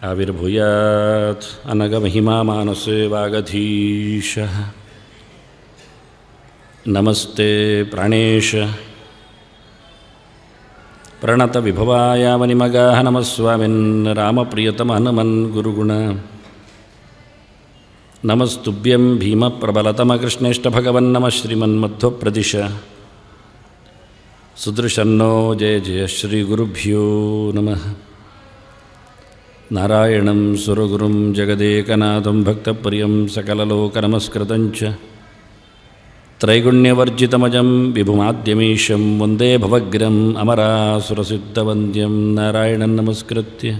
ಆವಿರ್ಭೂಯಾತ್ ಅನಗಮಹಿಮಾ ಮಾನಸೇ ವಾಗಧೀಶಃ. ನಮಸ್ತೆ ಪ್ರಾಣೇಶ ಪ್ರಣತ ವಿಭವಾಯಾವನಿಮಗಾಹ ನಮಸ್ವಾಮಿನ್ ರಾಮಪ್ರಿಯತಮ ಹನುಮನ್ ಗುರುಗುಣ. ನಮಸ್ತುಭ್ಯಂ ಭೀಮಪ್ರಬಲತಮ ಕೃಷ್ಣೇಷ್ಟ ಭಗವನ್ನಮ ಶ್ರೀಮನ್ಮಧ್ವಪ್ರದಿಶ. ಸುದೃಶನ್ನೋ ಜಯ ಜಯ ಶ್ರೀ ಗುರುಭ್ಯೋ ನಮಃ. ನಾರಾಯಣಂ ಸುರಗುರುಂ ಜಗದೇಕನಾಥಂ ಭಕ್ತಪ್ರಿಯಂ ಸಕಲಲೋಕನಮಸ್ಕೃತಂಚ ತ್ರೈಗುಣ್ಯವರ್ಜಿತಮಜಂ ವಿಭುಮಾದ್ಯಮೀಶಂ ವಂದೇ ಭವಗ್ರಂ ಅಮರಾಸುರಸಿದ್ಧವಂದ್ಯಂ. ನಾರಾಯಣಂ ನಮಸ್ಕೃತ್ಯ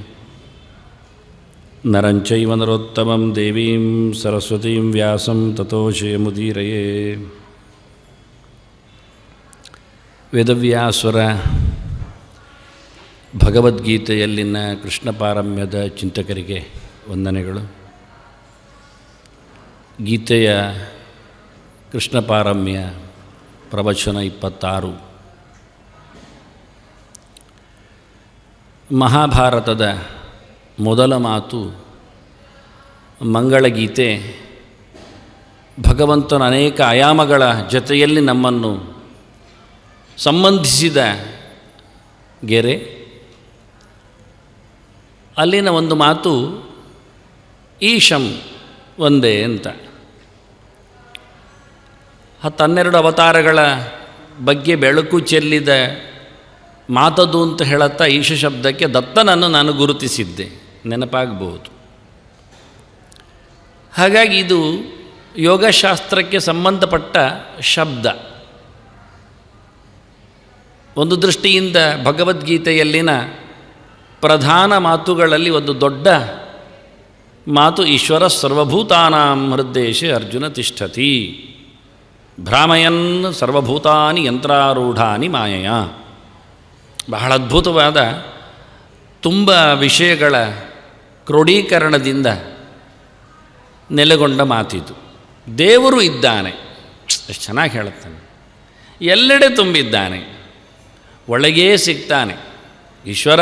ನರಂಚೈವ ನರೋತ್ತಮಂ ದೇವೀಂ ಸರಸ್ವತೀಂ ವ್ಯಾಸಂ ತತೋ ಜಯಮುದೀರಯೇ. ವೇದವ್ಯಾಸರ ಭಗವದ್ಗೀತೆಯಲ್ಲಿನ ಕೃಷ್ಣ ಪಾರಮ್ಯದ ಚಿಂತಕರಿಗೆ ವಂದನೆಗಳು. ಗೀತೆಯ ಕೃಷ್ಣ ಪಾರಮ್ಯ ಪ್ರವಚನ 26. ಮಹಾಭಾರತದ ಮೊದಲ ಮಾತು ಮಂಗಳಗೀತೆ ಭಗವಂತನ ಅನೇಕ ಆಯಾಮಗಳ ಜೊತೆಯಲ್ಲಿ ನಮ್ಮನ್ನು ಸಂಬಂಧಿಸಿದ ಗೆರೆ. ಅಲ್ಲಿನ ಒಂದು ಮಾತು ಈಶಂ ಒಂದೇ ಅಂತ. 12 ಅವತಾರಗಳ ಬಗ್ಗೆ ಬೆಳಕು ಚೆಲ್ಲಿದ ಮಾತದು ಅಂತ ಹೇಳುತ್ತಾ ಈಶ ಶಬ್ದಕ್ಕೆ ದತ್ತನನ್ನು ನಾನು ಗುರುತಿಸಿದ್ದೆ, ನೆನಪಾಗಬಹುದು. ಹಾಗಾಗಿ ಇದು ಯೋಗಶಾಸ್ತ್ರಕ್ಕೆ ಸಂಬಂಧಪಟ್ಟ ಶಬ್ದ. ಒಂದು ದೃಷ್ಟಿಯಿಂದ ಭಗವದ್ಗೀತೆಯಲ್ಲಿನ ಪ್ರಧಾನ ಮಾತುಗಳಲ್ಲಿ ಒಂದು ದೊಡ್ಡ ಮಾತು ಈಶ್ವರ ಸರ್ವಭೂತಾನಾಂ ಹೃದ್ದೇಶೆ ಅರ್ಜುನ ತಿಷ್ಠತಿ ಭ್ರಾಮಯನ್ ಸರ್ವಭೂತಾನಿ ಯಂತ್ರಾರೂಢಾನಿ ಮಾಯಯ. ಬಹಳ ಅದ್ಭುತವಾದ ತುಂಬ ವಿಷಯಗಳ ಕ್ರೋಢೀಕರಣದಿಂದ ನೆಲೆಗೊಂಡ ಮಾತಿದು. ದೇವರು ಇದ್ದಾನೆ, ಎಷ್ಟು ಚೆನ್ನಾಗಿ ಹೇಳುತ್ತಾನೆ. ಎಲ್ಲೆಡೆ ತುಂಬಿದ್ದಾನೆ, ಒಳಗೇ ಸಿಗ್ತಾನೆ. ಈಶ್ವರ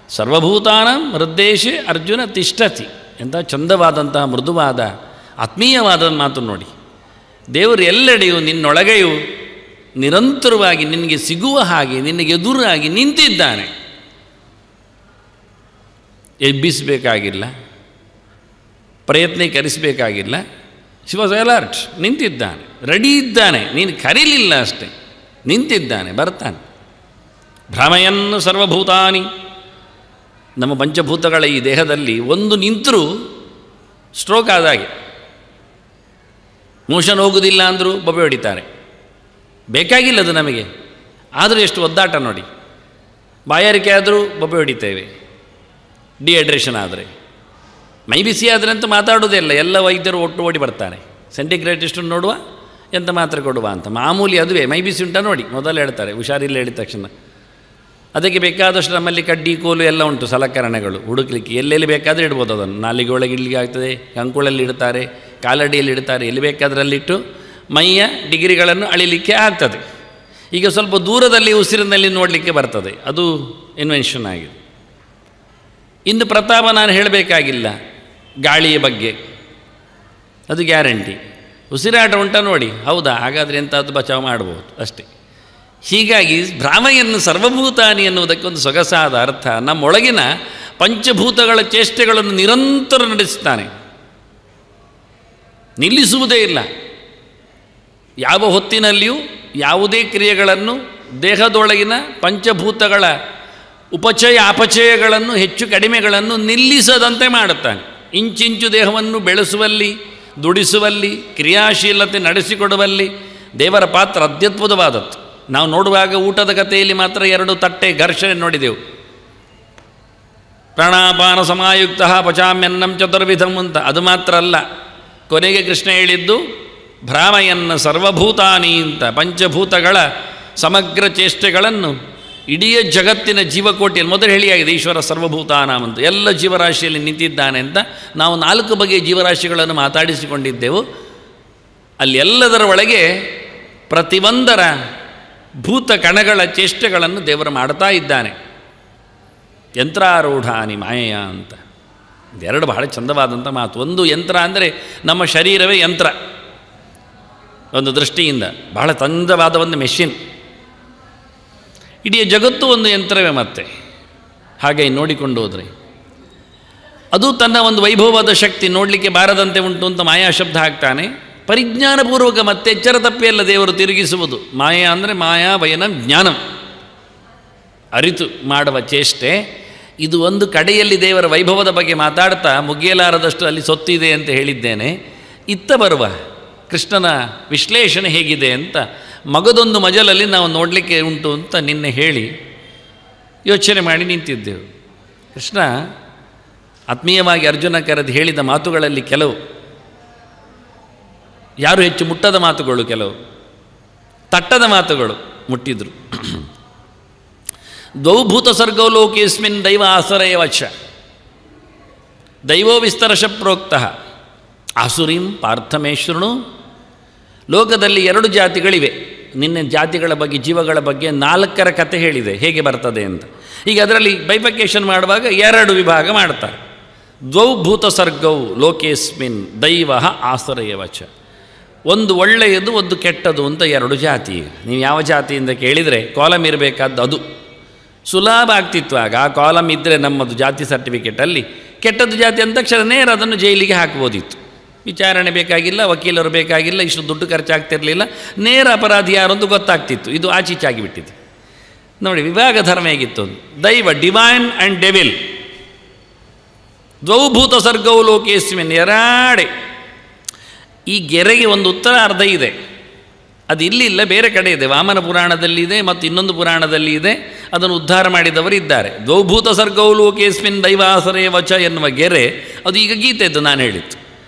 ಸರ್ವಭೂತಾನಾಂ ಹೃದ್ದೇಶೆ ಅರ್ಜುನ ತಿಷ್ಠತಿ. ಎಂಥ ಚಂದವಾದಂತಹ ಮೃದುವಾದ ಆತ್ಮೀಯವಾದ ಮಾತು ನೋಡಿ. ದೇವರು ಎಲ್ಲೆಡೆಯೂ ನಿನ್ನೊಳಗೆಯೂ ನಿರಂತರವಾಗಿ ನಿನಗೆ ಸಿಗುವ ಹಾಗೆ ನಿನಗೆ ಎದುರಾಗಿ ನಿಂತಿದ್ದಾನೆ. ಎಬ್ಬಿಸಬೇಕಾಗಿಲ್ಲ, ಪ್ರಯತ್ನೀಕರಿಸಬೇಕಾಗಿಲ್ಲ. ಶಿವ ಅಲರ್ಟ್, ನಿಂತಿದ್ದಾನೆ, ರೆಡಿ ಇದ್ದಾನೆ. ನೀನು ಕರೀಲಿಲ್ಲ ಅಷ್ಟೇ, ನಿಂತಿದ್ದಾನೆ, ಬರ್ತಾನೆ. ಭ್ರಾಮಯನ್ ಸರ್ವಭೂತಾನಿ. ನಮ್ಮ ಪಂಚಭೂತಗಳ ಈ ದೇಹದಲ್ಲಿ ಒಂದು ನಿಂತರೂ ಸ್ಟ್ರೋಕ್ ಆದಾಗೆ. ಮೋಷನ್ ಹೋಗೋದಿಲ್ಲ ಅಂದರೂ ಬೊಬ್ಬೆ ಹೊಡಿತಾರೆ. ಬೇಕಾಗಿಲ್ಲ ಅದು ನಮಗೆ, ಆದರೂ ಎಷ್ಟು ಒದ್ದಾಟ ನೋಡಿ. ಬಾಯಾರಿಕೆ ಆದರೂ ಬೊಬ್ಬೆ ಹೊಡಿತೇವೆ, ಡಿಹೈಡ್ರೇಷನ್ ಆದರೆ. ಮೈ ಬಿಸಿ ಆದರೆ ಅಂತೂ ಮಾತಾಡೋದೇ ಇಲ್ಲ, ಎಲ್ಲ ವೈದ್ಯರು ಒಟ್ಟು ಓಡಿ ಬರ್ತಾರೆ. ಸೆಂಟಿಗ್ರೇಡ್ ಎಷ್ಟು ನೋಡುವ, ಎಂತ ಮಾತ್ರೆ ಕೊಡುವ ಅಂತ. ಮಾಮೂಲಿ ಅದುವೇ, ಮೈ ಬಿಸಿ ಉಂಟ ನೋಡಿ ಮೊದಲು ಹೇಳ್ತಾರೆ, ಹುಷಾರಿಲ್ಲ ಹೇಳಿದ ತಕ್ಷಣ. ಅದಕ್ಕೆ ಬೇಕಾದಷ್ಟು ನಮ್ಮಲ್ಲಿ ಕಡ್ಡಿ ಕೋಲು ಎಲ್ಲ ಉಂಟು, ಸಲಕರಣೆಗಳು ಹುಡುಕ್ಲಿಕ್ಕೆ. ಎಲ್ಲೆಲ್ಲಿ ಬೇಕಾದರೆ ಇಡ್ಬೋದು ಅದನ್ನು. ನಾಲಿಗೆ ಒಳಗೆ ಇಡ್ಲಿಕ್ಕೆ ಆಗ್ತದೆ, ಕಂಕುಳಲ್ಲಿ ಇಡ್ತಾರೆ, ಕಾಲಡಿಯಲ್ಲಿ ಇಡ್ತಾರೆ, ಎಲ್ಲಿ ಬೇಕಾದರಲ್ಲಿಟ್ಟು ಮೈಯ ಡಿಗ್ರಿಗಳನ್ನು ಅಳಿಲಿಕ್ಕೆ ಆಗ್ತದೆ. ಈಗ ಸ್ವಲ್ಪ ದೂರದಲ್ಲಿ ಉಸಿರಿನಲ್ಲಿ ನೋಡಲಿಕ್ಕೆ ಬರ್ತದೆ, ಅದು ಇನ್ವೆನ್ಷನ್ ಆಗಿದೆ. ಇನ್ನು ಪ್ರತಾಪ ನಾನು ಹೇಳಬೇಕಾಗಿಲ್ಲ, ಗಾಳಿಯ ಬಗ್ಗೆ ಅದು ಗ್ಯಾರಂಟಿ. ಉಸಿರಾಟ ಉಂಟ ನೋಡಿ, ಹೌದಾ, ಹಾಗಾದರೆ ಎಂಥದ್ದು ಬಚಾವ್ ಮಾಡ್ಬೋದು ಅಷ್ಟೇ. ಹೀಗಾಗಿ ಭ್ರಾಮಯನ್ನು ಸರ್ವಭೂತಾನಿ ಎನ್ನುವುದಕ್ಕೆ ಒಂದು ಸೊಗಸಾದ ಅರ್ಥ. ನಮ್ಮೊಳಗಿನ ಪಂಚಭೂತಗಳ ಚೇಷ್ಟೆಗಳನ್ನು ನಿರಂತರ ನಡೆಸ್ತಾನೆ, ನಿಲ್ಲಿಸುವುದೇ ಇಲ್ಲ. ಯಾವ ಹೊತ್ತಿನಲ್ಲಿಯೂ ಯಾವುದೇ ಕ್ರಿಯೆಗಳನ್ನು, ದೇಹದೊಳಗಿನ ಪಂಚಭೂತಗಳ ಉಪಚಯ ಅಪಚಯಗಳನ್ನು, ಹೆಚ್ಚು ಕಡಿಮೆಗಳನ್ನು ನಿಲ್ಲಿಸದಂತೆ ಮಾಡುತ್ತಾನೆ. ಇಂಚಿಂಚು ದೇಹವನ್ನು ಬೆಳೆಸುವಲ್ಲಿ, ದುಡಿಸುವಲ್ಲಿ, ಕ್ರಿಯಾಶೀಲತೆ ನಡೆಸಿಕೊಡುವಲ್ಲಿ ದೇವರ ಪಾತ್ರ ಅತ್ಯದ್ಭುತವಾದದ್ದು. ನಾವು ನೋಡುವಾಗ ಊಟದ ಕಥೆಯಲ್ಲಿ ಮಾತ್ರ 2 ತಟ್ಟೆ ಘರ್ಷಣೆ ನೋಡಿದೆವು. ಪ್ರಾಣಾಪಾನ ಸಮಾಯುಕ್ತ ಪಚಾಮ್ಯನ್ನಂ ಚತುರ್ವಿಧಂ ಅಂತ. ಅದು ಮಾತ್ರ ಅಲ್ಲ, ಕೊನೆಗೆ ಕೃಷ್ಣ ಹೇಳಿದ್ದು ಭ್ರಾಮಯನ್ನ ಸರ್ವಭೂತಾನಿ ಅಂತ. ಪಂಚಭೂತಗಳ ಸಮಗ್ರ ಚೇಷ್ಟೆಗಳನ್ನು ಇಡೀ ಜಗತ್ತಿನ ಜೀವಕೋಟಿಯಲ್ಲಿ ಮೊದಲು ಹೇಳಿಯಾಗಿದೆ. ಈಶ್ವರ ಸರ್ವಭೂತಾನಾಂ ಅಂತ, ಎಲ್ಲ ಜೀವರಾಶಿಯಲ್ಲಿ ನಿಂತಿದ್ದಾನೆ ಅಂತ. ನಾವು 4 ಬಗೆಯ ಜೀವರಾಶಿಗಳನ್ನು ಮಾತಾಡಿಸಿಕೊಂಡಿದ್ದೆವು. ಅಲ್ಲಿ ಎಲ್ಲದರ ಒಳಗೆ ಪ್ರತಿಯೊಂದರ ಭೂತ ಕಣಗಳ ಚೇಷ್ಟೆಗಳನ್ನು ದೇವರು ಮಾಡ್ತಾ ಇದ್ದಾನೆ. ಯಂತ್ರಾರೂಢಾನಿ ಮಾಯೆಯ ಅಂತ. ಇದೆರಡು ಬಹಳ ಚಂದವಾದಂಥ ಮಾತು. ಒಂದು ಯಂತ್ರ ಅಂದರೆ ನಮ್ಮ ಶರೀರವೇ ಯಂತ್ರ, ಒಂದು ದೃಷ್ಟಿಯಿಂದ ಬಹಳ ಚಂದವಾದ ಒಂದು ಮೆಷಿನ್. ಇಡೀ ಜಗತ್ತು ಒಂದು ಯಂತ್ರವೇ. ಮತ್ತೆ ಹಾಗೆ ನೋಡಿಕೊಂಡು ಹೋದರೆ ಅದು ತನ್ನ ಒಂದು ವೈಭವವಾದ ಶಕ್ತಿ ನೋಡಲಿಕ್ಕೆ ಬಾರದಂತೆ ಉಂಟು ಅಂತ ಮಾಯಾ ಶಬ್ದ ಹಾಕ್ತಾನೆ. ಪರಿಜ್ಞಾನಪೂರ್ವಕ ಮತ್ತೆ ಎಚ್ಚರ ತಪ್ಪಿಯಲ್ಲ ದೇವರು ತಿರುಗಿಸುವುದು. ಮಾಯಾ ಅಂದರೆ ಮಾಯಾ ವಯನಂ ಜ್ಞಾನಂ, ಅರಿತು ಮಾಡುವ ಚೇಷ್ಟೆ. ಇದು ಒಂದು ಕಡೆಯಲ್ಲಿ ದೇವರ ವೈಭವದ ಬಗ್ಗೆ ಮಾತಾಡ್ತಾ ಮುಗಿಯಲಾರದಷ್ಟು ಅಲ್ಲಿ ಸೊತ್ತಿದೆ ಅಂತ ಹೇಳಿದ್ದೇನೆ. ಇತ್ತ ಬರುವ ಕೃಷ್ಣನ ವಿಶ್ಲೇಷಣೆ ಹೇಗಿದೆ ಅಂತ ಮಗದೊಂದು ಮಜಲಲ್ಲಿ ನಾವು ನೋಡಲಿಕ್ಕೆ ಉಂಟು ಅಂತ ನಿನ್ನೆ ಹೇಳಿ ಯೋಚನೆ ಮಾಡಿ ನಿಂತಿದ್ದೆವು. ಕೃಷ್ಣ ಆತ್ಮೀಯವಾಗಿ ಅರ್ಜುನ ಕರೆದು ಹೇಳಿದ ಮಾತುಗಳಲ್ಲಿ ಕೆಲವು ಯಾರು ಹೆಚ್ಚು ಮುಟ್ಟದ ಮಾತುಗಳು, ಕೆಲವು ತಟ್ಟದ ಮಾತುಗಳು ಮುಟ್ಟಿದ್ರು. ದ್ವೌಭೂತ ಸರ್ಗೋ ಲೋಕೇಸ್ಮಿನ್ ದೈವ ಆಸರಯ ವಚ ದೈವೋ ವಿಸ್ತರಶ ಪ್ರೋಕ್ತಃ ಆಸುರೀಂ ಪಾರ್ಥಮೇಶ್ವರಣು. ಲೋಕದಲ್ಲಿ ಎರಡು ಜಾತಿಗಳಿವೆ. ನಿನ್ನೆ ಜಾತಿಗಳ ಬಗ್ಗೆ, ಜೀವಗಳ ಬಗ್ಗೆ 4ರ ಕಥೆ ಹೇಳಿದೆ ಹೇಗೆ ಬರ್ತದೆ ಅಂತ. ಈಗ ಅದರಲ್ಲಿ ಬೈಫಿಕೇಶನ್ ಮಾಡುವಾಗ 2 ವಿಭಾಗ ಮಾಡ್ತಾರೆ. ದ್ವೌಭೂತ ಸರ್ಗವು ಲೋಕೇಸ್ಮಿನ್ ದೈವ ಆಸರಯ ವಚ. ಒಂದು ಒಳ್ಳೆಯದು, ಒಂದು ಕೆಟ್ಟದು ಅಂತ 2 ಜಾತಿ. ನೀವು ಯಾವ ಜಾತಿಯಿಂದ ಕೇಳಿದರೆ ಕಾಲಮ್ ಇರಬೇಕಾದ್ದು ಅದು ಸುಲಭ ಆಗ್ತಿತ್ತು. ಆಗ ಆ ಕಾಲಮ್ ಇದ್ದರೆ ನಮ್ಮದು ಜಾತಿ ಸರ್ಟಿಫಿಕೇಟಲ್ಲಿ ಕೆಟ್ಟದ್ದು ಜಾತಿ ಅಂದ ತಕ್ಷಣ ನೇರ ಅದನ್ನು ಜೈಲಿಗೆ ಹಾಕ್ಬೋದಿತ್ತು. ವಿಚಾರಣೆ ಬೇಕಾಗಿಲ್ಲ, ವಕೀಲರು ಬೇಕಾಗಿಲ್ಲ, ಇಷ್ಟು ದುಡ್ಡು ಖರ್ಚಾಗ್ತಿರಲಿಲ್ಲ, ನೇರ ಅಪರಾಧಿ ಯಾರು ಅಂತ ಗೊತ್ತಾಗ್ತಿತ್ತು. ಇದು ಆಚೀಚಾಗಿಬಿಟ್ಟಿದೆ ನೋಡಿ. ವಿಭಾಗ ಧರ್ಮ ಹೇಗಿತ್ತು. ದೈವ ಡಿವೈನ್ ಆ್ಯಂಡ್ ಡೆವಿಲ್. ದ್ವೌಭೂತ ಸರ್ಗವು ಲೋಕೇಸ್ಮಿನ್ ಎರಡೇ. ಈ ಗೆರೆಗೆ ಒಂದು ಉತ್ತರ ಅರ್ಧ ಇದೆ. ಅದು ಇಲ್ಲಿಲ್ಲ, ಬೇರೆ ಕಡೆ ಇದೆ. ವಾಮನ ಪುರಾಣದಲ್ಲಿ ಇದೆ ಮತ್ತು ಇನ್ನೊಂದು ಪುರಾಣದಲ್ಲಿ ಇದೆ. ಅದನ್ನು ಉದ್ಧಾರ ಮಾಡಿದವರು ಇದ್ದಾರೆ. ದ್ವೌಭೂತ ಸರ್ಗವು ಲೋಕೇಸ್ಮಿನ್ ದೈವ ಆಸರೇ ವಚ ಎನ್ನುವ ಗೆರೆ ಅದು ಈಗ ಗೀತೆದ್ದು ನಾನು ಹೇಳಿತ್ತು.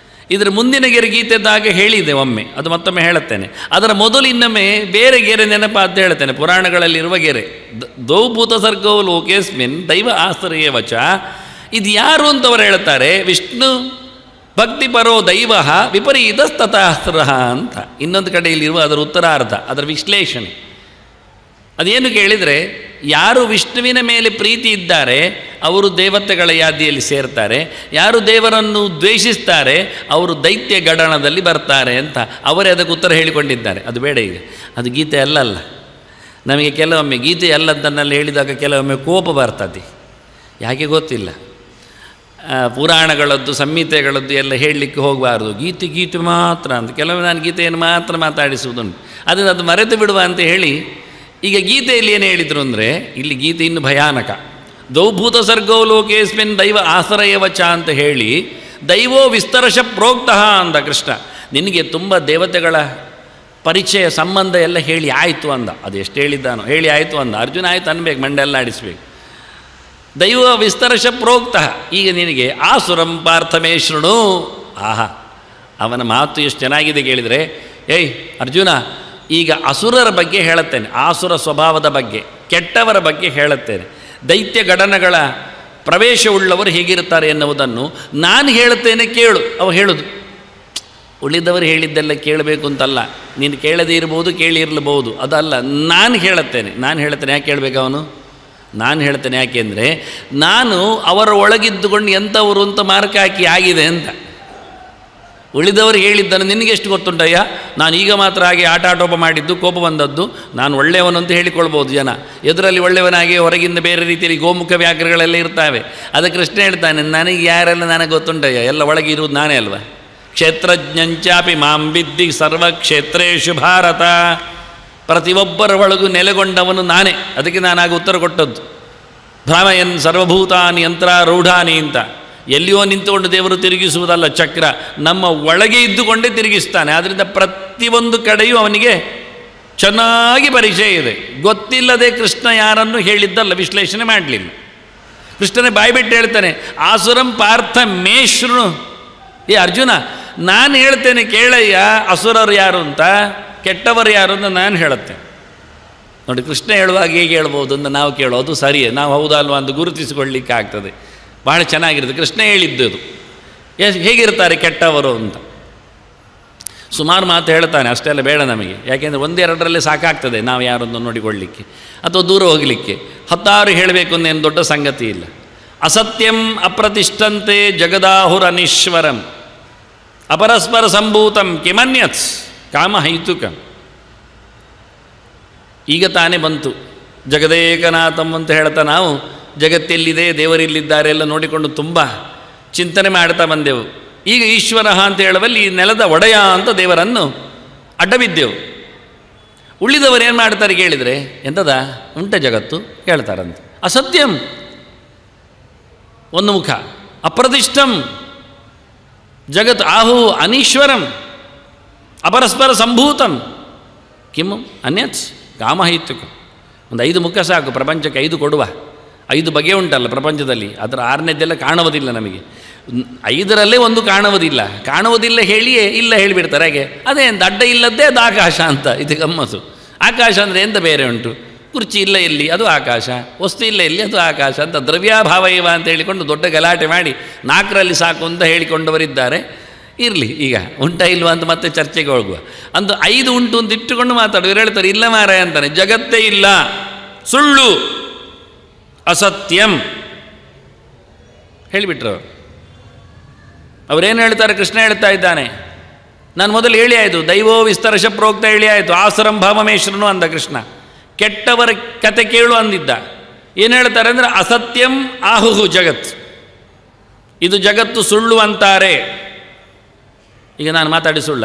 ಇದರ ಮುಂದಿನ ಗೆರೆ ಗೀತೆದ್ದಾಗ ಹೇಳಿದೆ ಒಮ್ಮೆ, ಅದು ಮತ್ತೊಮ್ಮೆ ಹೇಳುತ್ತೇನೆ. ಅದರ ಮೊದಲು ಇನ್ನೊಮ್ಮೆ ಬೇರೆ ಗೆರೆ ನೆನಪ ಅಂತ ಹೇಳ್ತೇನೆ. ಪುರಾಣಗಳಲ್ಲಿರುವ ಗೆರೆ ದ್ವೌಭೂತ ಸರ್ಗವು ಲೋಕೇಸ್ಮಿನ್ ದೈವ ಆಸರೇ ವಚ. ಇದು ಯಾರು ಅಂತವರು ಹೇಳ್ತಾರೆ, ವಿಷ್ಣು ಭಕ್ತಿಪರೋ ದೈವ ವಿಪರೀತಸ್ತತಾಸ್ತ್ರ ಅಂತ. ಇನ್ನೊಂದು ಕಡೆಯಲ್ಲಿರುವ ಅದರ ಉತ್ತರಾರ್ಧ, ಅದರ ವಿಶ್ಲೇಷಣೆ ಅದೇನು ಕೇಳಿದರೆ, ಯಾರು ವಿಷ್ಣುವಿನ ಮೇಲೆ ಪ್ರೀತಿ ಇದ್ದಾರೆ ಅವರು ದೇವತೆಗಳ ಯಾದಿಯಲ್ಲಿ ಸೇರ್ತಾರೆ, ಯಾರು ದೇವರನ್ನು ದ್ವೇಷಿಸ್ತಾರೆ ಅವರು ದೈತ್ಯ ಗಣದಲ್ಲಿ ಬರ್ತಾರೆ ಅಂತ ಅವರೇ ಅದಕ್ಕೆ ಉತ್ತರ ಹೇಳಿಕೊಂಡಿದ್ದಾರೆ. ಅದು ಬೇಡ, ಈಗ ಅದು ಗೀತೆ ಅಲ್ಲಲ್ಲ. ನಮಗೆ ಕೆಲವೊಮ್ಮೆ ಗೀತೆ ಅಲ್ಲದನ್ನೆಲ್ಲ ಹೇಳಿದಾಗ ಕೆಲವೊಮ್ಮೆ ಕೋಪ ಬರ್ತದೆ, ಯಾಕೆ ಗೊತ್ತಿಲ್ಲ. ಪುರಾಣಗಳದ್ದು ಸಂಹಿತೆಗಳದ್ದು ಎಲ್ಲ ಹೇಳಲಿಕ್ಕೆ ಹೋಗಬಾರ್ದು. ಗೀತೆ ಮಾತ್ರ ಅಂತ ಕೆಲವೊಮ್ಮೆ ನಾನು ಗೀತೆಯನ್ನು ಮಾತ್ರ ಮಾತಾಡಿಸುವುದುಂಟು. ಅದನ್ನು ಅದು ಮರೆತು ಬಿಡುವ ಅಂತ ಹೇಳಿ ಈಗ ಗೀತೆಯಲ್ಲಿ ಏನು ಹೇಳಿದರು ಅಂದರೆ, ಇಲ್ಲಿ ಗೀತೆ ಇನ್ನು ಭಯಾನಕ. ದ್ವೌಭೂತ ಸರ್ಗೋ ಲೋಕೇಸ್ಮಿನ್ ದೈವ ಆಸರಯ ವಚ ಅಂತ ಹೇಳಿ ದೈವೋ ವಿಸ್ತರಶ ಪ್ರೋಕ್ತಃ ಅಂದ ಕೃಷ್ಣ. ನಿನಗೆ ತುಂಬ ದೇವತೆಗಳ ಪರಿಚಯ ಸಂಬಂಧ ಎಲ್ಲ ಹೇಳಿ ಆಯಿತು ಅಂದ. ಅದು ಎಷ್ಟು ಹೇಳಿದ್ದಾನೋ ಹೇಳಿ ಆಯಿತು ಅಂದ. ಅರ್ಜುನ ಆಯಿತು ಅನ್ಬೇಕು, ಮಂಡೆಲ್ಲ ಆಡಿಸ್ಬೇಕು. ದೈವ ವಿಸ್ತರಶ ಪ್ರೋಕ್ತಃ. ಈಗ ನಿನಗೆ ಆಸುರಂ ಪಾರ್ಥಮೇಶ್ವರಣು. ಆಹಾ, ಅವನ ಮಾತು ಎಷ್ಟು ಚೆನ್ನಾಗಿದೆ ಕೇಳಿದರೆ. ಏಯ್ ಅರ್ಜುನ, ಈಗ ಅಸುರರ ಬಗ್ಗೆ ಹೇಳುತ್ತೇನೆ, ಆಸುರ ಸ್ವಭಾವದ ಬಗ್ಗೆ, ಕೆಟ್ಟವರ ಬಗ್ಗೆ ಹೇಳುತ್ತೇನೆ. ದೈತ್ಯ ಗಣಗಳ ಪ್ರವೇಶವುಳ್ಳವರು ಹೇಗಿರುತ್ತಾರೆ ಎನ್ನುವುದನ್ನು ನಾನು ಹೇಳುತ್ತೇನೆ, ಕೇಳು. ಅವ ಹೇಳುದು ಉಳಿದವರು ಹೇಳಿದ್ದೆಲ್ಲ ಕೇಳಬೇಕು ಅಂತಲ್ಲ. ನೀನು ಕೇಳದೇ ಇರ್ಬೋದು, ಕೇಳಿರಲಬಹುದು, ಅದಲ್ಲ. ನಾನು ಹೇಳುತ್ತೇನೆ. ಯಾಕೆ ಕೇಳಬೇಕು ಅವನು? ನಾನು ಹೇಳ್ತೇನೆ ಯಾಕೆಂದರೆ ನಾನು ಅವರ ಒಳಗಿದ್ದುಕೊಂಡು ಎಂಥವರು ಅಂತ ಮಾರ್ಕ್ ಹಾಕಿ ಆಗಿದೆ ಅಂತ. ಉಳಿದವರು ಹೇಳಿದ್ದನ್ನು ನಿನಗೆ ಎಷ್ಟು ಗೊತ್ತುಂಟಯ್ಯ? ನಾನು ಈಗ ಮಾತ್ರ ಹಾಗೆ ಆಟಾಟೋಪ ಮಾಡಿದ್ದು, ಕೋಪ ಬಂದದ್ದು, ನಾನು ಒಳ್ಳೆಯವನು ಅಂತ ಹೇಳಿಕೊಳ್ಬೋದು ಜನ. ಎದುರಲ್ಲಿ ಒಳ್ಳೆಯವನಾಗಿ ಹೊರಗಿಂದ ಬೇರೆ ರೀತಿಯಲ್ಲಿ ಗೋಮುಖ ವ್ಯಾಘ್ರಗಳೆಲ್ಲ ಇರ್ತವೆ. ಅದಕ್ಕೆ ಕೃಷ್ಣ ಹೇಳ್ತಾನೆ, ನನಗೆ ಯಾರೆಲ್ಲ ನನಗೆ ಗೊತ್ತುಂಟಯ್ಯ, ಎಲ್ಲ ಒಳಗೆ ಇರುವುದು ನಾನೇ ಅಲ್ವ. ಕ್ಷೇತ್ರಜ್ಞಂಚಾಪಿ ಮಾಂ ವಿದ್ಧಿ ಸರ್ವಕ್ಷೇತ್ರೇಷು ಭಾರತ. ಪ್ರತಿಯೊಬ್ಬರ ಒಳಗೂ ನೆಲೆಗೊಂಡವನು ನಾನೇ. ಅದಕ್ಕೆ ನಾನಾಗ ಉತ್ತರ ಕೊಟ್ಟದ್ದು. ಭ್ರಾಮಯನ್ ಸರ್ವಭೂತಾನಿ ಯಂತ್ರಾರೂಢಾನಿ ಅಂತ. ಎಲ್ಲಿಯೋ ನಿಂತುಕೊಂಡು ದೇವರು ತಿರುಗಿಸುವುದಲ್ಲ ಚಕ್ರ, ನಮ್ಮ ಒಳಗೆ ಇದ್ದುಕೊಂಡೇ ತಿರುಗಿಸ್ತಾನೆ. ಆದ್ದರಿಂದ ಪ್ರತಿಯೊಂದು ಕಡೆಯೂ ಅವನಿಗೆ ಚೆನ್ನಾಗಿ ಪರಿಚಯ ಇದೆ. ಗೊತ್ತಿಲ್ಲದೆ ಕೃಷ್ಣ ಯಾರನ್ನು ಹೇಳಿದ್ದಲ್ಲ, ವಿಶ್ಲೇಷಣೆ ಮಾಡಲಿಲ್ಲ. ಕೃಷ್ಣನೇ ಬಾಯ್ಬಿಟ್ಟು ಹೇಳ್ತಾನೆ, ಆಸುರಂ ಪಾರ್ಥ ಮೇಶ್ರು. ಏ ಅರ್ಜುನ, ನಾನು ಹೇಳ್ತೇನೆ ಕೇಳಯ್ಯ, ಅಸುರರು ಯಾರು ಅಂತ, ಕೆಟ್ಟವರು ಯಾರು ಅಂತ ನಾನು ಹೇಳುತ್ತೇನೆ. ನೋಡಿ, ಕೃಷ್ಣ ಹೇಳುವಾಗ ಹೇಗೆ ಹೇಳ್ಬೋದು ಅಂತ ನಾವು ಕೇಳೋದು ಸರಿಯೇ. ನಾವು ಹೌದಲ್ವ ಅಂತ ಗುರುತಿಸಿಕೊಳ್ಳಿಕ್ಕೆ ಆಗ್ತದೆ. ಭಾಳ ಚೆನ್ನಾಗಿರುತ್ತೆ. ಕೃಷ್ಣ ಹೇಳಿದ್ದದು ಹೇಗಿರ್ತಾರೆ ಕೆಟ್ಟವರು ಅಂತ ಸುಮಾರು ಮಾತು ಹೇಳ್ತಾನೆ. ಅಷ್ಟೆಲ್ಲ ಬೇಡ ನಮಗೆ, ಯಾಕೆಂದರೆ ಒಂದೆರಡರಲ್ಲೇ ಸಾಕಾಗ್ತದೆ ನಾವು ಯಾರೊಂದು ನೋಡಿಕೊಳ್ಳಿಕ್ಕೆ ಅಥವಾ ದೂರ ಹೋಗಲಿಕ್ಕೆ. 10 ಹೇಳಬೇಕು ಅನ್ನೇನು ದೊಡ್ಡ ಸಂಗತಿ ಇಲ್ಲ. ಅಸತ್ಯಂ ಅಪ್ರತಿಷ್ಠಂತೆ ಜಗದಾಹುರನೀಶ್ವರಂ ಅಪರಸ್ಪರ ಸಂಭೂತಂ ಕಿಮನ್ಯತ್ ಕಾಮಹೈತುಕಂ. ಈಗ ತಾನೇ ಬಂತು ಜಗದೇಕನಾಥಂ ಅಂತ ಹೇಳ್ತಾ ನಾವು ಜಗತ್ತೆಲ್ಲಿದೆ, ದೇವರಿಲ್ಲಿದ್ದಾರೆ ಎಲ್ಲ ನೋಡಿಕೊಂಡು ತುಂಬ ಚಿಂತನೆ ಮಾಡ್ತಾ ಬಂದೆವು. ಈಗ ಈಶ್ವರ ಅಂತ ಹೇಳುವಲ್ಲಿ ಈ ನೆಲದ ಒಡೆಯ ಅಂತ ದೇವರನ್ನು ಅಡ್ಡಬಿದ್ದೆವು. ಉಳಿದವರು ಏನು ಮಾಡ್ತಾರೆ ಕೇಳಿದರೆ, ಎಂಥದ ಉಂಟ ಜಗತ್ತು ಹೇಳ್ತಾರಂತೆ. ಅಸತ್ಯಂ ಒಂದು ಮುಖ, ಅಪ್ರತಿಷ್ಠಂ ಜಗತ್ ಆಹು ಅನೀಶ್ವರಂ ಅಪರಸ್ಪರ ಸಂಭೂತಂ ಕಿಮ್ಮು ಅನ್ಯತ್ ಕಾಮಹೈತ್ಯುಕಂ. ಒಂದು 5 ಮುಖ ಸಾಕು ಪ್ರಪಂಚಕ್ಕೆ, 5 ಕೊಡುವ. 5 ಬಗೆ ಉಂಟಲ್ಲ ಪ್ರಪಂಚದಲ್ಲಿ, ಅದರ 6ನೇದ್ದೆಲ್ಲ ಕಾಣುವುದಿಲ್ಲ ನಮಗೆ. 5ರಲ್ಲೇ ಒಂದು ಕಾಣುವುದಿಲ್ಲ ಹೇಳಿಯೇ ಇಲ್ಲ ಹೇಳಿಬಿಡ್ತಾರೆ. ಹಾಗೆ ಅದೇ ಅಂತ ಅಡ್ಡ ಇಲ್ಲದ್ದೇ ಅದು ಆಕಾಶ ಅಂತ. ಇದು ಗಮ್ಮತ್ತು. ಆಕಾಶ ಅಂದರೆ ಎಂತ ಬೇರೆ ಉಂಟು, ಕುರ್ಚಿ ಇಲ್ಲ ಎಲ್ಲಿ ಅದು ಆಕಾಶ, ವಸ್ತು ಇಲ್ಲ ಎಲ್ಲಿ ಅದು ಆಕಾಶ ಅಂತ ದ್ರವ್ಯಾಭಾವ ಇವ ಅಂತ ಹೇಳಿಕೊಂಡು ದೊಡ್ಡ ಗಲಾಟೆ ಮಾಡಿ 4ರಲ್ಲಿ ಸಾಕು ಅಂತ ಹೇಳಿಕೊಂಡವರಿದ್ದಾರೆ. ಇರಲಿ, ಈಗ ಉಂಟಾ ಇಲ್ವಾ ಅಂತ ಮತ್ತೆ ಚರ್ಚೆಗೆ ಹೋಗುವ. ಅಂದು 5 ಉಂಟು ಅಂತ ಇಟ್ಟುಕೊಂಡು ಮಾತಾಡುವರು. ಹೇಳ್ತಾರೆ ಇಲ್ಲ ಮಾರಾಯ ಅಂತಾನೆ, ಜಗತ್ತೇ ಇಲ್ಲ, ಸುಳ್ಳು, ಅಸತ್ಯಂ ಹೇಳಿಬಿಟ್ರು. ಅವರೇನು ಹೇಳ್ತಾರೆ, ಕೃಷ್ಣ ಹೇಳ್ತಾ ಇದ್ದಾನೆ. ನಾನು ಮೊದಲು ಹೇಳಿ ಆಯಿತು, ದೈವೋ ವಿಸ್ತರಶ ಪ್ರೋಕ್ತ ಹೇಳಿ ಆಯಿತು. ಆಸುರಂ ಭಾವಮೇಶ್ವರನು ಅಂದ ಕೃಷ್ಣ. ಕೆಟ್ಟವರ ಕತೆ ಕೇಳು ಅಂದಿದ್ದ. ಏನು ಹೇಳ್ತಾರೆ ಅಂದರೆ ಅಸತ್ಯಂ ಆಹುಹು ಜಗತ್, ಇದು ಜಗತ್ತು ಸುಳ್ಳು ಅಂತಾರೆ. ಈಗ ನಾನು ಮಾತಾಡಿ ಸುಳ್ಳ,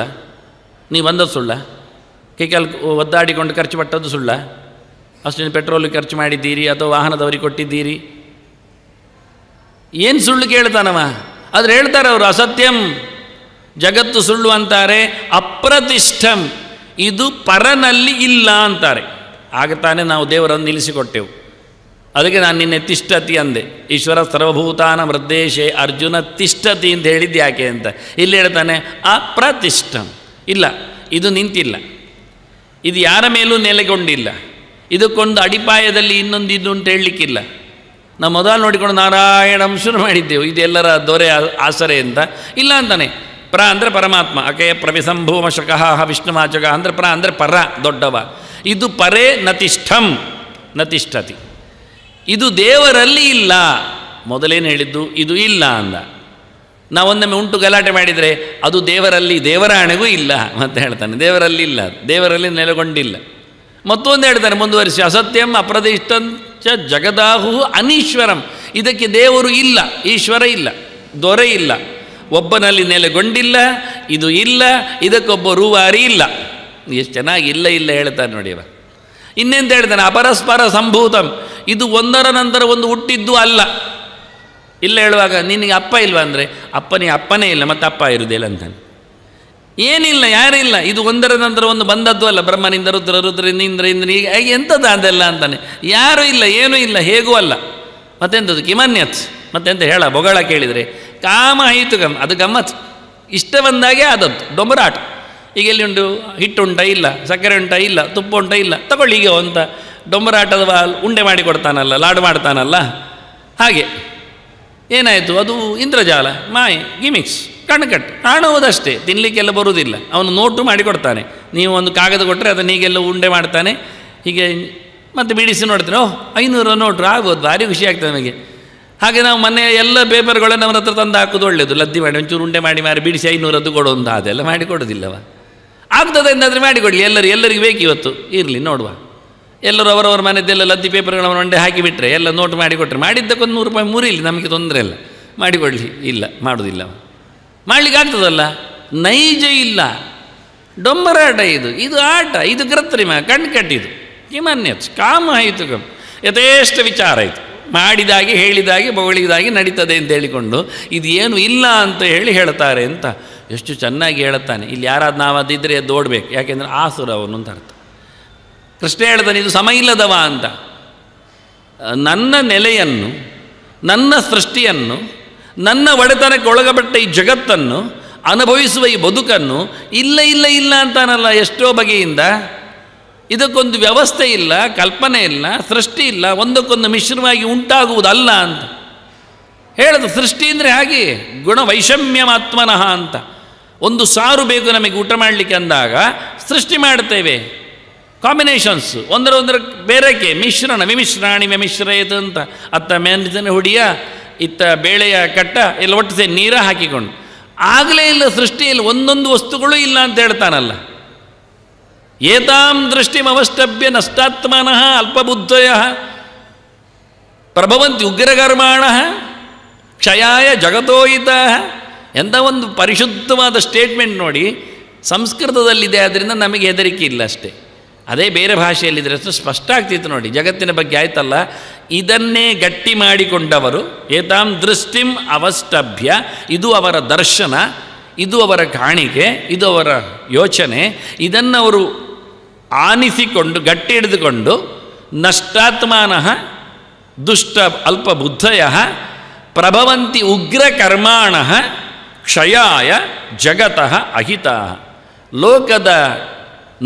ನೀವು ಬಂದದ್ದು ಸುಳ್ಳ, ಕೈಕಾಲು ಒದ್ದಾಡಿಕೊಂಡು ಖರ್ಚು ಪಟ್ಟದ್ದು ಸುಳ್ಳ, ಅಷ್ಟು ಪೆಟ್ರೋಲ್ ಖರ್ಚು ಮಾಡಿದ್ದೀರಿ ಅಥವಾ ವಾಹನದವರಿಗೆ ಕೊಟ್ಟಿದ್ದೀರಿ, ಏನು ಸುಳ್ಳು ಕೇಳ್ತಾನವ? ಆದರೆ ಹೇಳ್ತಾರೆ ಅವರು ಅಸತ್ಯಂ ಜಗತ್ತು ಸುಳ್ಳು ಅಂತಾರೆ, ಅಪ್ರತಿಷ್ಠಂ ಇದು ಪರನಲ್ಲಿ ಇಲ್ಲ ಅಂತಾರೆ. ಆಗ ತಾನೇ ನಾವು ದೇವರನ್ನು ನಿಲ್ಲಿಸಿಕೊಟ್ಟೆವು. ಅದಕ್ಕೆ ನಾನು ನಿನ್ನೆ ತಿಷ್ಠತಿ ಅಂದೆ. ಈಶ್ವರ ಸರ್ವಭೂತಾನ ಮೃದ್ದೇಶೆ ಅರ್ಜುನ ತಿಷ್ಠತಿ ಅಂತ ಹೇಳಿದ್ದು ಯಾಕೆ ಅಂತ. ಇಲ್ಲಿ ಹೇಳ್ತಾನೆ ಅಪ್ರತಿಷ್ಠಂ, ಇಲ್ಲ ಇದು ನಿಂತಿಲ್ಲ, ಇದು ಯಾರ ಮೇಲೂ ನೆಲೆಗೊಂಡಿಲ್ಲ, ಇದಕ್ಕೊಂದು ಅಡಿಪಾಯದಲ್ಲಿ ಇನ್ನೊಂದು ಇದು ಅಂತ ಹೇಳಲಿಕ್ಕಿಲ್ಲ. ನಾವು ಮೊದಲು ನೋಡಿಕೊಂಡು ನಾರಾಯಣಂ ಶುರು ಮಾಡಿದ್ದೆವು, ಇದೆಲ್ಲರ ದೊರೆ ಆಸರೆ ಅಂತ. ಇಲ್ಲ ಅಂತಾನೆ. ಪ್ರ ಅಂದರೆ ಪರಮಾತ್ಮ, ಅಕೆಯ ಪ್ರವಿಸಂಭೂಮ ಶಕಃ ವಿಷ್ಣುವಾಚಕ ಅಂದರೆ ಪ್ರ ಅಂದರೆ ಪರ ದೊಡ್ಡವ. ಇದು ಪರೇ ನತಿಷ್ಠಂ ನತಿಷ್ಠತಿ, ಇದು ದೇವರಲ್ಲಿ ಇಲ್ಲ. ಮೊದಲೇನು ಹೇಳಿದ್ದು ಇದು ಇಲ್ಲ ಅಂದ. ನಾವೊಂದೊಮ್ಮೆ ಉಂಟು ಗಲಾಟೆ ಮಾಡಿದರೆ ಅದು ದೇವರಲ್ಲಿ, ದೇವರ ಹಣೆಗೂ ಇಲ್ಲ ಅಂತ ಹೇಳ್ತಾನೆ. ದೇವರಲ್ಲಿ ಇಲ್ಲ, ದೇವರಲ್ಲಿ ನೆಲೆಗೊಂಡಿಲ್ಲ. ಮತ್ತೊಂದು ಹೇಳ್ತಾನೆ ಮುಂದುವರಿಸಿ, ಅಸತ್ಯಂ ಅಪ್ರತಿಷ್ಠಂಚ ಜಗದಾಹು ಅನೀಶ್ವರಂ, ಇದಕ್ಕೆ ದೇವರು ಇಲ್ಲ, ಈಶ್ವರ ಇಲ್ಲ, ದೊರೆ ಇಲ್ಲ, ಒಬ್ಬನಲ್ಲಿ ನೆಲೆಗೊಂಡಿಲ್ಲ, ಇದು ಇಲ್ಲ, ಇದಕ್ಕೊಬ್ಬ ರೂವಾರಿ ಇಲ್ಲ. ಎಷ್ಟು ಚೆನ್ನಾಗಿ ಇಲ್ಲ ಇಲ್ಲ ಹೇಳ್ತಾನೆ ನೋಡಿ ಅವ. ಇನ್ನೆಂತ ಹೇಳ್ತಾನೆ ಅಪರಸ್ಪರ ಸಂಭೂತಂ, ಇದು ಒಂದರ ನಂತರ ಒಂದು ಹುಟ್ಟಿದ್ದು ಅಲ್ಲ. ಇಲ್ಲ ಹೇಳುವಾಗ ನಿನಗೆ ಅಪ್ಪ ಇಲ್ವಾ ಅಂದರೆ ಅಪ್ಪನಿಗೆ ಅಪ್ಪನೇ ಇಲ್ಲ, ಮತ್ತು ಅಪ್ಪ ಇರುವುದಿಲ್ಲ ಅಂತಾನೆ. ಏನಿಲ್ಲ, ಯಾರಿಲ್ಲ, ಇದು ಒಂದರ ನಂತರ ಒಂದು ಬಂದದ್ದು ಅಲ್ಲ. ಬ್ರಹ್ಮನಿಂದ ರುದ್ರ, ರುದ್ರಿಂದ ಇಂದ್ರ, ಇಂದ್ರ ಹೀಗೆ ಎಂಥದ್ದು ಅದೆಲ್ಲ ಅಂತಾನೆ. ಯಾರೂ ಇಲ್ಲ, ಏನೂ ಇಲ್ಲ, ಹೇಗೂ ಅಲ್ಲ. ಮತ್ತೆಂಥದ್ದು ಕಿಮನ್ಯತ್, ಮತ್ತೆಂತ ಹೇಳ ಬೊಗಳ ಕೇಳಿದರೆ ಕಾಮಹೈತುಕಂ, ಅದು ಗಮ್ಮತ್. ಇಷ್ಟ ಬಂದಾಗೆ ಆದದ್ದು ಡೊಂಬರಾಟ. ಈಗ ಎಲ್ಲಿ ಉಂಟು, ಹಿಟ್ಟು ಉಂಟ ಇಲ್ಲ, ಸಕ್ಕರೆ ಉಂಟ ಇಲ್ಲ, ತುಪ್ಪ ಉಂಟ ಇಲ್ಲ, ತಗೊಳ್ಳಿ ಈಗ ಅಂತ ಡೊಂಬರಾಟದ ಉಂಡೆ ಮಾಡಿ ಕೊಡ್ತಾನಲ್ಲ, ಲಾಡು ಮಾಡ್ತಾನಲ್ಲ, ಹಾಗೆ ಏನಾಯಿತು, ಅದು ಇಂದ್ರಜಾಲ, ಮಾಯೆ, ಗಿಮಿಕ್ಸ್, ಕಣ್ಣುಕಟ್ಟು, ಕಾಣುವುದಷ್ಟೇ, ತಿನ್ನಲಿಕ್ಕೆಲ್ಲ ಬರುವುದಿಲ್ಲ. ಅವನು ನೋಟು ಮಾಡಿ ಕೊಡ್ತಾನೆ. ನೀವು ಒಂದು ಕಾಗದ ಕೊಟ್ಟರೆ ಅದನ್ನು ಹೀಗೆಲ್ಲ ಉಂಡೆ ಮಾಡ್ತಾನೆ. ಹೀಗೆ ಮತ್ತೆ ಬಿಡಿಸಿ ನೋಡ್ತಾನೆ, 500 ನೋಟ್ರು ಆಗ್ಬೋದು, ಭಾರಿ ಖುಷಿ ಆಗ್ತದೆ ನಮಗೆ. ಹಾಗೆ ನಾವು ಮನೆ ಎಲ್ಲ ಪೇಪರ್ಗಳನ್ನು ಅವನ ಹತ್ರ ತಂದು ಹಾಕೋದು ಒಳ್ಳೆಯದು. ಲದ್ದಿ ಮಾಡಿ ಒಂಚೂರು ಉಂಡೆ ಮಾಡಿ ಮಾರಿ ಬಿಡಿಸಿ 500 ಕೊಡು ಅಂತ, ಅದೆಲ್ಲ ಮಾಡಿ ಕೊಡೋದಿಲ್ಲವ. ಆಗ್ತದೆ ಎಂದಾದರೆ ಮಾಡಿಕೊಡಲಿ, ಎಲ್ಲರಿಗೆ ಬೇಕು ಇವತ್ತು, ಇರಲಿ ನೋಡುವ. ಎಲ್ಲರೂ ಅವರವರ ಮನೆಯದೆಲ್ಲ ಲದ್ದಿ ಪೇಪರ್ಗಳನ್ನು ಒಂಡೆ ಹಾಕಿಬಿಟ್ರೆ ಎಲ್ಲ ನೋಟ್ ಮಾಡಿಕೊಟ್ರೆ ಮಾಡಿದ್ದಕ್ಕೊಂದು 100 ರೂಪಾಯಿ ಮುರಿಲಿ, ನಮಗೆ ತೊಂದರೆ ಇಲ್ಲ, ಮಾಡಿಕೊಡಲಿ. ಇಲ್ಲ, ಮಾಡೋದಿಲ್ಲ. ಮಾಡಲಿಕ್ಕೆ ಆಗ್ತದಲ್ಲ, ನೈಜ ಇಲ್ಲ, ಡೊಂಬರಾಟ, ಇದು ಆಟ, ಇದು ಕೃತ್ರಿಮ, ಕಣ್ಣು ಕಟ್ಟಿದು. ಕಿಮನ್ಯತ್ ಕಾಮಹೈತುಕಂ, ಯಥೇಷ್ಟ ವಿಚಾರ ಆಯಿತು, ಮಾಡಿದಾಗೆ ಹೇಳಿದಾಗೆ ಬೊಗಳಿದಾಗೆ ನಡೀತದೆ ಅಂತ ಹೇಳಿಕೊಂಡು ಇದು ಏನು ಇಲ್ಲ ಅಂತ ಹೇಳ್ತಾರೆ ಅಂತ ಎಷ್ಟು ಚೆನ್ನಾಗಿ ಹೇಳುತ್ತಾನೆ. ಇಲ್ಲಿ ಯಾರಾದ್ರು ನಾವು ಅದಿದ್ದರೆ ಎದ್ದು ಓಡಬೇಕು, ಯಾಕೆಂದರೆ ಆಸುರ ಅವನು ಅಂತ ಅರ್ಥ. ಕೃಷ್ಣ ಹೇಳ್ತಾನೆ ಇದು ಸಮ ಇಲ್ಲದವ ಅಂತ. ನನ್ನ ನೆಲೆಯನ್ನು, ನನ್ನ ಸೃಷ್ಟಿಯನ್ನು, ನನ್ನ ಒಡೆತನಕ್ಕೆ ಒಳಗಪಟ್ಟ ಈ ಜಗತ್ತನ್ನು ಅನುಭವಿಸುವ ಈ ಬದುಕನ್ನು ಇಲ್ಲ ಇಲ್ಲ ಇಲ್ಲ ಅಂತಾನಲ್ಲ ಎಷ್ಟೋ ಬಗೆಯಿಂದ. ಇದಕ್ಕೊಂದು ವ್ಯವಸ್ಥೆ ಇಲ್ಲ, ಕಲ್ಪನೆ ಇಲ್ಲ, ಸೃಷ್ಟಿ ಇಲ್ಲ, ಒಂದಕ್ಕೊಂದು ಮಿಶ್ರವಾಗಿ ಉಂಟಾಗುವುದಲ್ಲ ಅಂತ ಹೇಳೋದು. ಸೃಷ್ಟಿ ಅಂದರೆ ಹಾಗೆ ಗುಣ ವೈಷಮ್ಯಮಾತ್ಮನಃ ಅಂತ. ಒಂದು ಸಾರು ಬೇಕು ನಮಗೆ ಊಟ ಮಾಡಲಿಕ್ಕೆ ಅಂದಾಗ ಸೃಷ್ಟಿ ಮಾಡ್ತೇವೆ, ಕಾಂಬಿನೇಷನ್ಸ್, ಒಂದರ ಬೇರೆಕೆ ಮಿಶ್ರಣ, ವಿಮಿಶ್ರಾಣಿ ವ್ಯಮಿಶ್ರಯತ್ ಅಂತ. ಅತ್ತ ಮೆಣಸಿನ ಹುಡಿಯ ಇತ್ತ ಬೇಳೆಯ ಕಟ್ಟ ಎಲ್ಲ ಒಟ್ಟು ಸೇರಿ ನೀರ ಹಾಕಿಕೊಂಡು ಆಗಲೇ ಇಲ್ಲ ಸೃಷ್ಟಿಯಲ್ಲಿ ಒಂದೊಂದು ವಸ್ತುಗಳು ಇಲ್ಲ ಅಂತ ಹೇಳ್ತಾನಲ್ಲ. ಏತಾಂ ದೃಷ್ಟಿಮವಷ್ಟಭ್ಯ ನಷ್ಟಾತ್ಮನಃ ಅಲ್ಪಬುದ್ಧಯಃ ಪ್ರಭವಂತಿ ಉಗ್ರಕರ್ಮಾಣಃ ಕ್ಷಯಾಯ ಜಗತೋಹಿತಃ. ಎಂಥ ಒಂದು ಪರಿಶುದ್ಧವಾದ ಸ್ಟೇಟ್ಮೆಂಟ್ ನೋಡಿ. ಸಂಸ್ಕೃತದಲ್ಲಿದೆ, ಆದ್ದರಿಂದ ನಮಗೆ ಹೆದರಿಕೆ ಇಲ್ಲ ಅಷ್ಟೇ. ಅದೇ ಬೇರೆ ಭಾಷೆಯಲ್ಲಿದ್ದರೆ ಅಷ್ಟು ಸ್ಪಷ್ಟ ಆಗ್ತಿತ್ತು ನೋಡಿ. ಜಗತ್ತಿನ ಬಗ್ಗೆ ಆಯ್ತಲ್ಲ, ಇದನ್ನೇ ಗಟ್ಟಿ ಮಾಡಿಕೊಂಡವರು ಏತಾಂ ದೃಷ್ಟಿಂ ಅವಷ್ಟಭ್ಯ, ಇದು ಅವರ ದರ್ಶನ, ಇದು ಅವರ ಕಾಣಿಕೆ, ಇದು ಅವರ ಯೋಚನೆ. ಇದನ್ನು ಅವರು ಆನಿಸಿಕೊಂಡು ಗಟ್ಟಿ ಹಿಡಿದುಕೊಂಡು ನಷ್ಟಾತ್ಮಾನಃ ದುಷ್ಟ ಅಲ್ಪಬುದ್ಧಯಃ ಪ್ರಭವಂತಿ ಉಗ್ರಕರ್ಮಾಣಃ ಕ್ಷಯಾಯ ಜಗತಃ ಅಹಿತಃ. ಲೋಕದ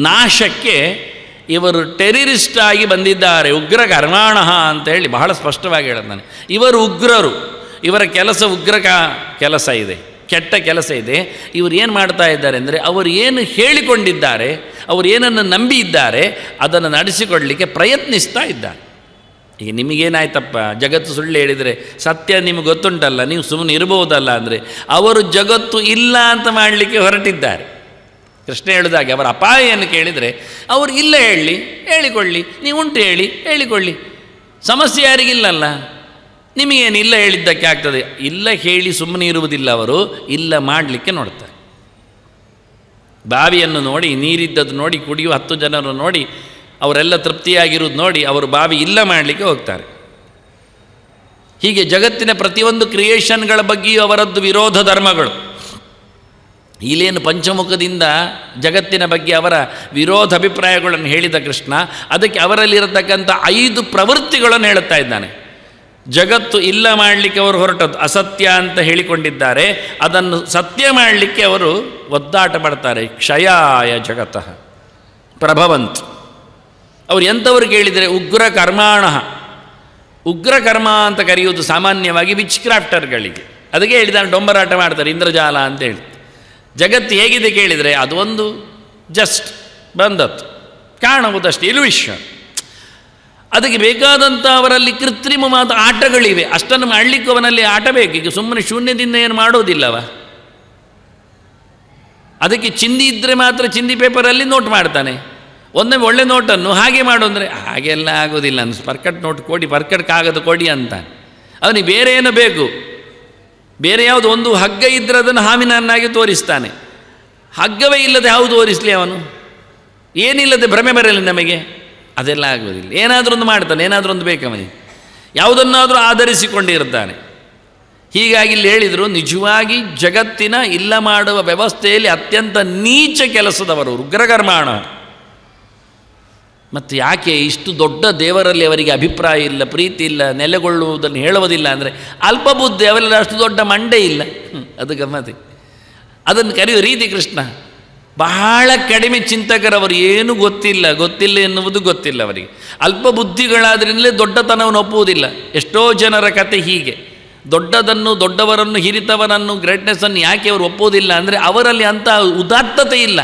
ನಾಶಕ್ಕೆ ಇವರು ಟೆರರಿಸ್ಟ್ ಆಗಿ ಬಂದಿದ್ದಾರೆ. ಉಗ್ರ ಕರ್ಮಾಣಃ ಅಂತ ಹೇಳಿ ಬಹಳ ಸ್ಪಷ್ಟವಾಗಿ ಹೇಳ್ತಾನೆ. ಇವರು ಉಗ್ರರು, ಇವರ ಕೆಲಸ ಉಗ್ರ ಕೆಲಸ ಇದೆ, ಕೆಟ್ಟ ಕೆಲಸ ಇದೆ. ಇವರು ಏನು ಮಾಡ್ತಾ ಇದ್ದಾರೆ ಅಂದರೆ, ಅವರು ಏನು ಹೇಳಿಕೊಂಡಿದ್ದಾರೆ, ಅವರು ಏನನ್ನು ನಂಬಿ ಇದ್ದಾರೆ ಅದನ್ನು ನಡೆಸಿಕೊಳ್ಳಲಿಕ್ಕೆ ಪ್ರಯತ್ನಿಸ್ತಾ ಇದ್ದಾರೆ. ಈಗ ನಿಮಗೇನಾಯ್ತಪ್ಪ, ಜಗತ್ತು ಸುಳ್ಳು ಹೇಳಿದರೆ ಸತ್ಯ ನಿಮಗೆ ಗೊತ್ತುಂಟಲ್ಲ, ನೀವು ಸುಮ್ಮನೆ ಇರಬಹುದಲ್ಲ ಅಂದರೆ, ಅವರು ಜಗತ್ತು ಇಲ್ಲ ಅಂತ ಮಾಡಲಿಕ್ಕೆ ಹೊರಟಿದ್ದಾರೆ. ಕೃಷ್ಣ ಹೇಳಿದಾಗೆ ಅವರ ಅಪಾಯವನ್ನು ಕೇಳಿದರೆ ಅವರು ಇಲ್ಲ ಹೇಳಿಕೊಳ್ಳಿ, ನೀವು ಉಂಟು ಹೇಳಿಕೊಳ್ಳಿ, ಸಮಸ್ಯೆ ಯಾರಿಗಿಲ್ಲಲ್ಲ, ನಿಮಗೇನು ಇಲ್ಲ ಹೇಳಿದ್ದಕ್ಕೆ ಆಗ್ತದೆ. ಇಲ್ಲ ಹೇಳಿ ಸುಮ್ಮನೆ ಇರುವುದಿಲ್ಲ, ಅವರು ಇಲ್ಲ ಮಾಡಲಿಕ್ಕೆ ನೋಡ್ತಾರೆ. ಬಾವಿಯನ್ನು ನೋಡಿ, ನೀರಿದ್ದದ್ದು ನೋಡಿ, ಕುಡಿಯುವ 10 ಜನರು ನೋಡಿ, ಅವರೆಲ್ಲ ತೃಪ್ತಿಯಾಗಿರೋದು ನೋಡಿ ಅವರು ಬಾವಿ ಇಲ್ಲ ಮಾಡಲಿಕ್ಕೆ ಹೋಗ್ತಾರೆ. ಹೀಗೆ ಜಗತ್ತಿನ ಪ್ರತಿಯೊಂದು ಕ್ರಿಯೇಷನ್ಗಳ ಬಗ್ಗೆಯೂ ಅವರದ್ದು ವಿರೋಧ ಧರ್ಮಗಳು. ಇಲ್ಲೇನು ಪಂಚಮುಖದಿಂದ ಜಗತ್ತಿನ ಬಗ್ಗೆ ಅವರ ವಿರೋಧ ಅಭಿಪ್ರಾಯಗಳನ್ನು ಹೇಳಿದ ಕೃಷ್ಣ, ಅದಕ್ಕೆ ಅವರಲ್ಲಿರತಕ್ಕಂಥ 5 ಪ್ರವೃತ್ತಿಗಳನ್ನು ಹೇಳುತ್ತಾ ಇದ್ದಾನೆ. ಜಗತ್ತು ಇಲ್ಲ ಮಾಡಲಿಕ್ಕೆ ಅವರು ಹೊರಟದ್ದು ಅಸತ್ಯ ಅಂತ ಹೇಳಿಕೊಂಡಿದ್ದಾರೆ, ಅದನ್ನು ಸತ್ಯ ಮಾಡಲಿಕ್ಕೆ ಅವರು ಒದ್ದಾಟ ಪಡ್ತಾರೆ. ಕ್ಷಯಾಯ ಜಗತಃ ಪ್ರಭವಂತ್. ಅವ್ರು ಎಂಥವ್ರು ಕೇಳಿದರೆ ಉಗ್ರ ಕರ್ಮಾಣಃ. ಉಗ್ರ ಕರ್ಮ ಅಂತ ಕರೆಯುವುದು ಸಾಮಾನ್ಯವಾಗಿ ವಿಚ್ ಕ್ರಾಫ್ಟರ್ಗಳಿಗೆ. ಅದಕ್ಕೆ ಹೇಳಿದಾನೆ ಡೊಂಬರಾಟ ಮಾಡ್ತಾರೆ, ಇಂದ್ರಜಾಲ ಅಂತ ಹೇಳಿ. ಜಗತ್ತು ಹೇಗಿದೆ ಕೇಳಿದರೆ ಅದು ಒಂದು ಜಸ್ಟ್ ಬಂದದ್ದು ಕಾಣುವುದಷ್ಟು ಇಲ್ವಿಷನ್. ಅದಕ್ಕೆ ಬೇಕಾದಂಥ ಅವರಲ್ಲಿ ಕೃತ್ರಿಮವಾದ ಆಟಗಳಿವೆ. ಅಷ್ಟನ್ನು ಮಾಡಲಿಕ್ಕೆ ಅವನಲ್ಲಿ ಆಟ ಬೇಕು. ಈಗ ಸುಮ್ಮನೆ ಶೂನ್ಯದಿಂದ ಏನು ಮಾಡೋದಿಲ್ಲವ. ಅದಕ್ಕೆ ಚಿಂದಿ ಇದ್ದರೆ ಮಾತ್ರ ಚಿಂದಿ ಪೇಪರಲ್ಲಿ ನೋಟ್ ಮಾಡ್ತಾನೆ. ಒಂದೊಮ್ಮೆ ಒಳ್ಳೆ ನೋಟನ್ನು ಹಾಗೆ ಮಾಡು ಅಂದರೆ ಹಾಗೆಲ್ಲ ಆಗೋದಿಲ್ಲ, ಪರ್ಕಟ್ ನೋಟ್ ಕೊಡಿ, ಪರ್ಕಟ್ ಕಾಗದ ಕೊಡಿ ಅಂತಾನೆ. ಅವನಿಗೆ ಬೇರೆ ಏನೋ ಬೇಕು, ಬೇರೆ ಯಾವುದು ಒಂದು ಹಗ್ಗ ಇದ್ದರೆ ಅದನ್ನು ಹಾವಿನನ್ನಾಗಿ ತೋರಿಸ್ತಾನೆ. ಹಗ್ಗವೇ ಇಲ್ಲದೆ ಯಾವುದು ತೋರಿಸಲಿ ಅವನು? ಏನಿಲ್ಲದೆ ಭ್ರಮೆ ಬರಲಿ ನಮಗೆ, ಅದೆಲ್ಲ ಆಗೋದಿಲ್ಲ. ಏನಾದರೂ ಒಂದು ಮಾಡ್ತಾನೆ, ಏನಾದರೂ ಒಂದು ಬೇಕು ಅವನಿಗೆ, ಯಾವುದನ್ನಾದರೂ ಆಧರಿಸಿಕೊಂಡಿರ್ತಾನೆ. ಹೀಗಾಗಿ ಇಲ್ಲಿ ಹೇಳಿದರು, ನಿಜವಾಗಿ ಜಗತ್ತಿನ ಇಲ್ಲ ಮಾಡುವ ವ್ಯವಸ್ಥೆಯಲ್ಲಿ ಅತ್ಯಂತ ನೀಚ ಕೆಲಸದವರು ಉಗ್ರಕರ್ಮಾಣ. ಮತ್ತು ಯಾಕೆ ಇಷ್ಟು ದೊಡ್ಡ ದೇವರಲ್ಲಿ ಅವರಿಗೆ ಅಭಿಪ್ರಾಯ ಇಲ್ಲ, ಪ್ರೀತಿ ಇಲ್ಲ, ನೆಲೆಗೊಳ್ಳುವುದನ್ನು ಹೇಳುವುದಿಲ್ಲ ಅಂದರೆ ಅಲ್ಪಬುದ್ಧಿ, ಅವರೆಲ್ಲ ಅಷ್ಟು ದೊಡ್ಡ ಮಂಡೆ ಇಲ್ಲ. ಅದು ಗಮ್ಮತಿ. ಅದನ್ನು ಕರೆಯುವ ರೀತಿ ಕೃಷ್ಣ ಬಹಳ ಕಡಿಮೆ ಚಿಂತಕರವರು, ಏನೂ ಗೊತ್ತಿಲ್ಲ ಎನ್ನುವುದು ಗೊತ್ತಿಲ್ಲ ಅವರಿಗೆ. ಅಲ್ಪಬುದ್ಧಿಗಳಾದ್ರಿಂದಲೇ ದೊಡ್ಡತನವನ್ನು ಒಪ್ಪುವುದಿಲ್ಲ. ಎಷ್ಟೋ ಜನರ ಕತೆ ಹೀಗೆ. ದೊಡ್ಡವರನ್ನು ಹಿರಿತವನನ್ನು ಗ್ರೇಟ್ನೆಸ್ಸನ್ನು ಯಾಕೆ ಅವರು ಒಪ್ಪುವುದಿಲ್ಲ ಅಂದರೆ ಅವರಲ್ಲಿ ಅಂಥ ಉದಾತ್ತತೆ ಇಲ್ಲ,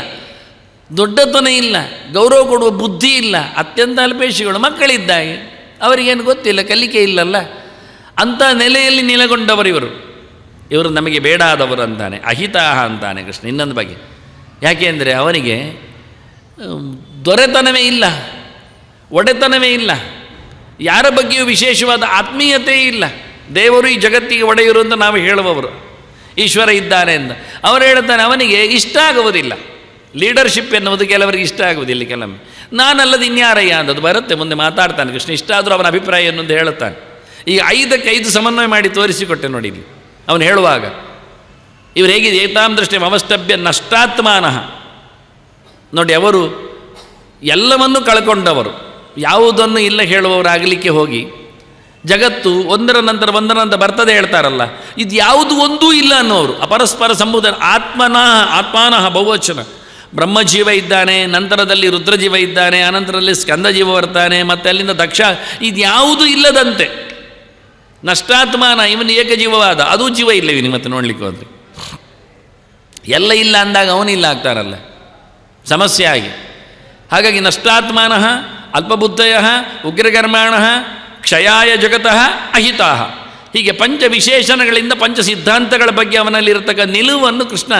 ದೊಡ್ಡತನ ಇಲ್ಲ, ಗೌರವ ಕೊಡುವ ಬುದ್ಧಿ ಇಲ್ಲ, ಅತ್ಯಂತ ಅಲ್ಪೇಶಿಗಳು, ಮಕ್ಕಳಿದ್ದಾಗೆ, ಅವರಿಗೇನು ಗೊತ್ತಿಲ್ಲ, ಕಲಿಕೆ ಇಲ್ಲಲ್ಲ. ಅಂಥ ನೆಲೆಯಲ್ಲಿ ನೆಲೆಗೊಂಡವರು ಇವರು ನಮಗೆ ಬೇಡಾದವರು ಅಂತಾನೆ, ಅಹಿತಾಹ ಅಂತಾನೆ ಕೃಷ್ಣ. ಇನ್ನೊಂದು ಬಗ್ಗೆ ಯಾಕೆ ಅಂದರೆ ಅವನಿಗೆ ದೊರೆತನವೇ ಇಲ್ಲ, ಒಡೆತನವೇ ಇಲ್ಲ, ಯಾರ ಬಗ್ಗೆಯೂ ವಿಶೇಷವಾದ ಆತ್ಮೀಯತೆ ಇಲ್ಲ. ದೇವರು ಈ ಜಗತ್ತಿಗೆ ಒಡೆಯರು ಅಂತ ನಾವು ಹೇಳುವವರು, ಈಶ್ವರ ಇದ್ದಾನೆ ಅಂತ ಅವರು ಹೇಳ್ತಾನೆ. ಅವನಿಗೆ ಇಷ್ಟ ಆಗುವುದಿಲ್ಲ ಲೀಡರ್ಶಿಪ್ ಎನ್ನುವುದು, ಕೆಲವರಿಗೆ ಇಷ್ಟ ಆಗುವುದಿಲ್ಲ. ಕೆಲವೊಮ್ಮೆ ನಾನಲ್ಲದು ಇನ್ಯಾರಯ್ಯ ಅಂದದ್ದು ಬರುತ್ತೆ, ಮುಂದೆ ಮಾತಾಡ್ತಾನೆ ಕೃಷ್ಣ. ಇಷ್ಟ ಆದರೂ ಅವನ ಅಭಿಪ್ರಾಯ ಎನ್ನುವುದು ಹೇಳುತ್ತಾನೆ. ಈಗ 5ಕ್ಕೆ 5 ಸಮನ್ವಯ ಮಾಡಿ ತೋರಿಸಿಕೊಟ್ಟೆ ನೋಡಿ ಇಲ್ಲಿ ಅವನು ಹೇಳುವಾಗ. ಇವರು ಹೇಗಿದೆ, ಏತಾಂ ದೃಷ್ಟಿ ಅವಷ್ಟಭ್ಯ ನಷ್ಟಾತ್ಮಾನಃ. ನೋಡಿ, ಅವರು ಎಲ್ಲವನ್ನೂ ಕಳ್ಕೊಂಡವರು, ಯಾವುದನ್ನು ಇಲ್ಲ ಹೇಳುವವರಾಗಲಿಕ್ಕೆ ಹೋಗಿ ಜಗತ್ತು ಒಂದರ ನಂತರ ಬರ್ತದೆ ಹೇಳ್ತಾರಲ್ಲ, ಇದು ಯಾವುದು ಒಂದೂ ಇಲ್ಲ ಅನ್ನೋರು. ಅಪರಸ್ಪರ ಸಂಬೋಧನೆ. ಆತ್ಮಾನಃ ಬಹುವಚನ. ಬ್ರಹ್ಮಜೀವ ಇದ್ದಾನೆ, ನಂತರದಲ್ಲಿ ರುದ್ರಜೀವ ಇದ್ದಾನೆ, ಅನಂತರದಲ್ಲಿ ಸ್ಕಂದಜೀವ ಬರ್ತಾನೆ, ಮತ್ತು ಅಲ್ಲಿಂದ ದಕ್ಷ. ಇದು ಯಾವುದೂ ಇಲ್ಲದಂತೆ ನಷ್ಟಾತ್ಮಾನ. ಇವನು ಏಕಜೀವವಾದ, ಅದೂ ಜೀವ ಇಲ್ಲ ಇವನಿಗೆ. ಮತ್ತೆ ನೋಡಲಿಕ್ಕೆ ಹೋದರೆ ಎಲ್ಲ ಇಲ್ಲ ಅಂದಾಗ ಅವನಿಲ್ಲ ಆಗ್ತಾರಲ್ಲ, ಸಮಸ್ಯೆ ಆಗಿ. ಹಾಗಾಗಿ ನಷ್ಟಾತ್ಮಾನಃ ಅಲ್ಪಬುದ್ಧಯ ಉಗ್ರಕರ್ಮಾಣಃ ಕ್ಷಯಾಯ ಜಗತಃ ಅಹಿತಾಹ. ಹೀಗೆ ಪಂಚ ವಿಶೇಷಣಗಳಿಂದ ಪಂಚ ಸಿದ್ಧಾಂತಗಳ ಬಗ್ಗೆ ಅವನಲ್ಲಿರತಕ್ಕ ನಿಲುವನ್ನು ಕೃಷ್ಣ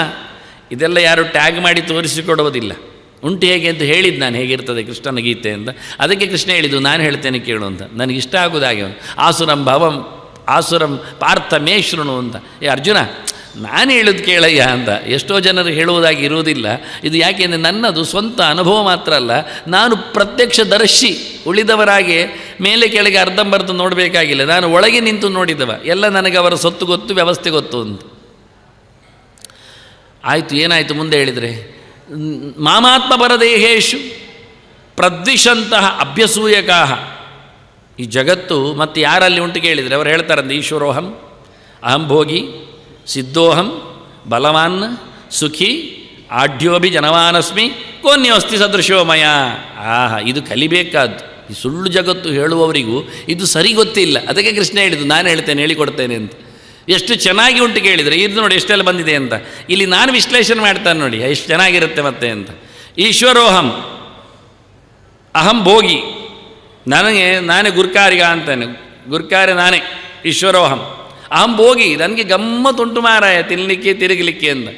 ಇದೆಲ್ಲ ಯಾರು ಟ್ಯಾಗ್ ಮಾಡಿ ತೋರಿಸಿಕೊಡುವುದಿಲ್ಲ. ಉಂಟು ಹೇಗೆ ಅಂತ ಹೇಳಿದ್ದು ನಾನು, ಹೇಗಿರ್ತದೆ ಕೃಷ್ಣನ ಗೀತೆ ಅಂತ. ಅದಕ್ಕೆ ಕೃಷ್ಣ ಹೇಳಿದ್ದು ನಾನು ಹೇಳ್ತೇನೆ ಕೇಳು ಅಂತ. ನನಗಿಷ್ಟ ಆಗೋದಾಗೆ ಅವನು ಆಸುರಂ ಭವಂ ಆಸುರಂ ಪಾರ್ಥ ಮೇ ಶೃಣು ಅಂತ. ಅರ್ಜುನ ನಾನು ಹೇಳೋದು ಕೇಳಯ್ಯ ಅಂತ. ಎಷ್ಟೋ ಜನರು ಹೇಳುವುದಾಗಿ ಇರುವುದಿಲ್ಲ. ಇದು ಯಾಕೆಂದರೆ ನನ್ನದು ಸ್ವಂತ ಅನುಭವ ಮಾತ್ರ ಅಲ್ಲ, ನಾನು ಪ್ರತ್ಯಕ್ಷದರ್ಶಿ. ಉಳಿದವರಾಗೆ ಮೇಲೆ ಕೆಳಗೆ ಅರ್ಧಂಬರ್ಧ ನೋಡಬೇಕಾಗಿಲ್ಲ, ನಾನು ಒಳಗೆ ನಿಂತು ನೋಡಿದವ. ಎಲ್ಲ ನನಗೆ ಅವರ ಸೊತ್ತು ಗೊತ್ತು, ವ್ಯವಸ್ಥೆ ಗೊತ್ತು ಅಂತ. ಆಯಿತು, ಏನಾಯಿತು ಮುಂದೆ ಹೇಳಿದರೆ, ಮಾಮಾತ್ಮ ಪರದೇಹೇಶು ಪ್ರದ್ವಿಷಂತಹ ಅಭ್ಯಸೂಯಕಾಹ. ಈ ಜಗತ್ತು ಮತ್ತು ಯಾರಲ್ಲಿ ಉಂಟು ಕೇಳಿದರೆ ಅವರು ಹೇಳ್ತಾರಂತೆ, ಈಶ್ವರೋಹಂ ಅಹಂ ಭೋಗಿ ಸಿದ್ಧೋಹಂ ಬಲವಾನ್ ಸುಖಿ ಆಢ್ಯೋಭಿ ಜನವಾನಸ್ಮಿ ಕೋನ್ಯೋಸ್ತಿ ಸದೃಶೋ ಮಯ. ಆಹಾ, ಇದು ಕಲಿಬೇಕಾದ್ದು. ಈ ಸುಳ್ಳು ಜಗತ್ತು ಹೇಳುವವರಿಗೂ ಇದು ಸರಿ ಗೊತ್ತಿಲ್ಲ. ಅದಕ್ಕೆ ಕೃಷ್ಣ ಹೇಳಿದ್ದು ನಾನು ಹೇಳ್ತೇನೆ, ಹೇಳಿಕೊಡ್ತೇನೆ ಅಂತ. ಎಷ್ಟು ಚೆನ್ನಾಗಿ ಉಂಟು ಕೇಳಿದರೆ, ಇದು ನೋಡಿ ಎಷ್ಟೆಲ್ಲ ಬಂದಿದೆ ಅಂತ. ಇಲ್ಲಿ ನಾನು ವಿಶ್ಲೇಷಣೆ ಮಾಡ್ತಾನೆ ನೋಡಿ, ಎಷ್ಟು ಚೆನ್ನಾಗಿರುತ್ತೆ ಮತ್ತೆ ಅಂತ. ಈಶ್ವರೋಹಂ ಅಹಂ ಭೋಗಿ, ನನಗೆ ನಾನೇ ಗುರ್ಕಾರಿಗ ಅಂತಾನೆ, ಗುರ್ಕಾರಿ ನಾನೇ. ಈಶ್ವರೋಹಂ ಅಹಂ ಭೋಗಿ, ನನಗೆ ಗಮ್ಮತ್ತುಂಟು ಮಾರಾಯ ತಿನ್ನಲಿಕ್ಕೆ ತಿರುಗಲಿಕ್ಕೆ ಅಂತ.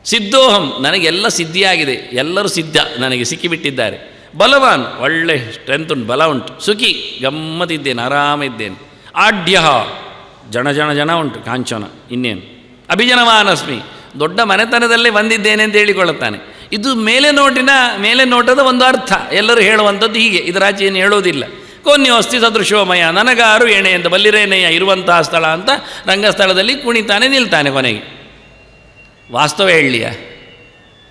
ಸಿದ್ಧೋಹಂ, ನನಗೆಲ್ಲ ಸಿದ್ಧಿಯಾಗಿದೆ, ಎಲ್ಲರೂ ಸಿದ್ಧ ನನಗೆ ಸಿಕ್ಕಿಬಿಟ್ಟಿದ್ದಾರೆ. ಬಲವಾನ್, ಒಳ್ಳೆ ಸ್ಟ್ರೆಂತ್ ಉಂಟು, ಬಲ ಉಂಟು. ಸುಖಿ, ಗಮ್ಮತ್ತಿದ್ದೇನೆ, ಆರಾಮಿದ್ದೇನೆ. ಆಢ್ಯ, ಜನ ಉಂಟು, ಕಾಂಚನ, ಇನ್ನೇನು. ಅಭಿಜನವಾನಸ್ಮಿ, ದೊಡ್ಡ ಮನೆತನದಲ್ಲೇ ಬಂದಿದ್ದೇನೆ ಅಂತ ಹೇಳಿಕೊಳ್ಳುತ್ತಾನೆ. ಇದು ಮೇಲೆ ನೋಟದ ಒಂದು ಅರ್ಥ. ಎಲ್ಲರೂ ಹೇಳುವಂಥದ್ದು ಹೀಗೆ, ಇದರಾಚೆ ಏನು ಹೇಳೋದಿಲ್ಲ. ಕೋನ್ಯೋಸ್ತಿ ಸದೃಶೋಮಯ, ನನಗಾರು ಎಣೆ ಅಂತ, ಬಲ್ಲಿರೇನೆಯ ಇರುವಂತಹ ಸ್ಥಳ ಅಂತ ರಂಗಸ್ಥಳದಲ್ಲಿ ಕುಣಿತಾನೆ ನಿಲ್ತಾನೆ. ಕೊನೆಗೆ ವಾಸ್ತವ ಹೇಳಲಿಯ,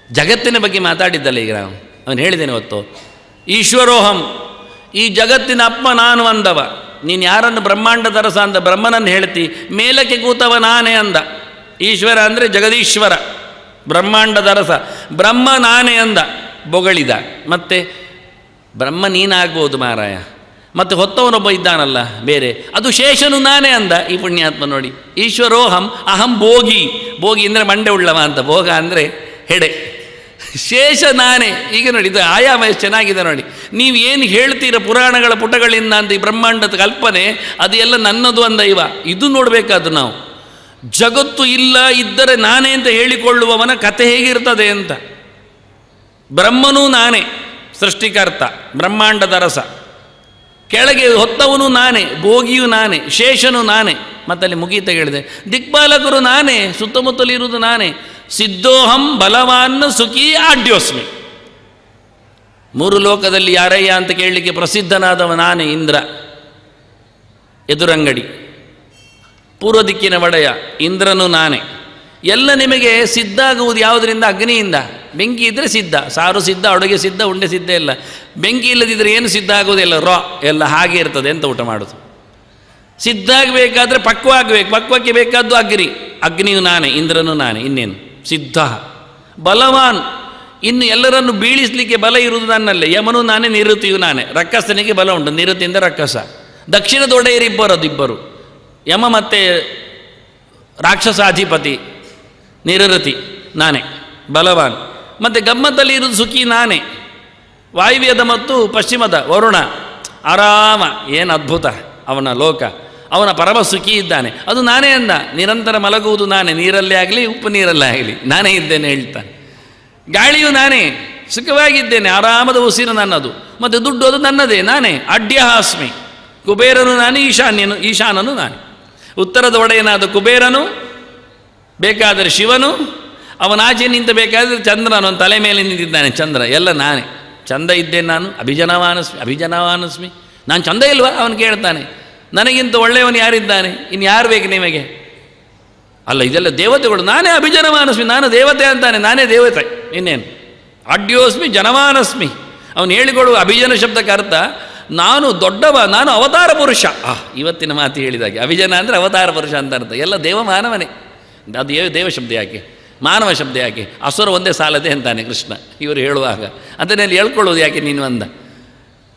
ಜಗತ್ತಿನ ಬಗ್ಗೆ ಮಾತಾಡಿದ್ದಲ್ಲ ಈಗ ಅವನು ಹೇಳಿದ್ದೇನೆ ಹೊತ್ತು. ಈಶ್ವರೋಹಂ, ಈ ಜಗತ್ತಿನ ಅಪ್ಪ ನಾನು ಅಂದವ. ನೀನು ಯಾರನ್ನು ಬ್ರಹ್ಮಾಂಡದ ರಸ ಅಂದ, ಬ್ರಹ್ಮನನ್ನು ಹೇಳ್ತಿ. ಮೇಲಕ್ಕೆ ಕೂತವ ನಾನೇ ಅಂದ. ಈಶ್ವರ ಅಂದರೆ ಜಗದೀಶ್ವರ, ಬ್ರಹ್ಮಾಂಡದ ರಸ. ಬ್ರಹ್ಮ ನಾನೇ ಅಂದ, ಬೊಗಳಿದ. ಮತ್ತು ಬ್ರಹ್ಮ ನೀನಾಗ್ಬೋದು ಮಾರಾಯ. ಮತ್ತು ಹೊತ್ತವನೊಬ್ಬ ಇದ್ದಾನಲ್ಲ ಬೇರೆ, ಅದು ಶೇಷನು ನಾನೇ ಅಂದ ಈ ಪುಣ್ಯಾತ್ಮ ನೋಡಿ. ಈಶ್ವರೋಹಂ ಅಹಂ ಭೋಗಿ, ಭೋಗಿ ಅಂದರೆ ಮಂಡೆ ಉಳ್ಳವ ಅಂತ, ಭೋಗ ಅಂದರೆ ಹೆಡೆ. ಶೇಷ ನಾನೇ. ಈಗ ನೋಡಿ, ಇದು ಆಯಾಮ ಎಷ್ಟು ಚೆನ್ನಾಗಿದೆ ನೋಡಿ. ನೀವು ಏನು ಹೇಳ್ತೀರ ಪುರಾಣಗಳ ಪುಟಗಳಿಂದ ಅಂತ, ಈ ಬ್ರಹ್ಮಾಂಡದ ಕಲ್ಪನೆ ಅದು ಎಲ್ಲ ನನ್ನದು ಅಂದ ಇವ. ಇದು ನೋಡಬೇಕಾದ್ದು ನಾವು. ಜಗತ್ತು ಇಲ್ಲ ಇದ್ದರೆ ನಾನೇ ಅಂತ ಹೇಳಿಕೊಳ್ಳುವವನ ಕಥೆ ಹೇಗಿರ್ತದೆ ಅಂತ. ಬ್ರಹ್ಮನೂ ನಾನೇ, ಸೃಷ್ಟಿಕರ್ತ, ಬ್ರಹ್ಮಾಂಡದ ರಸ. ಕೆಳಗೆ ಹೊತ್ತವನು ನಾನೇ, ಭೋಗಿಯೂ ನಾನೇ, ಶೇಷನು ನಾನೇ. ಮತ್ತಲ್ಲಿ ಮುಗೀತ ಹೇಳಿದೆ, ದಿಕ್ಪಾಲಕರು ನಾನೇ, ಸುತ್ತಮುತ್ತಲಿರುವುದು ನಾನೇ. ಸಿದ್ಧೋಹಂ ಬಲವಾನ್ ಸುಖಿ ಆಢ್ಯೋಸ್ಮಿ. ಮೂರು ಲೋಕದಲ್ಲಿ ಯಾರಯ್ಯ ಅಂತ ಕೇಳಲಿಕ್ಕೆ ಪ್ರಸಿದ್ಧನಾದವ ನಾನೇ, ಇಂದ್ರ ಎದುರಂಗಡಿ. ಪೂರ್ವ ದಿಕ್ಕಿನ ಒಡೆಯ ಇಂದ್ರನು ನಾನೇ. ಎಲ್ಲ ನಿಮಗೆ ಸಿದ್ಧ ಆಗುವುದು ಯಾವುದರಿಂದ? ಅಗ್ನಿಯಿಂದ. ಬೆಂಕಿ ಇದ್ದರೆ ಸಿದ್ಧ, ಸಾರು ಸಿದ್ಧ, ಅಡುಗೆ ಸಿದ್ಧ, ಉಂಡೆ ಸಿದ್ಧ ಇಲ್ಲ. ಬೆಂಕಿ ಇಲ್ಲದಿದ್ದರೆ ಏನು ಸಿದ್ಧ ಆಗೋದಿಲ್ಲ, ಎಲ್ಲ ಹಾಗೆ ಇರ್ತದೆ ಅಂತ ಊಟ ಮಾಡೋದು. ಸಿದ್ಧ ಆಗಬೇಕಾದ್ರೆ ಪಕ್ವ ಆಗಬೇಕು, ಪಕ್ವಕ್ಕೆ ಬೇಕಾದ್ದು ಅಗ್ನಿಯು ನಾನೇ, ಇಂದ್ರನು ನಾನೇ, ಇನ್ನೇನು ಸಿದ್ಧ. ಬಲವಾನ್, ಇನ್ನು ಎಲ್ಲರನ್ನು ಬೀಳಿಸಲಿಕ್ಕೆ ಬಲ ಇರುವುದು ನನ್ನಲ್ಲೇ. ಯಮನು ನಾನೇ, ನಿವೃತ್ತಿಯು ನಾನೇ. ರಕ್ಕಸನಿಗೆ ಬಲ ಉಂಟು, ನಿವೃತ್ತಿಯಿಂದ ರಕ್ಕಸ. ದಕ್ಷಿಣದ ಒಡೆಯರಿಬ್ಬರು, ಯಮ ಮತ್ತು ರಾಕ್ಷಸಾಧಿಪತಿ ನಿರೃತಿ ನಾನೇ, ಬಲವಾನ್. ಮತ್ತು ಗಮ್ಮತ್ತಲ್ಲಿ ಇರುವುದು ಸುಖಿ ನಾನೇ. ವಾಯುವ್ಯದ ಮತ್ತು ಪಶ್ಚಿಮದ ವರುಣ ಆರಾಮ, ಏನು ಅದ್ಭುತ ಅವನ ಲೋಕ. ಅವನ ಪರಮ ಸುಖಿ ಇದ್ದಾನೆ, ಅದು ನಾನೇ ಅಂದ. ನಿರಂತರ ಮಲಗುವುದು ನಾನೇ, ನೀರಲ್ಲೇ ಆಗಲಿ ಉಪ್ಪು ನೀರಲ್ಲೇ ಆಗಲಿ ನಾನೇ ಇದ್ದೇನೆ ಹೇಳ್ತಾನೆ. ಗಾಳಿಯು ನಾನೇ, ಸುಖವಾಗಿದ್ದೇನೆ, ಆರಾಮದ ಉಸಿರು ನನ್ನದು. ಮತ್ತು ದುಡ್ಡು ಅದು ನನ್ನದೇ, ನಾನೇ. ಅಡ್ಯಹಾಸ್ಮಿ, ಕುಬೇರನು ನಾನೇ, ಈಶಾನನು ನಾನೇ. ಉತ್ತರದ ಒಡೆಯನಾದ ಕುಬೇರನು, ಬೇಕಾದರೆ ಶಿವನು, ಅವನಾಚೆ ನಿಂತ ಬೇಕಾದರೆ ಚಂದ್ರನು, ಅವನ ತಲೆ ಮೇಲೆ ನಿಂತಿದ್ದಾನೆ ಚಂದ್ರ, ಎಲ್ಲ ನಾನೇ. ಚಂದ ಇದ್ದೇನೆ ನಾನು, ಅಭಿಜನವಾನಸ್ಮಿ. ನಾನು ಚಂದ ಇಲ್ವಾ ಅವನು ಕೇಳ್ತಾನೆ. ನನಗಿಂತ ಒಳ್ಳೆಯವನು ಯಾರಿದ್ದಾನೆ, ಇನ್ನು ಯಾರು ಬೇಕು ನಿಮಗೆ? ಅಲ್ಲ, ಇದೆಲ್ಲ ದೇವತೆಗಳು. ನಾನೇ ಅಭಿಜನವಾನಸ್ಮಿ, ನಾನು ದೇವತೆ ಅಂತಾನೆ, ನಾನೇ ದೇವತೆ, ಇನ್ನೇನು. ಅಡ್ಯೋಸ್ಮಿ ಜನವಾನಸ್ಮಿ. ಅವನು ಹೇಳಿಕೊಡುವ ಅಭಿಜನ ಶಬ್ದಕ್ಕೆ ಅರ್ಥ ನಾನು ದೊಡ್ಡವ, ನಾನು ಅವತಾರ ಪುರುಷ. ಇವತ್ತಿನ ಮಾತು ಹೇಳಿದಾಗೆ ಅಭಿಜನ ಅಂದರೆ ಅವತಾರ ಪುರುಷ ಅಂತ ಅರ್ಥ. ಎಲ್ಲ ದೇವ ಮಾನವನೇ. ಅದು ದೇವ ಶಬ್ದ ಯಾಕೆ, ಮಾನವ ಶಬ್ದ ಯಾಕೆ? ಅಸುರ ಒಂದೇ ಸಾಲದೆ ಅಂತಾನೆ ಕೃಷ್ಣ ಇವರು ಹೇಳುವಾಗ. ಅದನ್ನಲ್ಲಿ ಹೇಳ್ಕೊಳ್ಳೋದು ಯಾಕೆ ನೀನು ಅಂದ.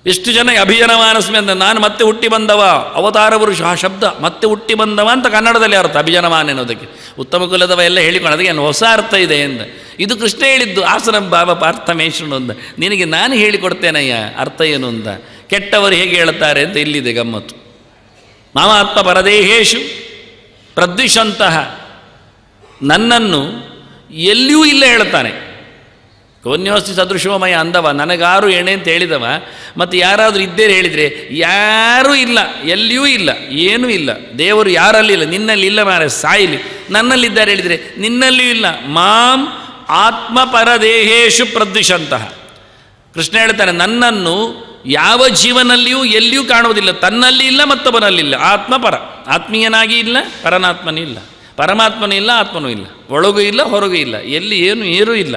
ಎಷ್ಟು ಜನ ಅಭಿಜನವಾನಸ್ಮಿ ಅಂತ, ನಾನು ಮತ್ತೆ ಹುಟ್ಟಿ ಬಂದವ, ಅವತಾರ ಪುರುಷ. ಆ ಶಬ್ದ ಮತ್ತೆ ಹುಟ್ಟಿ ಬಂದವ ಅಂತ ಕನ್ನಡದಲ್ಲಿ ಅರ್ಥ, ಅಭಿಜನವಾನ ಎನ್ನುವುದಕ್ಕೆ. ಉತ್ತಮ ಕುಲದವ ಎಲ್ಲ ಹೇಳಿಕೊಳ್ಳೋದಕ್ಕೆ ಏನು ಹೊಸ ಅರ್ಥ ಇದೆ ಎಂದ. ಇದು ಕೃಷ್ಣ ಹೇಳಿದ್ದು. ಆಸನ ಬಾಬಾ ಪಾರ್ಥ ಮೇಷನು ಅಂದ. ನಿನಗೆ ನಾನು ಹೇಳಿಕೊಡ್ತೇನಯ್ಯ ಅರ್ಥ ಏನು ಅಂತ. ಕೆಟ್ಟವರು ಹೇಗೆ ಹೇಳುತ್ತಾರೆ ಅಂತ ಇಲ್ಲಿದೆ ಗಮ್ಮತ್ತು. ಮಾಮಾತ್ಮ ಪರದೇಹೇಶು ಪ್ರದ್ವಿಷಂತಹ, ನನ್ನನ್ನು ಎಲ್ಲಿಯೂ ಇಲ್ಲ ಹೇಳ್ತಾನೆ. ಕೋನ್ಯೋಸ್ತಿ ಸದೃಶೋಮಯ ಅಂದವ, ನನಗಾರು ಎಣೆ ಅಂತ ಹೇಳಿದವ, ಮತ್ತು ಯಾರಾದರೂ ಇದ್ದೇನೆ ಹೇಳಿದರೆ ಯಾರೂ ಇಲ್ಲ, ಎಲ್ಲಿಯೂ ಇಲ್ಲ, ಏನೂ ಇಲ್ಲ. ದೇವರು ಯಾರಲ್ಲಿ ಇಲ್ಲ, ನಿನ್ನಲ್ಲಿ ಇಲ್ಲ ಮಾರೆ ಸಾಯಿಲಿ. ನನ್ನಲ್ಲಿದ್ದಾರೆ ಹೇಳಿದರೆ ನಿನ್ನಲ್ಲಿಯೂ ಇಲ್ಲ. ಮಾಂ ಆತ್ಮಪರದೇಹೇಶು ಪ್ರದ್ವಿಷಂತಹ. ಕೃಷ್ಣ ಹೇಳ್ತಾನೆ, ನನ್ನನ್ನು ಯಾವ ಜೀವನಲ್ಲಿಯೂ ಎಲ್ಲಿಯೂ ಕಾಣುವುದಿಲ್ಲ, ತನ್ನಲ್ಲಿ ಇಲ್ಲ ಮತ್ತೊಬ್ಬನಲ್ಲಿಲ್ಲ. ಆತ್ಮಪರ, ಆತ್ಮೀಯನಾಗಿ ಇಲ್ಲ, ಪರಮಾತ್ಮನೂ ಇಲ್ಲ, ಪರಮಾತ್ಮನೂ ಇಲ್ಲ, ಆತ್ಮನೂ ಇಲ್ಲ, ಒಳಗೂ ಇಲ್ಲ ಹೊರಗೂ ಇಲ್ಲ, ಎಲ್ಲಿ ಏನೂ ಇಲ್ಲ.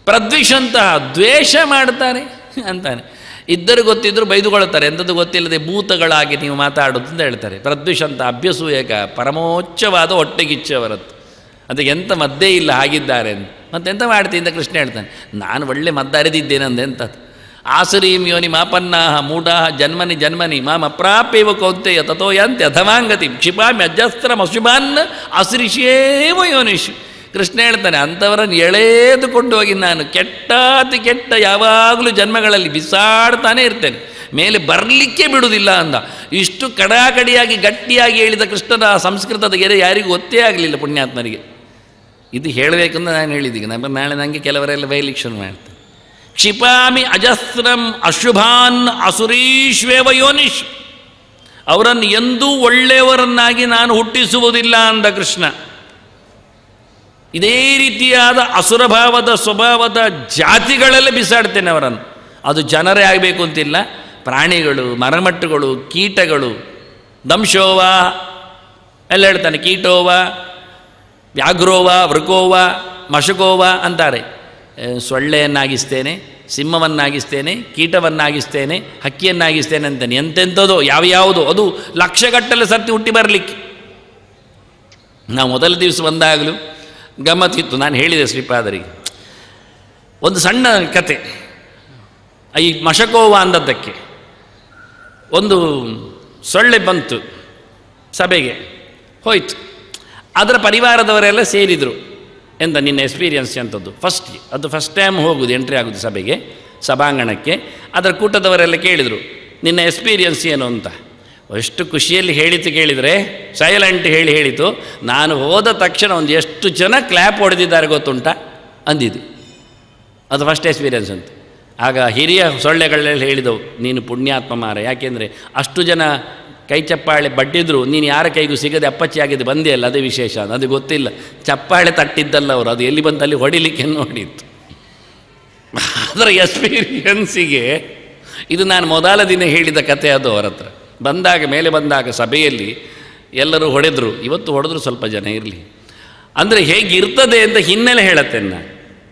ಪ್ರದ್ವಿಷಂತಹ, ದ್ವೇಷ ಮಾಡ್ತಾರೆ ಅಂತಾನೆ. ಇದ್ದರು ಗೊತ್ತಿದ್ದರೂ ಬೈದುಕೊಳ್ತಾರೆ, ಎಂಥದ್ದು ಗೊತ್ತಿಲ್ಲದೆ ಭೂತಗಳಾಗಿ ನೀವು ಮಾತಾಡೋದು ಅಂತ ಹೇಳ್ತಾರೆ. ಪ್ರದ್ವಿಷಂತ ಅಭ್ಯಸೂಯಕ, ಪರಮೋಚ್ಚವಾದ ಹೊಟ್ಟೆಗಿಚ್ಚವರದ್ದು, ಅದಕ್ಕೆ ಎಂಥ ಮದ್ದೇ ಇಲ್ಲ ಹಾಗಿದ್ದಾರೆ ಅಂತ. ಮತ್ತೆಂತ ಮಾಡ್ತೀನಿ ಅಂತ ಕೃಷ್ಣ ಹೇಳ್ತಾನೆ, ನಾನು ಒಳ್ಳೆ ಮದ್ದರಿದಿದ್ದೇನೆ ಅಂದೆ ಎಂಥದ್ದು. ಆಸುರೀಂ ಯೋನಿ ಮಾಪನ್ನಾಹ ಮೂಢಾಹ ಜನ್ಮನಿ ಜನ್ಮನಿ ಮಾಂ ಅಪ್ರಾಪ್ಯವ ಕೌಂತೆಯ ತಥೋ ಯಾಂತಿ ಅಧಮಾಂಗತಿ ಕ್ಷಿಪಾಮಿ ಅಜಸ್ತ್ರಂ ಅಶುಭಾನ್ ಆಸುರಿಷೇವ ಯೋನಿಷು. ಕೃಷ್ಣ ಹೇಳ್ತಾನೆ, ಅಂಥವರನ್ನು ಎಳೆದುಕೊಂಡು ಹೋಗಿ ನಾನು ಕೆಟ್ಟಾತಿ ಕೆಟ್ಟ ಯಾವಾಗಲೂ ಜನ್ಮಗಳಲ್ಲಿ ಬಿಸಾಡ್ತಾನೆ ಇರ್ತೇನೆ, ಮೇಲೆ ಬರಲಿಕ್ಕೆ ಬಿಡುವುದಿಲ್ಲ ಅಂದ. ಇಷ್ಟು ಕಡಾಕಡಿಯಾಗಿ ಗಟ್ಟಿಯಾಗಿ ಹೇಳಿದ ಕೃಷ್ಣನ ಸಂಸ್ಕೃತದ ಗೆರೆ ಯಾರಿಗೂ ಗೊತ್ತೇ ಆಗಲಿಲ್ಲ ಪುಣ್ಯಾತ್ಮರಿಗೆ. ಇದು ಹೇಳಬೇಕಂದ್ರೆ ನಾನು ಹೇಳಿದ್ದೀಗ, ನಾಳೆ ನನಗೆ ಕೆಲವರೆಲ್ಲ ಬೈಲಿಕ್ಕೆ ಶುರು ಮಾಡ್ತಾರೆ. ಕ್ಷಿಪಾಮಿ ಅಜಸ್ರಂ ಅಶುಭಾನ್ ಅಸುರೀಶ್ವೇವ ಯೋನಿಷ್, ಅವರನ್ನು ಎಂದೂ ಒಳ್ಳೆಯವರನ್ನಾಗಿ ನಾನು ಹುಟ್ಟಿಸುವುದಿಲ್ಲ ಅಂದ ಕೃಷ್ಣ. ಇದೇ ರೀತಿಯಾದ ಅಸುರಭಾವದ ಸ್ವಭಾವದ ಜಾತಿಗಳೆಲ್ಲ ಬಿಸಾಡ್ತೇನೆ ಅವರನ್ನು. ಅದು ಜನರೇ ಆಗಬೇಕು ಅಂತಿಲ್ಲ, ಪ್ರಾಣಿಗಳು, ಮರಮಟ್ಟುಗಳು, ಕೀಟಗಳು. ದಂಶೋವ ಎಲ್ಲ ಹೇಳ್ತಾನೆ, ಕೀಟೋವ ವ್ಯಾಘ್ರೋವ ವೃಕೋವ ಮಶಕೋವ ಅಂತಾರೆ. ಸೊಳ್ಳೆಯನ್ನಾಗಿಸ್ತೇನೆ, ಸಿಂಹವನ್ನಾಗಿಸ್ತೇನೆ, ಕೀಟವನ್ನಾಗಿಸ್ತೇನೆ, ಹಕ್ಕಿಯನ್ನಾಗಿಸ್ತೇನೆ ಅಂತಾನೆ. ಎಂತೆಂಥದೋ ಯಾವ್ಯಾವುದೋ, ಅದು ಲಕ್ಷಗಟ್ಟಲೆ ಸರ್ತಿ ಹುಟ್ಟಿ ಬರಲಿಕ್ಕೆ. ನಾವು ಮೊದಲ ದಿವಸ ಬಂದಾಗಲೂ ಗಮ್ಮತ್ತಿತ್ತು. ನಾನು ಹೇಳಿದೆ ಶ್ರೀಪಾದರಿಗೆ ಒಂದು ಸಣ್ಣ ಕತೆ. ಈ ಮಶಕೋವ ಅಂದದ್ದಕ್ಕೆ ಒಂದು ಸೊಳ್ಳೆ ಬಂತು ಸಭೆಗೆ, ಹೋಯ್ತು. ಅದರ ಪರಿವಾರದವರೆಲ್ಲ ಸೇರಿದರು. ಎಂತ ನಿನ್ನ ಎಕ್ಸ್ಪೀರಿಯನ್ಸ್ ಎಂಥದ್ದು? ಫಸ್ಟ್ ಟೈಮ್ ಹೋಗುದು, ಎಂಟ್ರಿ ಆಗೋದು ಸಭೆಗೆ, ಸಭಾಂಗಣಕ್ಕೆ. ಅದರ ಕೂಟದವರೆಲ್ಲ ಕೇಳಿದರು, ನಿನ್ನ ಎಕ್ಸ್ಪೀರಿಯನ್ಸ್ ಏನು ಅಂತ. ಎಷ್ಟು ಖುಷಿಯಲ್ಲಿ ಹೇಳಿತು ಕೇಳಿದರೆ, ಸೈಲೆಂಟ್ ಹೇಳಿತು. ನಾನು ಹೋದ ತಕ್ಷಣ ಒಂದು ಎಷ್ಟು ಜನ ಕ್ಲ್ಯಾಪ್ ಹೊಡೆದಿದ್ದಾರೆ ಗೊತ್ತುಂಟ ಅಂದಿದ್ದು. ಅದು ಫಸ್ಟ್ ಎಕ್ಸ್ಪೀರಿಯನ್ಸ್ ಅಂತ. ಆಗ ಹಿರಿಯ ಸೊಳ್ಳೆಗಳೆಲ್ಲ ಹೇಳಿದವು, ನೀನು ಪುಣ್ಯಾತ್ಮ ಮಾರ, ಯಾಕೆಂದರೆ ಅಷ್ಟು ಜನ ಕೈ ಚಪ್ಪಾಳೆ ಬಡ್ಡಿದ್ರು, ನೀನು ಯಾರ ಕೈಗೂ ಸಿಗದೆ ಅಪ್ಪಚ್ಚಿ ಆಗಿದೆ ಬಂದೇ ಅಲ್ಲ, ಅದೇ ವಿಶೇಷ. ಅದು ಗೊತ್ತಿಲ್ಲ, ಚಪ್ಪಾಳೆ ತಟ್ಟಿದ್ದಲ್ಲ ಅವರು, ಅದು ಎಲ್ಲಿ ಬಂತು ಅಲ್ಲಿ ಹೊಡಿಲಿಕ್ಕೆ ನೋಡಿತ್ತು. ಅದರ ಎಕ್ಸ್ಪೀರಿಯನ್ಸಿಗೆ ಇದು ನಾನು ಮೊದಲ ದಿನ ಹೇಳಿದ ಕತೆ. ಅದು ಅವರ ಹತ್ರ ಮೇಲೆ ಬಂದಾಗ ಸಭೆಯಲ್ಲಿ ಎಲ್ಲರೂ ಹೊಡೆದರು. ಇವತ್ತು ಹೊಡೆದ್ರು ಸ್ವಲ್ಪ ಜನ ಇರಲಿ. ಅಂದರೆ ಹೇಗಿರ್ತದೆ ಅಂತ ಹಿನ್ನೆಲೆ ಹೇಳತ್ತೇನೆ ನಾನು.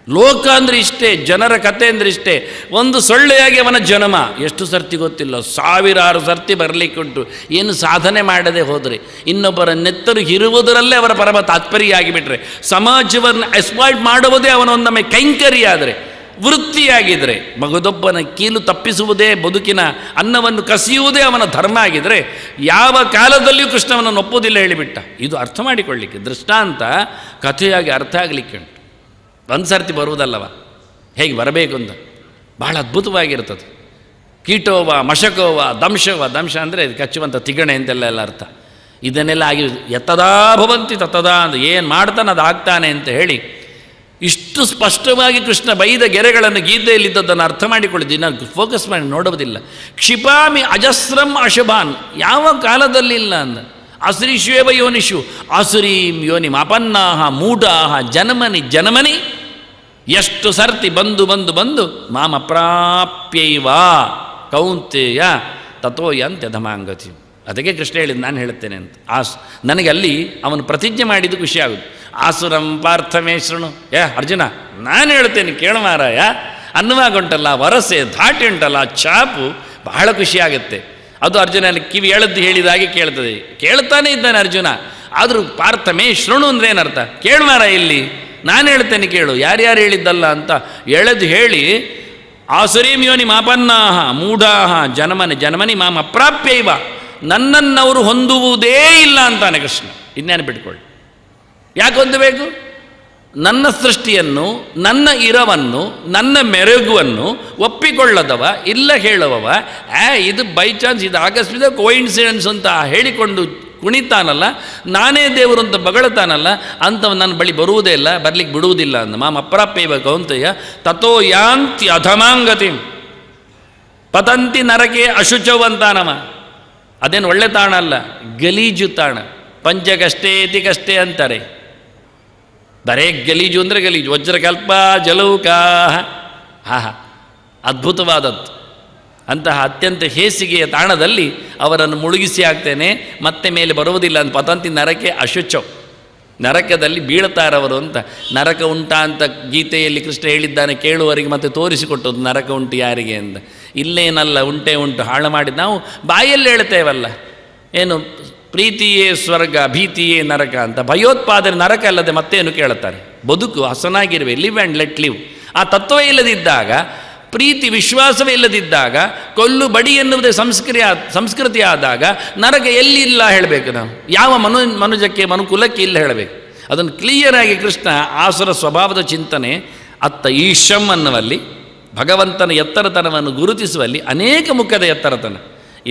ಲೋಕ ಅಂದರೆ ಇಷ್ಟೇ, ಜನರ ಕತೆ ಅಂದರೆ ಇಷ್ಟೇ. ಒಂದು ಸೊಳ್ಳೆಯಾಗಿ ಅವನ ಜನ್ಮ ಎಷ್ಟು ಸರ್ತಿ ಗೊತ್ತಿಲ್ಲ, ಸಾವಿರಾರು ಸರ್ತಿ ಬರಲಿಕ್ಕುಂಟು. ಏನು ಸಾಧನೆ ಮಾಡದೆ ಹೋದರೆ, ಇನ್ನೊಬ್ಬರ ನೆತ್ತರು ಇರುವುದರಲ್ಲೇ ಅವರ ಪರಮ ತಾತ್ಪರ್ಯ ಆಗಿಬಿಟ್ರೆ, ಸಮಾಜವನ್ನು ಎಕ್ಸ್ಪ್ಲಾಯ್ಟ್ ಮಾಡುವುದೇ ಅವನೊಂದೊಮ್ಮೆ ಕೈಂಕರ್ಯ ಆದರೆ, ವೃತ್ತಿಯಾಗಿದ್ದರೆ, ಮಗದೊಬ್ಬನ ಕೀಲು ತಪ್ಪಿಸುವುದೇ ಬದುಕಿನ ಅನ್ನವನ್ನು ಕಸಿಯುವುದೇ ಅವನ ಧರ್ಮ ಆಗಿದ್ದರೆ, ಯಾವ ಕಾಲದಲ್ಲಿಯೂ ಕೃಷ್ಣವನ್ನು ಒಪ್ಪುವುದಿಲ್ಲ ಹೇಳಿಬಿಟ್ಟ. ಇದು ಅರ್ಥ ಮಾಡಿಕೊಳ್ಳಿಕ್ಕೆ ದೃಷ್ಟಾಂತ ಕಥೆಯಾಗಿ ಅರ್ಥ ಆಗಲಿಕ್ಕೆ ಉಂಟು. ಒಂದು ಸರ್ತಿ ಬರುವುದಲ್ಲವ, ಹೇಗೆ ಬರಬೇಕು ಅಂತ ಬಹಳ ಅದ್ಭುತವಾಗಿರ್ತದೆ. ಕೀಟೋವ ಮಶಕೋವ ದಂಶ ಅಂದರೆ ಕಚ್ಚುವಂಥ ತಿಗಣೆ ಅಂತೆಲ್ಲ ಅರ್ಥ. ಇದನ್ನೆಲ್ಲ ಆಗಿ ಯತ್ತದಾ ಭವಂತಿ ತತ್ತದಾ ಅಂತ ಏನು ಮಾಡ್ತಾನೆ ಅದು ಆಗ್ತಾನೆ ಅಂತ ಹೇಳಿ ಇಷ್ಟು ಸ್ಪಷ್ಟವಾಗಿ ಕೃಷ್ಣ ಬೈದ ಗೆರೆಗಳನ್ನು ಗೀತೆಯಲ್ಲಿದ್ದದ್ದನ್ನು ಅರ್ಥ ಮಾಡಿಕೊಳ್ಳಿದ್ದೀನಿ. ನಾನು ಫೋಕಸ್ ಮಾಡಿ ನೋಡುವುದಿಲ್ಲ. ಕ್ಷಿಪಾಮಿ ಅಜಸ್ರಂ ಅಶುಭಾನ್, ಯಾವ ಕಾಲದಲ್ಲಿಲ್ಲ ಅಂದ. ಅಸುರಿಶ್ವೇವ ಯೋನಿಷು ಆಸುರೀಂ ಯೋನಿ ಮಾಪನ್ನಾಹ ಮೂಢಾಹ ಜನಮನಿ ಎಷ್ಟು ಸರ್ತಿ ಬಂದು ಮಾಮ ಅಪ್ರಾಪ್ಯೈವ ಕೌಂತೆಯ ತಥೋ ಯಾಂತ್ಯಧಮಾಂಗತಿ. ಅದಕ್ಕೆ ಕೃಷ್ಣ ಹೇಳಿದ್ದು ನಾನು ಹೇಳುತ್ತೇನೆ ಅಂತ. ನನಗೆ ಅಲ್ಲಿ ಅವನು ಪ್ರತಿಜ್ಞೆ ಮಾಡಿದ್ದು ಖುಷಿ ಆಗುದು. ಆಸುರಂ ಪಾರ್ಥಮೇ ಶೃಣು, ಅರ್ಜುನ ನಾನು ಹೇಳ್ತೇನೆ ಕೇಳು ಮಾರಾಯ ಅನ್ನುವಾಗ ಉಂಟಲ್ಲ, ವರಸೆ ಧಾಟಿ ಉಂಟಲ್ಲ, ಚಾಪು ಬಹಳ ಖುಷಿಯಾಗುತ್ತೆ. ಅದು ಅರ್ಜುನ ಕಿವಿ ಎಳೆದು ಹೇಳಿದಾಗೆ ಕೇಳ್ತದೆ. ಕೇಳ್ತಾನೆ ಇದ್ದಾನೆ ಅರ್ಜುನ. ಆದರೂ ಪಾರ್ಥಮೇ ಶೃಣು ಅಂದರೆ ಏನರ್ಥ? ಕೇಳು ಮಾರಾಯ, ಇಲ್ಲಿ ನಾನು ಹೇಳ್ತೇನೆ ಕೇಳು, ಯಾರ್ಯಾರು ಹೇಳಿದ್ದಲ್ಲ ಅಂತ ಎಳೆದು ಹೇಳಿ, ಆಸುರೀಂ ಯೋನಿ ಮಾಪನ್ನಾಹ ಮೂಢಾಹ ಜನಮನಿ ಮಾಮ ಅಪ್ರಾಪ್ಯೈವ, ನನ್ನನ್ನವರು ಹೊಂದುವುದೇ ಇಲ್ಲ ಅಂತಾನೆ ಕೃಷ್ಣ. ಇನ್ನೇನು ಬಿಟ್ಕೊಳ್ಳಿ, ಯಾಕೆ ಹೊಂದಬೇಕು? ನನ್ನ ಸೃಷ್ಟಿಯನ್ನು, ನನ್ನ ಇರವನ್ನು, ನನ್ನ ಮೆರುಗುವನ್ನು ಒಪ್ಪಿಕೊಳ್ಳದವ, ಇಲ್ಲ ಹೇಳುವವ, ಇದು ಬೈ ಚಾನ್ಸ್, ಇದು ಆಕಸ್ಮಿಕ ಕೋಇನ್ಸಿಡೆನ್ಸ್ ಅಂತ ಹೇಳಿಕೊಂಡು ಕುಣಿತಾನಲ್ಲ, ನಾನೇ ದೇವರು ಅಂತ ಬಗಳ್ತಾನಲ್ಲ, ಅಂಥವ ನನ್ನ ಬಳಿ ಬರುವುದೇ ಇಲ್ಲ, ಬರಲಿಕ್ಕೆ ಬಿಡುವುದಿಲ್ಲ ಅಂದ. ಮಾಮ ಅಪ್ರಾಪ್ಯವ ಕೌಂತೆಯ ತಥೋ ಯಾಂತಿ ಅಧಮಾಂಗತಿ ಪತಂತಿ ನರಕೆ ಅಶುಚವಂತಾನವ. ಅದೇನು ಒಳ್ಳೆ ತಾಣ ಅಲ್ಲ, ಗಲೀಜು ತಾಣ. ಪಂಚಕಷ್ಟೇತಿ ಕಷ್ಟೇ ಅಂತಾರೆ. ಬರೇ ಗಲೀಜು ಅಂದರೆ ಗಲೀಜು. ವಜ್ರಕಲ್ಪ ಜಲೌಕಾ, ಅದ್ಭುತವಾದದ್ದು. ಅಂತಹ ಅತ್ಯಂತ ಹೇಸಿಗೆಯ ತಾಣದಲ್ಲಿ ಅವರನ್ನು ಮುಳುಗಿಸಿ ಹಾಕ್ತೇನೆ, ಮತ್ತೆ ಮೇಲೆ ಬರುವುದಿಲ್ಲ ಅಂತ. ಪತಂತಿ ನರಕೆ ಅಶುಚವ್, ನರಕದಲ್ಲಿ ಬೀಳ್ತಾರವರು ಅಂತ. ನರಕ ಉಂಟಾ ಅಂತ ಗೀತೆಯಲ್ಲಿ ಕೃಷ್ಣ ಹೇಳಿದ್ದಾನೆ, ಕೇಳುವವರಿಗೆ ಮತ್ತೆ ತೋರಿಸಿಕೊಟ್ಟದ್ದು ನರಕ ಉಂಟು ಯಾರಿಗೆ ಅಂತ. ಇಲ್ಲೇನಲ್ಲ, ಉಂಟೇ ಉಂಟು, ಹಾಳು ಮಾಡಿದ್ದು ನಾವು ಬಾಯಲ್ಲಿ ಹೇಳ್ತೇವಲ್ಲ, ಏನು ಪ್ರೀತಿಯೇ ಸ್ವರ್ಗ ಭೀತಿಯೇ ನರಕ ಅಂತ. ಭಯೋತ್ಪಾದನೆ ನರಕ ಅಲ್ಲದೆ ಮತ್ತೇನು ಕೇಳುತ್ತಾರೆ. ಬದುಕು ಹಸನಾಗಿರುವೆ, ಲಿವ್ ಆ್ಯಂಡ್ ಲೆಟ್ ಲಿವ್. ಆ ತತ್ವ ಇಲ್ಲದಿದ್ದಾಗ, ಪ್ರೀತಿ ವಿಶ್ವಾಸವೇ ಇಲ್ಲದಿದ್ದಾಗ, ಕೊಲ್ಲು ಬಡಿ ಎನ್ನುವುದೇ ಸಂಸ್ಕೃತಿ ಆದಾಗ ನರಕ ಎಲ್ಲಿಲ್ಲ ಹೇಳಬೇಕು ನಾವು. ಯಾವ ಮನುಜಕ್ಕೆ ಮನುಕುಲಕ್ಕೆ ಇಲ್ಲ ಹೇಳಬೇಕು. ಅದನ್ನು ಕ್ಲಿಯರಾಗಿ ಕೃಷ್ಣ ಆಸುರ ಸ್ವಭಾವದ ಚಿಂತನೆ ಅತ್ತ ಈಶಂ ಅನ್ನುವಲ್ಲಿ, ಭಗವಂತನ ಎತ್ತರತನವನ್ನು ಗುರುತಿಸುವಲ್ಲಿ ಅನೇಕ ಮುಖದ ಎತ್ತರತನ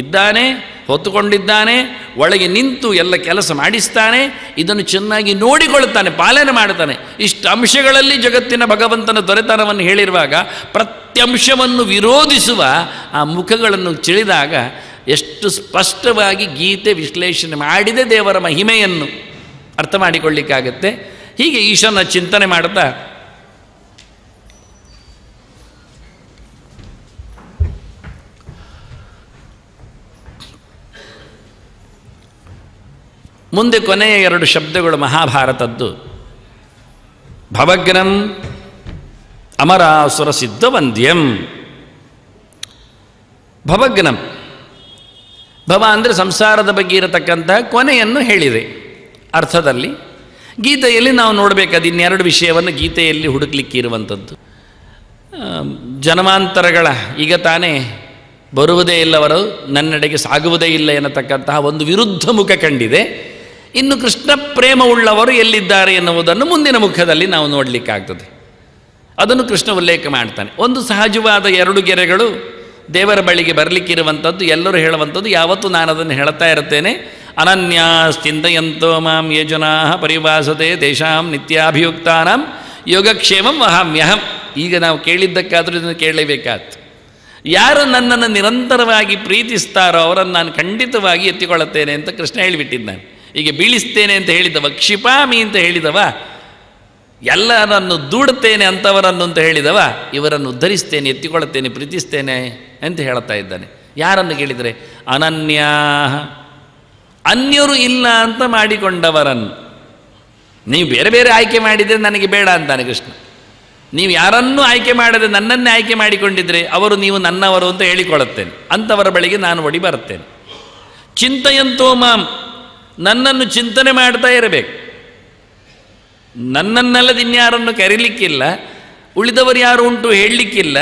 ಇದ್ದಾನೆ, ಹೊತ್ತುಕೊಂಡಿದ್ದಾನೆ, ಒಳಗೆ ನಿಂತು ಎಲ್ಲ ಕೆಲಸ ಮಾಡಿಸ್ತಾನೆ, ಇದನ್ನು ಚೆನ್ನಾಗಿ ನೋಡಿಕೊಳ್ಳುತ್ತಾನೆ, ಪಾಲನೆ ಮಾಡುತ್ತಾನೆ. ಇಷ್ಟು ಅಂಶಗಳಲ್ಲಿ ಜಗತ್ತಿನ ಭಗವಂತನ ದೊರೆತನವನ್ನು ಹೇಳಿರುವಾಗ ಪ್ರತ್ಯಂಶವನ್ನು ವಿರೋಧಿಸುವ ಆ ಮುಖಗಳನ್ನು ತಿಳಿದಾಗ ಎಷ್ಟು ಸ್ಪಷ್ಟವಾಗಿ ಗೀತೆ ವಿಶ್ಲೇಷಣೆ ಮಾಡಿದೆ ದೇವರ ಮಹಿಮೆಯನ್ನು ಅರ್ಥ ಮಾಡಿಕೊಳ್ಳಿಕ್ಕಾಗತ್ತೆ. ಹೀಗೆ ಈಶನ ಚಿಂತನೆ ಮಾಡುತ್ತಾ ಮುಂದೆ ಕೊನೆಯ 2 ಶಬ್ದಗಳು ಮಹಾಭಾರತದ್ದು. ಭವಗ್ನಂ ಅಮರಾಸುರ ಸಿದ್ಧವಂದ್ಯಂ. ಭವಗ್ನಂ, ಭವ ಅಂದರೆ ಸಂಸಾರದ ಬಗ್ಗೆ ಇರತಕ್ಕಂಥ ಕೊನೆಯನ್ನು ಹೇಳಿದೆ ಅರ್ಥದಲ್ಲಿ. ಗೀತೆಯಲ್ಲಿ ನಾವು ನೋಡಬೇಕಾದ ಇನ್ನೆರಡು ವಿಷಯವನ್ನು ಗೀತೆಯಲ್ಲಿ ಹುಡುಕ್ಲಿಕ್ಕೆ ಇರುವಂಥದ್ದು. ಜನ್ಮಾಂತರಗಳ ಈಗ ತಾನೇ ಬರುವುದೇ ಇಲ್ಲವರು ನನ್ನೆಡೆಗೆ ಸಾಗುವುದೇ ಇಲ್ಲ ಎನ್ನತಕ್ಕಂತಹ ಒಂದು ವಿರುದ್ಧ ಮುಖ ಕಂಡಿದೆ. ಇನ್ನು ಕೃಷ್ಣ ಪ್ರೇಮವುಳ್ಳವರು ಎಲ್ಲಿದ್ದಾರೆ ಎನ್ನುವುದನ್ನು ಮುಂದಿನ ಮುಖದಲ್ಲಿ ನಾವು ನೋಡಲಿಕ್ಕಾಗ್ತದೆ. ಅದನ್ನು ಕೃಷ್ಣ ಉಲ್ಲೇಖ ಮಾಡ್ತಾನೆ. ಒಂದು ಸಹಜವಾದ 2 ಗೆರೆಗಳು ದೇವರ ಬಳಿಗೆ ಬರಲಿಕ್ಕಿರುವಂಥದ್ದು, ಎಲ್ಲರೂ ಹೇಳುವಂಥದ್ದು, ಯಾವತ್ತೂ ನಾನು ಅದನ್ನು ಹೇಳ್ತಾ ಇರ್ತೇನೆ. ಅನನ್ಯಾಶ್ಚಿಂತಯಂತೋ ಮಾಂ ಯೇ ಜನಾಃ ಪರಿವಾಸತೆ ತೇಷಾಂ ನಿತ್ಯಾಭಿಯುಕ್ತಾನಾಂ ಯೋಗಕ್ಷೇಮಂ ವಹಾಮ್ಯಹಂ. ಈಗ ನಾವು ಕೇಳಿದ್ದಕ್ಕಾದರೂ ಇದನ್ನು ಕೇಳಲೇಬೇಕಾಯ್ತು. ಯಾರು ನನ್ನನ್ನು ನಿರಂತರವಾಗಿ ಪ್ರೀತಿಸ್ತಾರೋ ಅವರನ್ನು ನಾನು ಖಂಡಿತವಾಗಿ ಎತ್ತಿಕೊಳ್ಳುತ್ತೇನೆ ಅಂತ ಕೃಷ್ಣ ಹೇಳಿಬಿಟ್ಟಿದ್ದಾನೆ. ಈಗ ಬೀಳಿಸ್ತೇನೆ ಅಂತ ಹೇಳಿದವ, ಕ್ಷಿಪಾಮಿ ಅಂತ ಹೇಳಿದವ, ಎಲ್ಲರನ್ನು ದೂಡುತ್ತೇನೆ ಅಂಥವರನ್ನು ಅಂತ ಹೇಳಿದವ, ಇವರನ್ನು ಉದ್ಧರಿಸ್ತೇನೆ, ಎತ್ತಿಕೊಳ್ಳುತ್ತೇನೆ, ಪ್ರೀತಿಸ್ತೇನೆ ಅಂತ ಹೇಳ್ತಾ ಇದ್ದಾನೆ. ಯಾರನ್ನು ಕೇಳಿದರೆ ಅನನ್ಯಾ, ಅನ್ಯರು ಇಲ್ಲ ಅಂತ ಮಾಡಿಕೊಂಡವರನ್ನು. ನೀವು ಬೇರೆ ಬೇರೆ ಆಯ್ಕೆ ಮಾಡಿದರೆ ನನಗೆ ಬೇಡ ಅಂತಾನೆ ಕೃಷ್ಣ. ನೀವು ಯಾರನ್ನೂ ಆಯ್ಕೆ ಮಾಡದೆ ನನ್ನನ್ನೇ ಆಯ್ಕೆ ಮಾಡಿಕೊಂಡಿದ್ರೆ ಅವರು ನೀವು ನನ್ನವರು ಅಂತ ಹೇಳಿಕೊಳ್ಳುತ್ತೇನೆ, ಅಂಥವರ ಬಳಿಗೆ ನಾನು ಒಡಿ ಬರುತ್ತೇನೆ. ಚಿಂತಯಂತೋ ಮಾಂ, ನನ್ನನ್ನು ಚಿಂತನೆ ಮಾಡ್ತಾ ಇರಬೇಕು. ನನ್ನನ್ನಲ್ಲದ ಇನ್ಯಾರನ್ನು ಕರೀಲಿಕ್ಕಿಲ್ಲ, ಉಳಿದವರು ಯಾರು ಉಂಟು ಹೇಳಲಿಕ್ಕಿಲ್ಲ,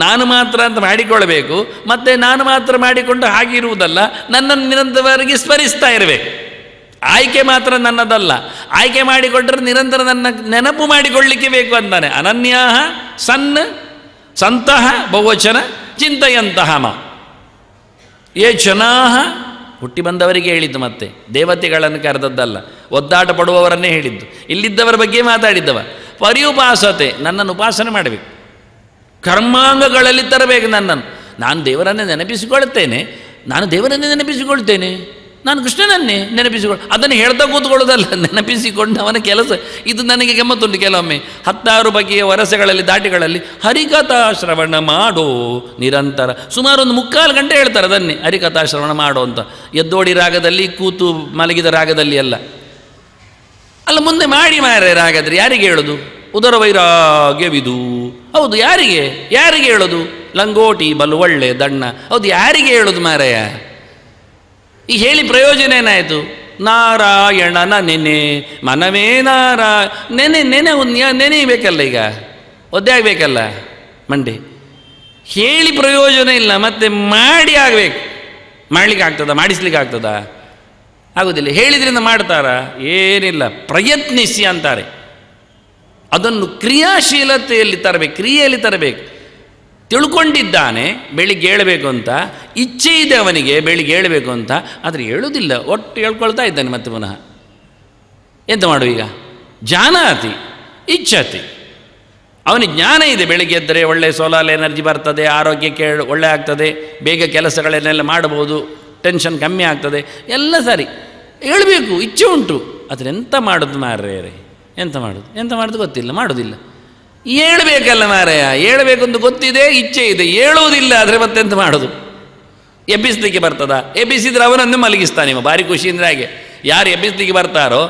ನಾನು ಮಾತ್ರ ಅಂತ ಮಾಡಿಕೊಳ್ಳಬೇಕು. ಮತ್ತು ನಾನು ಮಾತ್ರ ಮಾಡಿಕೊಂಡು ಹಾಗಿರುವುದಲ್ಲ, ನನ್ನನ್ನು ನಿರಂತರವಾಗಿ ಸ್ಮರಿಸ್ತಾ ಇರಬೇಕು. ಆಯ್ಕೆ ಮಾತ್ರ ನನ್ನದಲ್ಲ, ಆಯ್ಕೆ ಮಾಡಿಕೊಂಡ್ರೆ ನಿರಂತರ ನನ್ನ ನೆನಪು ಮಾಡಿಕೊಳ್ಳಲಿಕ್ಕೆ ಬೇಕು ಅಂತಾನೆ. ಅನನ್ಯಾಹ ಸಂತಹ ಬಹುವಚನ ಚಿಂತೆಯಂತಹ ಮ ಯೇ ಜನಾಹ, ಹುಟ್ಟಿ ಬಂದವರಿಗೆ ಹೇಳಿದ್ದು, ಮತ್ತೆ ದೇವತೆಗಳನ್ನು ಕರೆದದ್ದಲ್ಲ, ಒದ್ದಾಟ ಪಡುವವರನ್ನೇ ಹೇಳಿದ್ದು, ಇಲ್ಲಿದ್ದವರ ಬಗ್ಗೆ ಮಾತಾಡಿದ್ದವ. ಪರ್ಯುಪಾಸತೆ, ನನ್ನನ್ನು ಉಪಾಸನೆ ಮಾಡಬೇಕು, ಕರ್ಮಾಂಗಗಳಲ್ಲಿ ತರಬೇಕು ನನ್ನನ್ನು. ನಾನು ದೇವರನ್ನೇ ನೆನಪಿಸಿಕೊಳ್ತೇನೆ, ನಾನು ಕೃಷ್ಣನನ್ನೇ ಅದನ್ನು ಹೇಳ್ತಾ ಕೂತ್ಕೊಳ್ಳೋದಲ್ಲ, ನೆನಪಿಸಿಕೊಂಡು ಅವನ ಕೆಲಸ. ಇದು ನನಗೆ ಗಮ್ಮತ್ತುಂಟು. ಕೆಲವೊಮ್ಮೆ 16 ಬಗೆಯ ವರಸೆಗಳಲ್ಲಿ ದಾಟಿಗಳಲ್ಲಿ ಹರಿಕಥಾ ಶ್ರವಣ ಮಾಡೋ ನಿರಂತರ, ಸುಮಾರು 3/4 ಗಂಟೆ ಹೇಳ್ತಾರೆ ಅದನ್ನೇ, ಹರಿಕಥಾ ಶ್ರವಣ ಮಾಡೋ ಅಂತ. ಎದ್ದೋಡಿ ರಾಗದಲ್ಲಿ, ಕೂತು ಮಲಗಿದ ರಾಗದಲ್ಲಿ ಅಲ್ಲ. ಮುಂದೆ ಮಾಡಿ ಮಾರೆ ರಾಗದ್ರೆ ಯಾರಿಗೆ ಹೇಳೋದು? ಉದರ ವೈರಾಗ್ಯವಿದು. ಹೌದು, ಯಾರಿಗೆ ಹೇಳೋದು? ಲಂಗೋಟಿ ಬಲು ಒಳ್ಳೆ ದಣ್ಣ. ಹೌದು, ಯಾರಿಗೆ ಹೇಳೋದು ಮಾರಾಯ? ಈ ಹೇಳಿ ಪ್ರಯೋಜನ ಏನಾಯಿತು? ನಾರಾಯಣನ ನೆನೆ ಮನವೇ ನೆನೆಯಬೇಕಲ್ಲ, ಈಗ ಒದ್ದೆ ಆಗಬೇಕಲ್ಲ ಮಂಡೆ. ಹೇಳಿ ಪ್ರಯೋಜನ ಇಲ್ಲ, ಮತ್ತೆ ಮಾಡಿ ಆಗಬೇಕು. ಮಾಡಲಿಕ್ಕೆ ಆಗ್ತದ? ಮಾಡಿಸ್ಲಿಕ್ಕೆ ಆಗ್ತದ? ಆಗೋದಿಲ್ಲ. ಹೇಳಿದ್ರಿಂದ ಮಾಡ್ತಾರಾ? ಏನಿಲ್ಲ, ಪ್ರಯತ್ನಿಸಿ ಅಂತಾರೆ. ಅದನ್ನು ಕ್ರಿಯಾಶೀಲತೆಯಲ್ಲಿ ತರಬೇಕು, ಕ್ರಿಯೆಯಲ್ಲಿ ತರಬೇಕು. ತಿಳ್ಕೊಂಡಿದ್ದಾನೆ ಬೆಳಿಗ್ಗೆ ಹೇಳಬೇಕು ಅಂತ, ಇಚ್ಛೆ ಇದೆ ಅವನಿಗೆ ಬೆಳಿಗ್ಗೆ ಹೇಳಬೇಕು ಅಂತ, ಆದರೆ ಹೇಳೋದಿಲ್ಲ, ಒಟ್ಟು ಹೇಳ್ಕೊಳ್ತಾ ಇದ್ದಾನೆ ಮತ್ತೆ ಪುನಃ. ಎಂತ ಮಾಡುವ ಈಗ? ಜಾನಾತಿ ಇಚ್ಛತಿ. ಅವನಿಗೆ ಜ್ಞಾನ ಇದೆ, ಬೆಳಿಗ್ಗೆ ಎದ್ದರೆ ಒಳ್ಳೆ ಸೋಲಾರ್ ಎನರ್ಜಿ ಬರ್ತದೆ, ಆರೋಗ್ಯಕ್ಕೆ ಒಳ್ಳೆ ಆಗ್ತದೆ, ಬೇಗ ಕೆಲಸಗಳನ್ನೆಲ್ಲ ಮಾಡ್ಬೋದು, ಟೆನ್ಷನ್ ಕಮ್ಮಿ ಆಗ್ತದೆ, ಎಲ್ಲ ಸರಿ. ಹೇಳಬೇಕು, ಇಚ್ಛೆ ಉಂಟು, ಆದರೆ ಎಂತ ಮಾಡೋದು ಮಾರ್ರೆ? ಎಂತ ಮಾಡೋದು ಗೊತ್ತಿಲ್ಲ, ಮಾಡೋದಿಲ್ಲ. ಹೇಳಬೇಕಲ್ಲ ಮಾರಾಯ, ಹೇಳಬೇಕು ಅಂತ ಗೊತ್ತಿದೆ, ಇಚ್ಛೆ ಇದೆ, ಹೇಳುವುದಿಲ್ಲ, ಆದರೆ ಮತ್ತೆಂತ ಮಾಡೋದು? ಎಬ್ಬಿಸ್ಲಿಕ್ಕೆ ಬರ್ತದ? ಎಬ್ಬಿಸಿದ್ರೆ ಅವನನ್ನು ಮಲಗಿಸ್ತಾನೆ. ಭಾರಿ ಖುಷಿಯಿಂದ ಹಾಗೆ ಯಾರು ಎಬ್ಬಿಸ್ಲಿಕ್ಕೆ ಬರ್ತಾರೋ,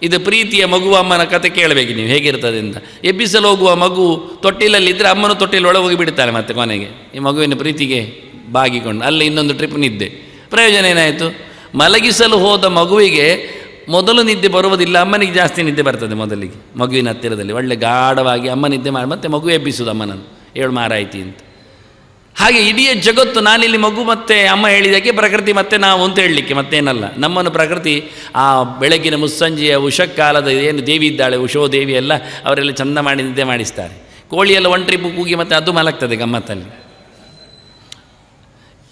ಇದು ಪ್ರೀತಿಯ ಮಗು ಅಮ್ಮನ ಕತೆ ಕೇಳಬೇಕು ನೀವು ಹೇಗಿರ್ತದೆ ಅಂತ. ಎಬ್ಬಿಸಲು ಹೋಗುವ ಮಗು ತೊಟ್ಟಿಲಲ್ಲಿದ್ದರೆ ಅಮ್ಮನ ತೊಟ್ಟಿಲೊಳಗೆ ಹೋಗಿ ಬಿಡ್ತಾಳೆ, ಮತ್ತೆ ಕೊನೆಗೆ ಈ ಮಗುವಿನ ಪ್ರೀತಿಗೆ ಬಾಗಿಕೊಂಡು ಅಲ್ಲಿ ಇನ್ನೊಂದು ಟ್ರಿಪ್ ನಿದ್ದೆ. ಪ್ರಯೋಜನ ಏನಾಯಿತು? ಮಲಗಿಸಲು ಹೋದ ಮಗುವಿಗೆ ಮೊದಲು ನಿದ್ದೆ ಬರುವುದಿಲ್ಲ, ಅಮ್ಮನಿಗೆ ಜಾಸ್ತಿ ನಿದ್ದೆ ಬರ್ತದೆ ಮೊದಲಿಗೆ. ಮಗುವಿನ ಹತ್ತಿರದಲ್ಲಿ ಒಳ್ಳೆ ಗಾಢವಾಗಿ ಅಮ್ಮ ನಿದ್ದೆ ಮಾಡಿ ಮತ್ತೆ ಮಗು ಎಬ್ಬಿಸುವುದು ಅಮ್ಮನನ್ನು, ಏಳು ಮಾರಾಯ್ತಿ ಅಂತ. ಹಾಗೆ ಇಡೀ ಜಗತ್ತು ನಾನಿಲ್ಲಿ ಮಗು ಮತ್ತು ಅಮ್ಮ ಹೇಳಿದ್ದಕ್ಕೆ ಪ್ರಕೃತಿ ಮತ್ತೆ ನಾವು ಅಂತ ಹೇಳಲಿಕ್ಕೆ ಮತ್ತೇನಲ್ಲ. ನಮ್ಮನ್ನು ಪ್ರಕೃತಿ ಆ ಬೆಳಗಿನ ಮುಸ್ಸಂಜೆಯ ಉಷಕ್ಕಾಲದ ಏನು ದೇವಿ ಇದ್ದಾಳೆ, ಉಷೋ ದೇವಿ ಎಲ್ಲ ಅವರೆಲ್ಲ ಚಂದ ಮಾಡಿ ನಿದ್ದೆ ಮಾಡಿಸ್ತಾರೆ. ಕೋಳಿಯೆಲ್ಲ ಒನ್ ಟ್ರಿಪ್ ಕೂಗಿ ಮತ್ತು ಅದು ಮಲಗ್ತದೆ ಗಮ್ಮತ್ತಲ್ಲಿ.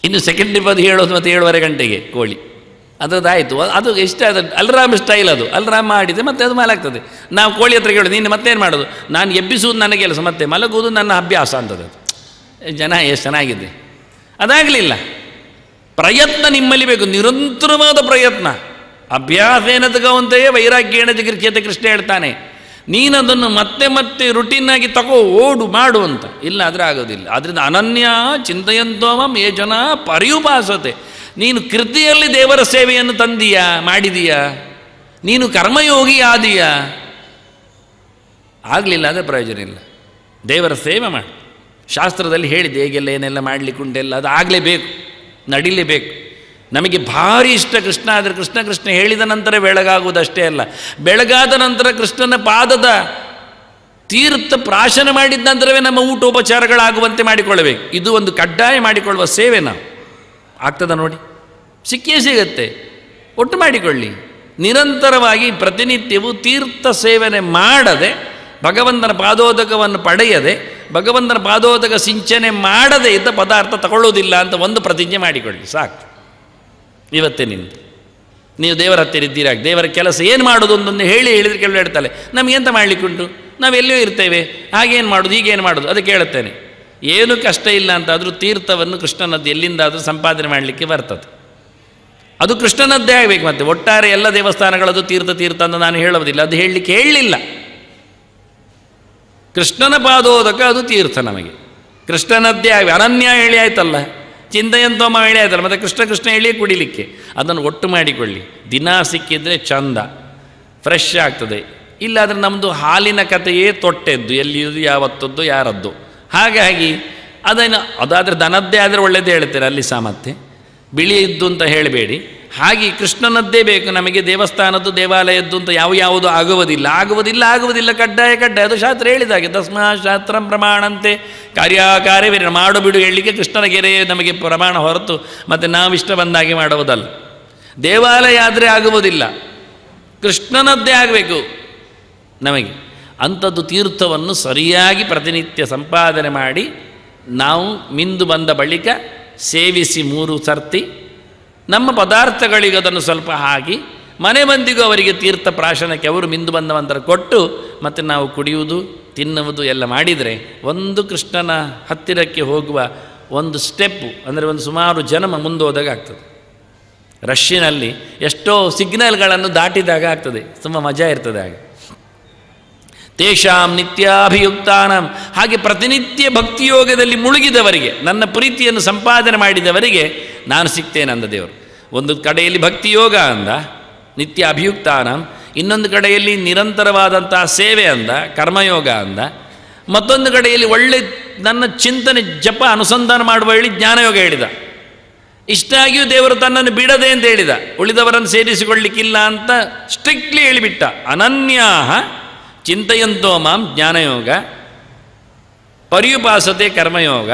ಇನ್ನು ಸೆಕೆಂಡ್ ಟ್ರಿಪ್ ಅದು ಹೇಳೋದು ಮತ್ತು 7:30 ಗಂಟೆಗೆ ಕೋಳಿ ಅದರದ್ದಾಯಿತು. ಅದು ಇಷ್ಟ, ಅದು ಅಲ್ರಾಮ್ ಸ್ಟೈಲ್, ಅದು ಅಲ್ರಾಮ್ ಮಾಡಿದೆ ಮತ್ತು ಅದು ಮಲಗ್ತದೆ. ನಾವು ಕೋಳಿ ಹತ್ರ ಕೇಳೋದು, ನೀನು ಮತ್ತೇನು ಮಾಡೋದು? ನಾನು ಎಬ್ಬಿಸುವುದು ನನ್ನ ಕೆಲಸ, ಮತ್ತೆ ಮಲಗುವುದು ನನ್ನ ಅಭ್ಯಾಸ ಅಂತದ್ದು. ಜನ ಎಷ್ಟು ಚೆನ್ನಾಗಿದೆ. ಅದಾಗಲಿಲ್ಲ. ಪ್ರಯತ್ನ ನಿಮ್ಮಲ್ಲಿ ಬೇಕು, ನಿರಂತರವಾದ ಪ್ರಯತ್ನ. ಅಭ್ಯಾಸೇನ ತಗೋವಂತೆಯೇ ವೈರಾಗ್ಯೇಣ ಜಿಗೃಚ್ಯತೆ ಕೃಷ್ಣ ಹೇಳ್ತಾನೆ. ನೀನದನ್ನು ಮತ್ತೆ ಮತ್ತೆ ರುಟೀನಾಗಿ ತಗೋ, ಓಡು, ಮಾಡು ಅಂತ. ಇಲ್ಲ, ಆದರೆ ಆಗೋದಿಲ್ಲ. ಆದ್ದರಿಂದ ಅನನ್ಯ ಚಿಂತೆಯಂತೋಮಂ ಯೇ ಜನ ಪರ್ಯುಪಾಸತೆ. ನೀನು ಕೃತಿಯಲ್ಲಿ ದೇವರ ಸೇವೆಯನ್ನು ತಂದೀಯಾ, ಮಾಡಿದೀಯಾ? ನೀನು ಕರ್ಮಯೋಗಿ ಆದೀಯಾ? ಆಗಲಿಲ್ಲ ಅಂದರೆ ಪ್ರಯೋಜನ ಇಲ್ಲ. ದೇವರ ಸೇವೆ ಮಾಡಿ. ಶಾಸ್ತ್ರದಲ್ಲಿ ಹೇಳಿದೆ ಹೇಗೆಲ್ಲ ಏನೆಲ್ಲ ಮಾಡಲಿಕ್ಕುಂಟೆಲ್ಲ, ಅದು ಆಗಲೇಬೇಕು, ನಡಿಲೇಬೇಕು. ನಮಗೆ ಭಾರಿ ಇಷ್ಟ ಕೃಷ್ಣ, ಆದರೆ ಕೃಷ್ಣ ಹೇಳಿದ ನಂತರ ಬೆಳಗಾಗುವುದಷ್ಟೇ ಅಲ್ಲ, ಬೆಳಗಾದ ನಂತರ ಕೃಷ್ಣನ ಪಾದದ ತೀರ್ಥ ಪ್ರಾಶನ ಮಾಡಿದ ನಂತರವೇ ನಮ್ಮ ಊಟೋಪಚಾರಗಳಾಗುವಂತೆ ಮಾಡಿಕೊಳ್ಳಬೇಕು. ಇದು ಒಂದು ಕಡ್ಡಾಯ ಮಾಡಿಕೊಳ್ಳುವ ಸೇವೆ. ನಾವು ಆಗ್ತದ ನೋಡಿ, ಸಿಕ್ಕೇ ಸಿಗತ್ತೆ. ಒಟ್ಟು ಮಾಡಿಕೊಳ್ಳಿ. ನಿರಂತರವಾಗಿ ಪ್ರತಿನಿತ್ಯವೂ ತೀರ್ಥ ಸೇವನೆ ಮಾಡದೆ, ಭಗವಂತನ ಪಾದೋದಕವನ್ನು ಪಡೆಯದೆ, ಭಗವಂತನ ಪಾದೋದಕ ಸಿಂಚನೆ ಮಾಡದೆ ಇದ್ದ ಪದಾರ್ಥ ತಗೊಳ್ಳೋದಿಲ್ಲ ಅಂತ ಒಂದು ಪ್ರತಿಜ್ಞೆ ಮಾಡಿಕೊಳ್ಳಿ, ಸಾಕು. ಇವತ್ತೇ ನಿಂತು ನೀವು ದೇವರ ಹತ್ತಿರ ಇದ್ದೀರಾಗ, ದೇವರ ಕೆಲಸ ಏನು ಮಾಡೋದು ಒಂದೊಂದು ಹೇಳಿದರೆ ಕೆಲವು ಹೇಳ್ತಾಳೆ, ನಮಗೆಂತ ಮಾಡಲಿಕ್ಕುಂಟು, ನಾವೆಲ್ಲೋ ಇರ್ತೇವೆ, ಹಾಗೇನು ಮಾಡೋದು, ಹೀಗೇನು ಮಾಡೋದು, ಅದಕ್ಕೆ ಹೇಳುತ್ತೇನೆ. ಏನು ಕಷ್ಟ ಇಲ್ಲ ಅಂತಾದರೂ ತೀರ್ಥವನ್ನು ಕೃಷ್ಣನದ್ದು ಎಲ್ಲಿಂದಾದರೂ ಸಂಪಾದನೆ ಮಾಡಲಿಕ್ಕೆ ಬರ್ತದೆ. ಅದು ಕೃಷ್ಣನದ್ದೇ ಆಗಬೇಕು. ಮತ್ತು ಒಟ್ಟಾರೆ ಎಲ್ಲ ದೇವಸ್ಥಾನಗಳದು ತೀರ್ಥ ಅಂತ ನಾನು ಹೇಳುವುದಿಲ್ಲ, ಅದು ಹೇಳಲಿಕ್ಕೆ ಹೇಳಲಿಲ್ಲ. ಕೃಷ್ಣನ ಪಾದೋದಕ ಅದು ತೀರ್ಥ. ನಮಗೆ ಕೃಷ್ಣನದ್ದೇ ಆಗಿ ಅನನ್ಯ ಹೇಳಿ ಆಯ್ತಲ್ಲ, ಚಿಂತೆಯಂತೋಮ ಹೇಳಿ ಆಯ್ತಲ್ಲ, ಮತ್ತು ಕೃಷ್ಣ ಹೇಳಿಯೇ ಕುಡಿಲಿಕ್ಕೆ. ಅದನ್ನು ಒಟ್ಟು ಮಾಡಿಕೊಳ್ಳಿ. ದಿನ ಸಿಕ್ಕಿದರೆ ಚಂದ, ಫ್ರೆಶ್ ಆಗ್ತದೆ. ಇಲ್ಲಾದರೆ ನಮ್ಮದು ಹಾಲಿನ ಕಥೆಯೇ ತೊಟ್ಟೆದ್ದು, ಎಲ್ಲಿಯದು, ಯಾವತ್ತದ್ದು, ಯಾರದ್ದು. ಹಾಗಾಗಿ ಅದಾದರೆ ದನದ್ದೇ ಆದರೆ ಒಳ್ಳೆಯದೇ ಹೇಳ್ತಾರೆ ಅಲ್ಲಿ ಸಹ. ಮತ್ತೆ ಬಿಳಿ ಇದ್ದು ಅಂತ ಹೇಳಬೇಡಿ. ಹಾಗೆ ಕೃಷ್ಣನದ್ದೇ ಬೇಕು ನಮಗೆ. ದೇವಸ್ಥಾನದ್ದು ದೇವಾಲಯದ್ದು ಅಂತ ಯಾವುದು ಆಗುವುದಿಲ್ಲ. ಕಡ್ಡಾಯ. ಅದು ಶಾಸ್ತ್ರ ಹೇಳಿದಾಗೆ, ತಸ್ಮಾ ಶಾಸ್ತ್ರಂ ಪ್ರಮಾಣಂತೆ ಕಾರ್ಯಕಾರ್ಯವೇನ. ಮಾಡು ಬಿಡು ಹೇಳಲಿಕ್ಕೆ ಕೃಷ್ಣನ ಗೆರೆ ನಮಗೆ ಪ್ರಮಾಣ ಹೊರತು ಮತ್ತು ನಾವಿಷ್ಟ ಬಂದಾಗೆ ಮಾಡುವುದಲ್ಲ. ದೇವಾಲಯ ಆದರೆ ಆಗುವುದಿಲ್ಲ, ಕೃಷ್ಣನದ್ದೇ ಆಗಬೇಕು ನಮಗೆ. ಅಂಥದ್ದು ತೀರ್ಥವನ್ನು ಸರಿಯಾಗಿ ಪ್ರತಿನಿತ್ಯ ಸಂಪಾದನೆ ಮಾಡಿ ನಾವು ಮಿಂದು ಬಂದ ಬಳಿಕ ಸೇವಿಸಿ 3 ಸರ್ತಿ ನಮ್ಮ ಪದಾರ್ಥಗಳಿಗೆ ಅದನ್ನು ಸ್ವಲ್ಪ ಹಾಕಿ ಮನೆ ಮಂದಿಗೂ ಅವರಿಗೆ ತೀರ್ಥ ಪ್ರಾಶನಕ್ಕೆ ಅವರು ಮಿಂದು ಬಂದ ನಂತರ ಕೊಟ್ಟು ಮತ್ತು ನಾವು ಕುಡಿಯುವುದು ತಿನ್ನುವುದು ಎಲ್ಲ ಮಾಡಿದರೆ ಒಂದು ಕೃಷ್ಣನ ಹತ್ತಿರಕ್ಕೆ ಹೋಗುವ ಒಂದು ಸ್ಟೆಪ್ಪು, ಅಂದರೆ ಒಂದು ಸುಮಾರು ಜನ್ಮ ಮುಂದೋದಾಗ ಆಗ್ತದೆ. ರಶ್ಯನಲ್ಲಿ ಎಷ್ಟೋ ಸಿಗ್ನಲ್ಗಳನ್ನು ದಾಟಿದಾಗ ಆಗ್ತದೆ, ತುಂಬ ಮಜಾ ಇರ್ತದೆ. ಹಾಗೆ ತೇಷಾಂ ನಿತ್ಯಾಭಿಯುಕ್ತಾನಂ. ಹಾಗೆ ಪ್ರತಿನಿತ್ಯ ಭಕ್ತಿಯೋಗದಲ್ಲಿ ಮುಳುಗಿದವರಿಗೆ, ನನ್ನ ಪ್ರೀತಿಯನ್ನು ಸಂಪಾದನೆ ಮಾಡಿದವರಿಗೆ ನಾನು ಸಿಗ್ತೇನೆ ಅಂದ ದೇವರು. ಒಂದು ಕಡೆಯಲ್ಲಿ ಭಕ್ತಿಯೋಗ ಅಂದ, ನಿತ್ಯ ಅಭಿಯುಕ್ತಾನಂ. ಇನ್ನೊಂದು ಕಡೆಯಲ್ಲಿ ನಿರಂತರವಾದಂತಹ ಸೇವೆ ಅಂದ, ಕರ್ಮಯೋಗ ಅಂದ. ಮತ್ತೊಂದು ಕಡೆಯಲ್ಲಿ ಒಳ್ಳೆ ನನ್ನ ಚಿಂತನೆ ಜಪ ಅನುಸಂಧಾನ ಮಾಡುವ ಹೇಳಿ ಜ್ಞಾನಯೋಗ ಹೇಳಿದ. ಇಷ್ಟಾಗಿಯೂ ದೇವರು ತನ್ನನ್ನು ಬಿಡದೆ ಅಂತ ಹೇಳಿದ. ಉಳಿದವರನ್ನು ಸೇರಿಸಿಕೊಳ್ಳಿಕ್ಕಿಲ್ಲ ಅಂತ ಸ್ಟ್ರಿಕ್ಟ್ಲಿ ಹೇಳಿಬಿಟ್ಟ. ಅನನ್ಯಾಹ ಚಿಂತೆಯಂತೋ ಮಾಂ ಜ್ಞಾನಯೋಗ, ಪರ್ಯುಪಾಸತೆ ಕರ್ಮಯೋಗ,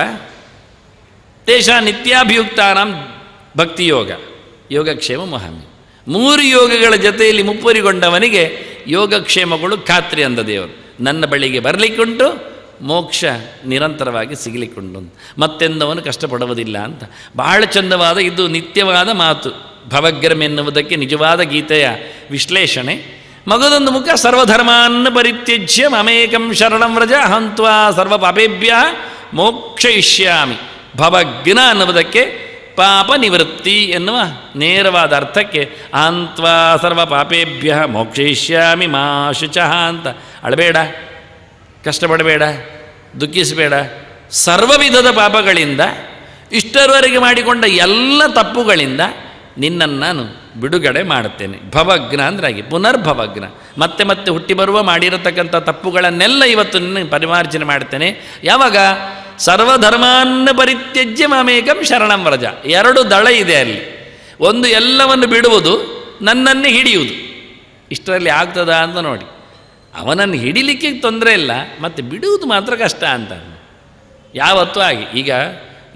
ತೇಷಾ ನಿತ್ಯಾಭಿಯುಕ್ತಾನಾಂ ಭಕ್ತಿಯೋಗ, ಯೋಗಕ್ಷೇಮ ಮಹಾಮಿ. 3 ಯೋಗಗಳ ಜೊತೆಯಲ್ಲಿ ಮುಪ್ಪುರಿಗೊಂಡವನಿಗೆ ಯೋಗಕ್ಷೇಮಗಳು ಖಾತ್ರಿ ಅಂದ ದೇವರು. ನನ್ನ ಬಳಿಗೆ ಬರಲಿಕ್ಕುಂಟು, ಮೋಕ್ಷ ನಿರಂತರವಾಗಿ ಸಿಗಲಿಕ್ಕುಂಟು, ಮತ್ತೆಂದವನು ಕಷ್ಟಪಡುವುದಿಲ್ಲ ಅಂತ. ಬಹಳ ಚಂದವಾದ ಇದು ನಿತ್ಯವಾದ ಮಾತು. ಭವಗ್ರಮ್ ಎನ್ನುವುದಕ್ಕೆ ನಿಜವಾದ ಗೀತೆಯ ವಿಶ್ಲೇಷಣೆ. ಮಗದೊಂದು ಮುಖ, ಸರ್ವಧರ್ಮಾನ್ನ ಪರಿತ್ಯಜ್ಯ ಮಮೇಕಂ ಶರಣಂ ವ್ರಜ ಹಂತ್ವಾ ಸರ್ವ ಪಾಪೇಭ್ಯ ಮೋಕ್ಷಯಿಷ್ಯಾಮಿ. ಭವಗ್ನ ಅನ್ನುವುದಕ್ಕೆ ಪಾಪ ನಿವೃತ್ತಿ ಎನ್ನುವ ನೇರವಾದ ಅರ್ಥಕ್ಕೆ ಹಂತ್ವಾ ಸರ್ವ ಪಾಪೇಭ್ಯ ಮೋಕ್ಷಯಿಷ್ಯಾಮಿ ಮಾ ಶುಚಃ ಅಂತ. ಅಳಬೇಡ, ಕಷ್ಟಪಡಬೇಡ, ದುಃಖಿಸಬೇಡ. ಸರ್ವ ವಿಧದ ಪಾಪಗಳಿಂದ, ಇಷ್ಟರವರೆಗೆ ಮಾಡಿಕೊಂಡ ಎಲ್ಲ ತಪ್ಪುಗಳಿಂದ ನಿನ್ನನ್ನು ನಾನು ಬಿಡುಗಡೆ ಮಾಡುತ್ತೇನೆ. ಭವಗ್ನ ಅಂದ್ರೆ ಹಾಗೆ, ಪುನರ್ಭವಗ್ನ, ಮತ್ತೆ ಮತ್ತೆ ಹುಟ್ಟಿ ಬರುವ ಮಾಡಿರತಕ್ಕಂಥ ತಪ್ಪುಗಳನ್ನೆಲ್ಲ ಇವತ್ತು ನಿನ್ನ ಪರಿಮಾರ್ಜನೆ ಮಾಡ್ತೇನೆ. ಯಾವಾಗ? ಸರ್ವಧರ್ಮಾನ್ನ ಪರಿತ್ಯಜ್ಯ ಮಾಮೇಕಂ ಶರಣಂ ವ್ರಜ. ಎರಡು ದಳ ಇದೆ ಅಲ್ಲಿ. ಒಂದು ಎಲ್ಲವನ್ನು ಬಿಡುವುದು, ನನ್ನನ್ನೇ ಹಿಡಿಯುವುದು. ಇಷ್ಟರಲ್ಲಿ ಆಗ್ತದಾ ಅಂತ ನೋಡಿ. ಅವನನ್ನು ಹಿಡಿಲಿಕ್ಕೆ ತೊಂದರೆ ಇಲ್ಲ, ಮತ್ತು ಬಿಡುವುದು ಮಾತ್ರ ಕಷ್ಟ ಅಂತ. ಯಾವತ್ತೂ ಆಗಿ, ಈಗ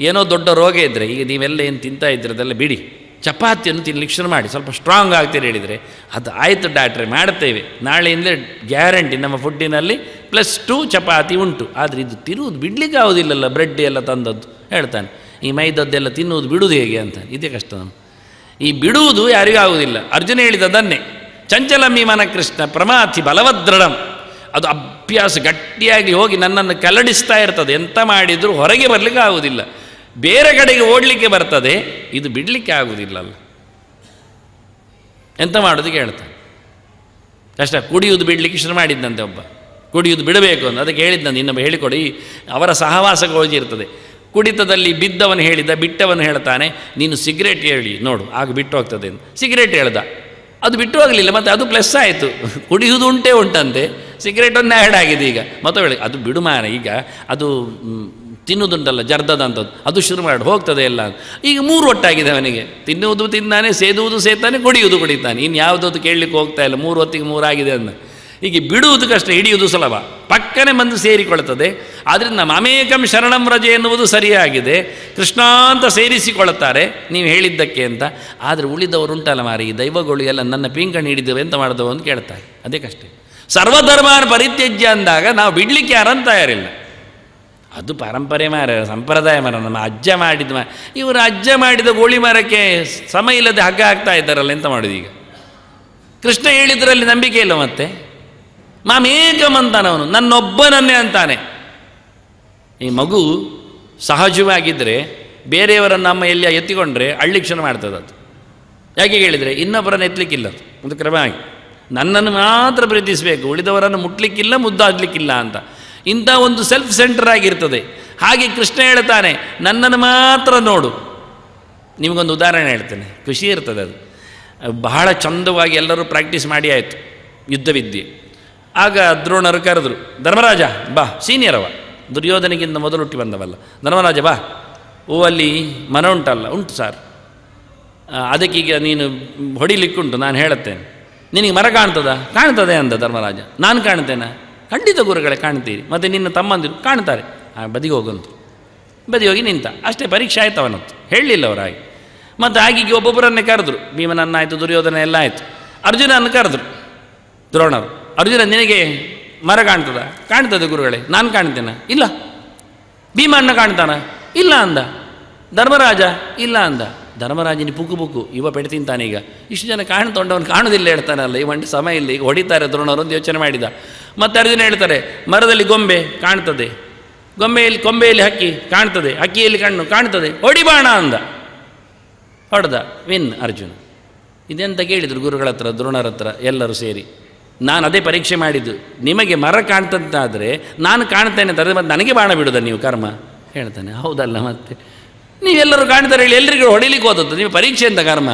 ಏನೋ ದೊಡ್ಡ ರೋಗ ಇದ್ದರೆ, ಈಗ ನೀವೆಲ್ಲ ಏನು ತಿಂತಾ ಇದ್ದೀರ ಅದೆಲ್ಲ ಬಿಡಿ, ಚಪಾತಿಯನ್ನು ತಿನ್ನಲಿಕ್ಕೆ ಶುರು ಮಾಡಿ, ಸ್ವಲ್ಪ ಸ್ಟ್ರಾಂಗ್ ಆಗ್ತೀರಿ ಹೇಳಿದರೆ, ಅದು ಆಯಿತು ಡಾಕ್ಟ್ರೆ ಮಾಡ್ತೇವೆ, ನಾಳೆಯಿಂದಲೇ ಗ್ಯಾರಂಟಿ ನಮ್ಮ ಫುಡ್ಡಿನಲ್ಲಿ +2 ಚಪಾತಿ ಉಂಟು. ಆದರೆ ಇದು ತಿರುವುದು ಬಿಡಲಿಕ್ಕೆ ಆಗೋದಿಲ್ಲಲ್ಲ, ಬ್ರೆಡ್ ಎಲ್ಲ ತಂದದ್ದು ಹೇಳ್ತಾನೆ. ಈ ಮೈದದ್ದೆಲ್ಲ ತಿನ್ನುವುದು ಬಿಡುವುದು ಹೇಗೆ ಅಂತ. ಇದೇ ಕಷ್ಟ. ಈ ಬಿಡುವುದು ಯಾರಿಗೂ ಆಗುವುದಿಲ್ಲ. ಅರ್ಜುನ ಹೇಳಿದದನ್ನೇ, ಚಂಚಲಮ್ಮಿ ಮನ ಕೃಷ್ಣ ಪ್ರಮಾಥಿ ಬಲವದೃಢಂ. ಅದು ಅಭ್ಯಾಸ ಗಟ್ಟಿಯಾಗಿ ಹೋಗಿ ನನ್ನನ್ನು ಕಲ್ಲಡಿಸ್ತಾ ಇರ್ತದೆ. ಎಂತ ಮಾಡಿದರೂ ಹೊರಗೆ ಬರಲಿಕ್ಕೆ ಆಗುವುದಿಲ್ಲ, ಬೇರೆ ಕಡೆಗೆ ಓಡಲಿಕ್ಕೆ ಬರ್ತದೆ, ಇದು ಬಿಡಲಿಕ್ಕೆ ಆಗುವುದಿಲ್ಲಲ್ಲ. ಎಂತ ಮಾಡೋದು ಕೇಳ್ತಾನೆ. ಕಷ್ಟ. ಕುಡಿಯುವುದು ಬಿಡಲಿಕ್ಕೆ ಶುರು ಮಾಡಿದ್ದಂತೆ ಒಬ್ಬ, ಕುಡಿಯುವುದು ಬಿಡಬೇಕು ಅಂತ. ಅದಕ್ಕೆ ಹೇಳಿದ್ದಂತೆ, ಇನ್ನೊಬ್ಬ ಹೇಳಿಕೊಡಿ. ಅವರ ಸಹವಾಸಕ್ಕೆ ಹೋಗಿರ್ತದೆ. ಕುಡಿತದಲ್ಲಿ ಬಿದ್ದವನು ಹೇಳಿದ, ಬಿಟ್ಟವನು ಹೇಳ್ತಾನೆ, ನೀನು ಸಿಗರೇಟ್ ಹೇಳಿ ನೋಡು, ಆಗ ಬಿಟ್ಟು ಹೋಗ್ತದೆ ಅಂತ. ಸಿಗರೇಟ್ ಹೇಳ್ದ, ಅದು ಬಿಟ್ಟು ಹೋಗಲಿಲ್ಲ, ಮತ್ತು ಅದು ಪ್ಲಸ್ ಆಯಿತು. ಕುಡಿಯುವುದು ಉಂಟಂತೆ, ಸಿಗರೇಟನ್ನು ಆ್ಯಡ್ ಆಗಿದೆ. ಈಗ ಮತ್ತೆ ಹೇಳಿ, ಅದು ಬಿಡು ಮಾರ, ಈಗ ಅದು ತಿನ್ನುವುದುಂಟಲ್ಲ ಜರ್ದದಂಥದ್ದು, ಅದು ಶುರು ಮಾಡಿ ಹೋಗ್ತದೆ ಎಲ್ಲ. ಈಗ 3 ಒಟ್ಟಾಗಿದೆ ಅವನಿಗೆ. ತಿನ್ನುವುದು ತಿಂದಾನೆ, ಸೇದುವುದು ಸೇತಾನೆ, ಕುಡಿಯುವುದು ಕುಡಿತಾನೆ. ಇನ್ನು ಯಾವುದದು ಕೇಳಲಿಕ್ಕೆ ಹೋಗ್ತಾ ಇಲ್ಲ. 3 ಹೊತ್ತಿಗೆ 3 ಆಗಿದೆ ಅಂದ. ಈಗ ಬಿಡುವುದು ಕಷ್ಟ, ಹಿಡಿಯುವುದು ಸುಲಭ, ಪಕ್ಕನೆ ಬಂದು ಸೇರಿಕೊಳ್ಳುತ್ತದೆ. ಆದ್ದರಿಂದ ಮಮೇಕಂ ಶರಣಂ ವ್ರಜೆ ಎನ್ನುವುದು ಸರಿಯಾಗಿದೆ. ಕೃಷ್ಣ ಅಂತ ಸೇರಿಸಿಕೊಳ್ಳುತ್ತಾರೆ ನೀವು ಹೇಳಿದ್ದಕ್ಕೆ ಅಂತ. ಆದರೆ ಉಳಿದವರು ಉಂಟಲ್ಲ ಮಾರಿ, ಈ ದೈವಗಳು ಎಲ್ಲ ನನ್ನ ಪಿಂಕಣಿ ಹಿಡಿದೇವೆ ಎಂತ ಮಾಡಿದವು ಅಂತ ಕೇಳ್ತಾರೆ. ಅದೇ ಕಷ್ಟ. ಸರ್ವಧರ್ಮಾನ ಪರಿತ್ಯಜ್ಯ ಅಂದಾಗ ನಾವು ಬಿಡಲಿಕ್ಕೆ ಯಾರಂತ ತಯಾರಿಲ್ಲ. ಅದು ಪರಂಪರೆ ಮಾರ, ಸಂಪ್ರದಾಯ ಮರ, ನಮ್ಮ ಅಜ್ಜ ಮಾಡಿದ ಇವರು ಅಜ್ಜ ಮಾಡಿದ ಗೋಳಿ ಮರಕ್ಕೆ ಸಮ ಇಲ್ಲದೆ ಹಗ್ಗ ಹಾಕ್ತಾ ಇದ್ದಾರಲ್ಲ, ಎಂತ ಮಾಡೋದು ಈಗ? ಕೃಷ್ಣ ಹೇಳಿದ್ರಲ್ಲಿ ನಂಬಿಕೆ ಇಲ್ಲ. ಮತ್ತೆ ಮಾಮೇಕಂ ಅಂತಾನೆ ಅವನು, ನನ್ನೊಬ್ಬನನ್ನೇ ಅಂತಾನೆ. ಈ ಮಗು ಸಹಜವಾಗಿದ್ದರೆ ಬೇರೆಯವರನ್ನು ನಮ್ಮ ಎಲ್ಲಿ ಎತ್ತಿಕೊಂಡ್ರೆ ಅಳ್ಳಿಕ್ಕೆ ಶುರು ಮಾಡ್ತದೆ. ಅದು ಯಾಕೆ ಹೇಳಿದರೆ, ಇನ್ನೊಬ್ಬರನ್ನು ಎತ್ತಲಿಕ್ಕಿಲ್ಲ, ಒಂದು ಕ್ರಮ ಆಗಿ ನನ್ನನ್ನು ಮಾತ್ರ ಪ್ರೀತಿಸಬೇಕು, ಉಳಿದವರನ್ನು ಮುಟ್ಲಿಕ್ಕಿಲ್ಲ, ಮುದ್ದಾಡಲಿಕ್ಕಿಲ್ಲ ಅಂತ. ಇಂಥ ಒಂದು ಸೆಲ್ಫ್ ಸೆಂಟರ್ ಆಗಿರ್ತದೆ. ಹಾಗೆ ಕೃಷ್ಣ ಹೇಳ್ತಾನೆ, ನನ್ನನ್ನು ಮಾತ್ರ ನೋಡು. ನಿಮಗೊಂದು ಉದಾಹರಣೆ ಹೇಳ್ತೇನೆ, ಖುಷಿ ಇರ್ತದೆ ಅದು. ಬಹಳ ಚಂದವಾಗಿ ಎಲ್ಲರೂ ಪ್ರಾಕ್ಟೀಸ್ ಮಾಡಿ ಆಯಿತು ಯುದ್ಧವಿದ್ಯೆ. ಆಗ ದ್ರೋಣರು ಕರೆದರು, ಧರ್ಮರಾಜ ಬಾ, ಸೀನಿಯರ್ ಅವ, ದುರ್ಯೋಧನಿಗಿಂತ ಮೊದಲು ಹುಟ್ಟಿ ಬಂದವಲ್ಲ. ಧರ್ಮರಾಜ ಬಾ, ಅಲ್ಲಿ ಮನ ಉಂಟಲ್ಲ? ಉಂಟು ಸರ್. ಅದಕ್ಕೀಗ ನೀನು ಹೊಡಿಲಿಕ್ಕುಂಟು, ನಾನು ಹೇಳುತ್ತೇನೆ. ನಿನಗೆ ಮರ ಕಾಣ್ತದ? ಕಾಣ್ತದೆ ಅಂದ ಧರ್ಮರಾಜ. ನಾನು ಕಾಣ್ತೇನೆ? ಖಂಡಿತ ಗುರುಗಳೇ ಕಾಣ್ತೀರಿ. ಮತ್ತು ನಿನ್ನ ತಮ್ಮಂದಿರು ಕಾಣ್ತಾರೆ. ಬದಿಗೆ ಹೋಗಂತು. ಬದಿ ಹೋಗಿ ನಿಂತ. ಅಷ್ಟೇ, ಪರೀಕ್ಷೆ ಆಯ್ತು ಅವನತ್ತು. ಹೇಳಲಿಲ್ಲ ಅವರು ಹಾಗೆ. ಮತ್ತು ಹಾಗೆ ಒಬ್ಬೊಬ್ಬರನ್ನೇ ಕರೆದ್ರು. ಭೀಮನನ್ನಾಯಿತು, ದುರ್ಯೋಧನ ಎಲ್ಲ ಆಯಿತು. ಅರ್ಜುನನ್ನು ಕರೆದ್ರು ದ್ರೋಣರು. ಅರ್ಜುನ, ನಿನಗೆ ಮರ ಕಾಣ್ತದ? ಕಾಣ್ತದೆ ಗುರುಗಳೇ. ನಾನು ಕಾಣ್ತೇನೆ? ಇಲ್ಲ. ಭೀಮಣ್ಣ ಕಾಣ್ತಾನ? ಇಲ್ಲ ಅಂದ. ಧರ್ಮರಾಜ? ಇಲ್ಲ ಅಂದ. ಧರ್ಮರಾಜನಿ ಪುಕ್ಕು ಇವ ಪೆಟ್ಟು ತಿಂತಾನೆ. ಈಗ ಇಷ್ಟು ಜನ ಕಾಣ್ತೊಂಡವನು ಕಾಣೋದಿಲ್ಲ ಹೇಳ್ತಾನಲ್ಲ, ಈ ಒಂಟಿ ಸಮಯ ಇಲ್ಲ, ಈಗ ಹೊಡಿತಾರೆ ದ್ರೋಣರು ಅಂತ ಯೋಚನೆ ಮಾಡಿದ. ಮತ್ತು ಅರ್ಜುನ ಹೇಳ್ತಾರೆ, ಮರದಲ್ಲಿ ಗೊಂಬೆ ಕಾಣ್ತದೆ, ಕೊಂಬೆಯಲ್ಲಿ ಹಕ್ಕಿ ಕಾಣ್ತದೆ, ಹಕ್ಕಿಯಲ್ಲಿ ಕಣ್ಣು ಕಾಣ್ತದೆ, ಹೊಡಿಬಾಣ ಅಂದ. ಹೊಡೆದ, ವಿನ್ ಅರ್ಜುನ. ಇದೆಂತ ಕೇಳಿದರು ಗುರುಗಳ ಹತ್ರ, ದ್ರೋಣರ ಹತ್ರ ಎಲ್ಲರೂ ಸೇರಿ. ನಾನು ಅದೇ ಪರೀಕ್ಷೆ ಮಾಡಿದ್ದು. ನಿಮಗೆ ಮರ ಕಾಣ್ತಂತಾದರೆ ನಾನು ಕಾಣ್ತೇನೆ ಅಂತ, ಮತ್ತು ನನಗೆ ಬಾಣ ಬಿಡೋದ ನೀವು ಕರ್ಮ ಹೇಳ್ತಾನೆ. ಹೌದಲ್ಲ, ಮತ್ತೆ ನೀವೆಲ್ಲರೂ ಕಾಣ್ತಾರೆ ಹೇಳಿ ಎಲ್ರಿಗೂ ಹೊಡಿಲಿಕ್ಕೆ ಹೋದದ್ದು, ನೀವು ಪರೀಕ್ಷೆ ಅಂತ ಕರ್ಮ.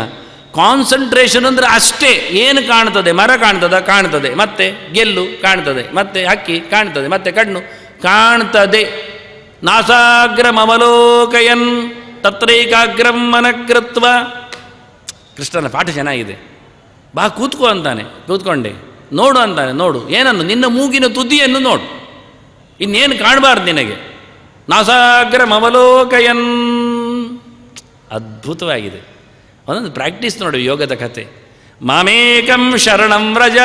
ಕಾನ್ಸಂಟ್ರೇಷನ್ ಅಂದರೆ ಅಷ್ಟೇ. ಏನು ಕಾಣ್ತದೆ? ಮರ ಕಾಣ್ತದ? ಕಾಣ್ತದೆ. ಮತ್ತೆ ಗೆಲ್ಲು ಕಾಣ್ತದೆ, ಮತ್ತೆ ಹಕ್ಕಿ ಕಾಣ್ತದೆ, ಮತ್ತೆ ಕಣ್ಣು ಕಾಣ್ತದೆ. ನಾಸಾಗ್ರಂ ಅವಲೋಕಯನ್ ತತ್ರೈಕಾಗ್ರಂ ಮನಕೃತ್ವ. ಕೃಷ್ಣನ ಪಾಠ ಚೆನ್ನಾಗಿದೆ. ಬಾ ಕೂತ್ಕೋ ಅಂತಾನೆ, ಕೂತ್ಕೊಂಡೆ. ನೋಡು ಅಂತಾನೆ, ನೋಡು. ಏನನ್ನು? ನಿನ್ನ ಮೂಗಿನ ತುದಿಯನ್ನು ನೋಡು, ಇನ್ನೇನು ಕಾಣಬಾರ್ದು ನಿನಗೆ. ನಾಸಾಗ್ರಂ ಅವಲೋಕಯನ್. ಅದ್ಭುತವಾಗಿದೆ. ಒಂದೊಂದು ಪ್ರಾಕ್ಟೀಸ್ ನೋಡಿ ಯೋಗದ ಕಥೆ. ಮಾಮೇಕಂ ಶರಣಂ ವ್ರಜ.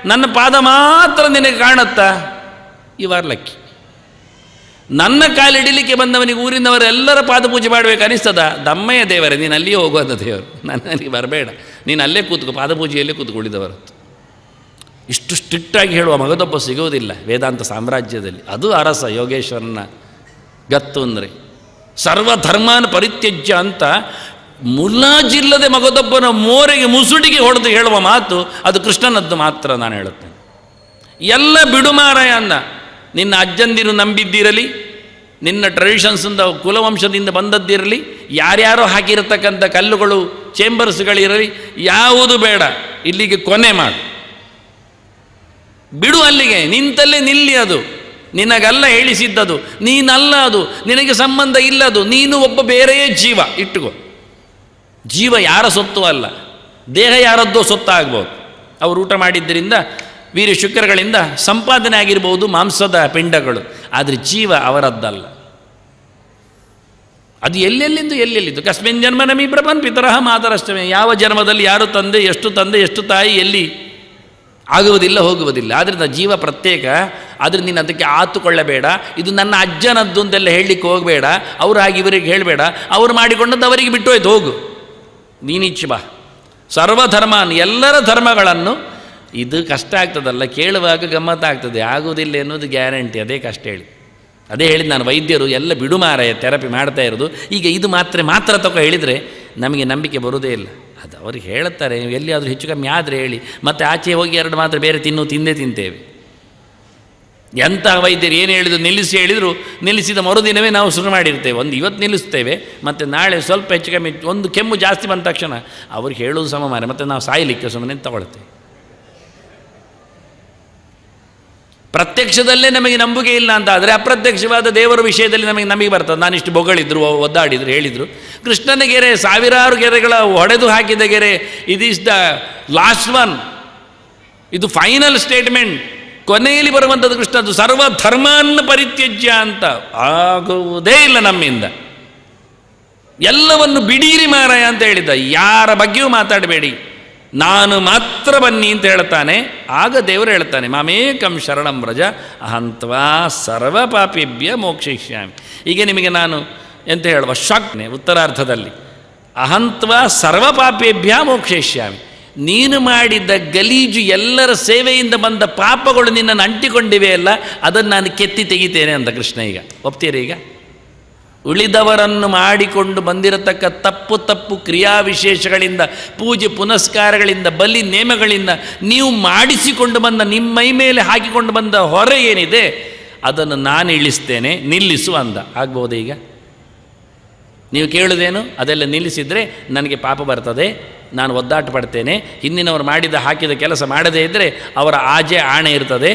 ನನ್ನ ಪಾದ ಮಾತ್ರ ನಿನಗೆ ಕಾಣುತ್ತಾ? You are lucky. ನನ್ನ ಕಾಲಿಡಲಿಕ್ಕೆ ಬಂದವನಿಗೆ ಊರಿನವರೆಲ್ಲರ ಪಾದಪೂಜೆ ಮಾಡಬೇಕು ಅನಿಸ್ತದ? ದಮ್ಮಯ್ಯ ದೇವರೇ, ನೀನು ಅಲ್ಲಿಯೇ ಹೋಗುವಂಥ ದೇವರು, ನನ್ನಲ್ಲಿ ಬರಬೇಡ, ನೀನು ಅಲ್ಲೇ ಕೂತ್ಕೊ, ಪಾದಪೂಜೆಯಲ್ಲೇ ಕೂತ್ಕೊಳ್ಳಿದವರತ್ತು. ಇಷ್ಟು ಸ್ಟ್ರಿಕ್ಟಾಗಿ ಹೇಳುವ ಮಗದೊಬ್ಬ ಸಿಗೋದಿಲ್ಲ ವೇದಾಂತ ಸಾಮ್ರಾಜ್ಯದಲ್ಲಿ. ಅದು ಅರಸ ಯೋಗೇಶ್ವರನ ಗತ್ತು ಅಂದರೆ ಸರ್ವಧರ್ಮಾನ್ ಪರಿತ್ಯಜ್ಯ ಅಂತ ಮುಲಾಜಿಲ್ಲದೆ ಮಗದೊಬ್ಬನ ಮೋರೆಗೆ ಮುಸುಡಿಗೆ ಹೊಡೆದು ಹೇಳುವ ಮಾತು ಅದು ಕೃಷ್ಣನದ್ದು ಮಾತ್ರ. ನಾನು ಹೇಳುತ್ತೇನೆ, ಎಲ್ಲ ಬಿಡುಮಾರಾಯ ಅಂದ. ನಿನ್ನ ಅಜ್ಜಂದಿರು ನಂಬಿದ್ದಿರಲಿ, ನಿನ್ನ ಟ್ರೆಡಿಷನ್ಸಿಂದ ಕುಲವಂಶದಿಂದ ಬಂದದ್ದಿರಲಿ, ಯಾರ್ಯಾರೋ ಹಾಕಿರತಕ್ಕಂಥ ಕಲ್ಲುಗಳು ಚೇಂಬರ್ಸ್ಗಳಿರಲಿ, ಯಾವುದು ಬೇಡ, ಇಲ್ಲಿಗೆ ಕೊನೆ ಮಾಡು, ಬಿಡು, ಅಲ್ಲಿಗೆ ನಿಂತಲ್ಲೇ ನಿಲ್ಲಿ. ಅದು ನಿನಗಲ್ಲ ಹೇಳಿಸಿದ್ದದು, ನೀನಲ್ಲ ಅದು, ನಿನಗೆ ಸಂಬಂಧ ಇಲ್ಲದು, ನೀನು ಒಬ್ಬ ಬೇರೆಯೇ ಜೀವ ಇಟ್ಟುಕೋ. ಜೀವ ಯಾರ ಸೊತ್ತು ಅಲ್ಲ, ದೇಹ ಯಾರದ್ದೋ ಸೊತ್ತಾಗ್ಬೋದು. ಅವರು ಊಟ ಮಾಡಿದ್ದರಿಂದ ವೀರ್ಯ ಶುಕ್ರಗಳಿಂದ ಸಂಪಾದನೆ ಆಗಿರ್ಬೋದು ಮಾಂಸದ ಪಿಂಡಗಳು, ಆದರೆ ಜೀವ ಅವರದ್ದಲ್ಲ. ಅದು ಎಲ್ಲೆಲ್ಲಿದ್ದು ಕಸ್ಮಿನ್ ಜನ್ಮ ನಮಿ ಬ್ರಹ್ಮನ್ ಪಿತರಹ ಮಾತರಷ್ಟಮೇ. ಯಾವ ಜನ್ಮದಲ್ಲಿ ಯಾರು ತಂದೆ, ಎಷ್ಟು ತಾಯಿ, ಎಲ್ಲಿ ಆಗುವುದಿಲ್ಲ, ಹೋಗುವುದಿಲ್ಲ. ಆದ್ದರಿಂದ ಜೀವ ಪ್ರತ್ಯೇಕ. ಆದರೆ ನೀನು ಅದಕ್ಕೆ ಆತುಕೊಳ್ಳಬೇಡ. ಇದು ನನ್ನ ಅಜ್ಜನದ್ದು ಅಂತೆಲ್ಲ ಹೇಳಲಿಕ್ಕೆ ಹೋಗಬೇಡ. ಅವ್ರು ಹಾಗೆ ಇವರಿಗೆ ಹೇಳಬೇಡ. ಅವ್ರು ಮಾಡಿಕೊಂಡದ್ದು ಅವರಿಗೆ ಬಿಟ್ಟು ಹೋಯ್ತು, ಹೋಗು, ನೀನಿಚ್ಚು ಬಾ. ಸರ್ವಧರ್ಮಾನ್, ಎಲ್ಲರ ಧರ್ಮಗಳನ್ನು. ಇದು ಕಷ್ಟ ಆಗ್ತದಲ್ಲ, ಕೇಳುವಾಗ ಗಮ್ಮತ್ತಾಗ್ತದೆ, ಆಗುವುದಿಲ್ಲ ಎನ್ನುವುದು ಗ್ಯಾರಂಟಿ. ಅದೇ ಕಷ್ಟ ಹೇಳಿ, ಅದೇ ಹೇಳಿದ್ದು ನಾನು, ವೈದ್ಯರು ಎಲ್ಲ ಬಿಡುಮಾರಾಯ ಥೆರಪಿ ಮಾಡ್ತಾ ಇರೋದು. ಈಗ ಇದು ಮಾತ್ರ ತಗೋ ಹೇಳಿದರೆ ನಮಗೆ ನಂಬಿಕೆ ಬರೋದೇ ಇಲ್ಲ. ಅದು ಅವ್ರಿಗೆ ಹೇಳ್ತಾರೆ, ಎಲ್ಲಿಯಾದರೂ ಹೆಚ್ಚು ಕಮ್ಮಿ ಆದರೆ ಹೇಳಿ, ಮತ್ತು ಆಚೆ ಹೋಗಿ 2 ಮಾತ್ರ ಬೇರೆ ತಿಂದೇ ತಿಂತೇವೆ. ಎಂಥ ವೈದ್ಯರು ಏನು ಹೇಳಿದ್ರು ಹೇಳಿದರು, ನಿಲ್ಲಿಸಿದ ಮರುದಿನವೇ ನಾವು ಶುರು ಮಾಡಿರ್ತೇವೆ. ಇವತ್ತು ನಿಲ್ಲಿಸ್ತೇವೆ, ಮತ್ತು ನಾಳೆ ಸ್ವಲ್ಪ ಹೆಚ್ಚು ಕಮ್ಮಿ ಒಂದು ಕೆಮ್ಮು ಜಾಸ್ತಿ ಬಂದ ತಕ್ಷಣ ಅವ್ರಿಗೆ ಹೇಳೋದು ಸಮ ಮಾರೆ, ಮತ್ತು ನಾವು ಸಾಯಲಿಕ್ಕೆ ಸುಮ್ಮನೆ ತಗೊಳ್ತೇವೆ. ಪ್ರತ್ಯಕ್ಷದಲ್ಲೇ ನಮಗೆ ನಂಬಿಕೆ ಇಲ್ಲ ಅಂತ ಆದರೆ ಅಪ್ರತ್ಯಕ್ಷವಾದ ದೇವರ ವಿಷಯದಲ್ಲಿ ನಮಗೆ ಬರ್ತದೆ. ನಾನಿಷ್ಟು ಬೊಗಳಿದ್ರು, ಒದ್ದಾಡಿದ್ರು, ಹೇಳಿದರು. ಕೃಷ್ಣನ ಗೆರೆ, ಸಾವಿರಾರು ಗೆರೆಗಳ ಹೊಡೆದು ಹಾಕಿದ ಗೆರೆ, ಇದೀಸ್ ದ ಲಾಸ್ಟ್ ಒನ್, ಇದು ಫೈನಲ್ ಸ್ಟೇಟ್ಮೆಂಟ್, ಕೊನೆಯಲ್ಲಿ ಬರುವಂಥದ್ದು ಕೃಷ್ಣದ್ದು. ಸರ್ವಧರ್ಮಾನ್ನ ಪರಿತ್ಯಜ್ಯ ಅಂತ ಆಗುವುದೇ ಇಲ್ಲ ನಮ್ಮಿಂದ. ಎಲ್ಲವನ್ನು ಬಿಡೀರಿ ಮಾರಾಯ ಅಂತ ಹೇಳಿದ್ದ. ಯಾರ ಬಗ್ಗೆಯೂ ಮಾತಾಡಬೇಡಿ, ನಾನು ಮಾತ್ರ ಬನ್ನಿ ಅಂತ ಹೇಳ್ತಾನೆ. ಆಗ ದೇವರು ಹೇಳ್ತಾನೆ, ಮಾಮೇಕಂ ಶರಣಂ ವ್ರಜ ಅಹಂತ್ವಾ ಸರ್ವ ಪಾಪಿಭ್ಯ ಮೋಕ್ಷಯಿಷ್ಯಾಮಿ. ಈಗ ನಿಮಗೆ ನಾನು ಎಂತ ಹೇಳುವ ಶಾಕ್ನೆ ಉತ್ತರಾರ್ಧದಲ್ಲಿ, ಅಹಂತ್ವಾ ಸರ್ವ ಪಾಪೇಭ್ಯ ಮೋಕ್ಷಯಿಷ್ಯಾಮಿ. ನೀನು ಮಾಡಿದ್ದ ಗಲೀಜು ಎಲ್ಲರ ಸೇವೆಯಿಂದ ಬಂದ ಪಾಪಗಳು ನಿನ್ನನ್ನು ಅಂಟಿಕೊಂಡಿವೆ ಅಲ್ಲ, ಅದನ್ನು ನಾನು ಕೆತ್ತಿ ತೆಗಿತೇನೆ ಅಂತ ಕೃಷ್ಣ. ಈಗ ಒಪ್ತೀರಿ? ಈಗ ಉಳಿದವರನ್ನು ಮಾಡಿಕೊಂಡು ಬಂದಿರತಕ್ಕ ತಪ್ಪು ಕ್ರಿಯಾವಿಶೇಷಗಳಿಂದ, ಪೂಜೆ ಪುನಸ್ಕಾರಗಳಿಂದ, ಬಲಿ ನೇಮಗಳಿಂದ ನೀವು ಮಾಡಿಸಿಕೊಂಡು ಬಂದ, ನಿಮ್ಮ ಮೈ ಮೇಲೆ ಹಾಕಿಕೊಂಡು ಬಂದ ಹೊರೆ ಏನಿದೆ ಅದನ್ನು ನಾನು ಇಳಿಸ್ತೇನೆ, ನಿಲ್ಲಿಸು ಅಂದ. ಆಗ್ಬೋದೇ? ಈಗ ನೀವು ಕೇಳುವುದೇನು? ಅದೆಲ್ಲ ನಿಲ್ಲಿಸಿದರೆ ನನಗೆ ಪಾಪ ಬರ್ತದೆ, ನಾನು ಒದ್ದಾಟ ಪಡ್ತೇನೆ. ಹಿಂದಿನವರು ಹಾಕಿದ ಕೆಲಸ ಮಾಡದೇ ಇದ್ದರೆ ಅವರ ಆಣೆ ಇರ್ತದೆ,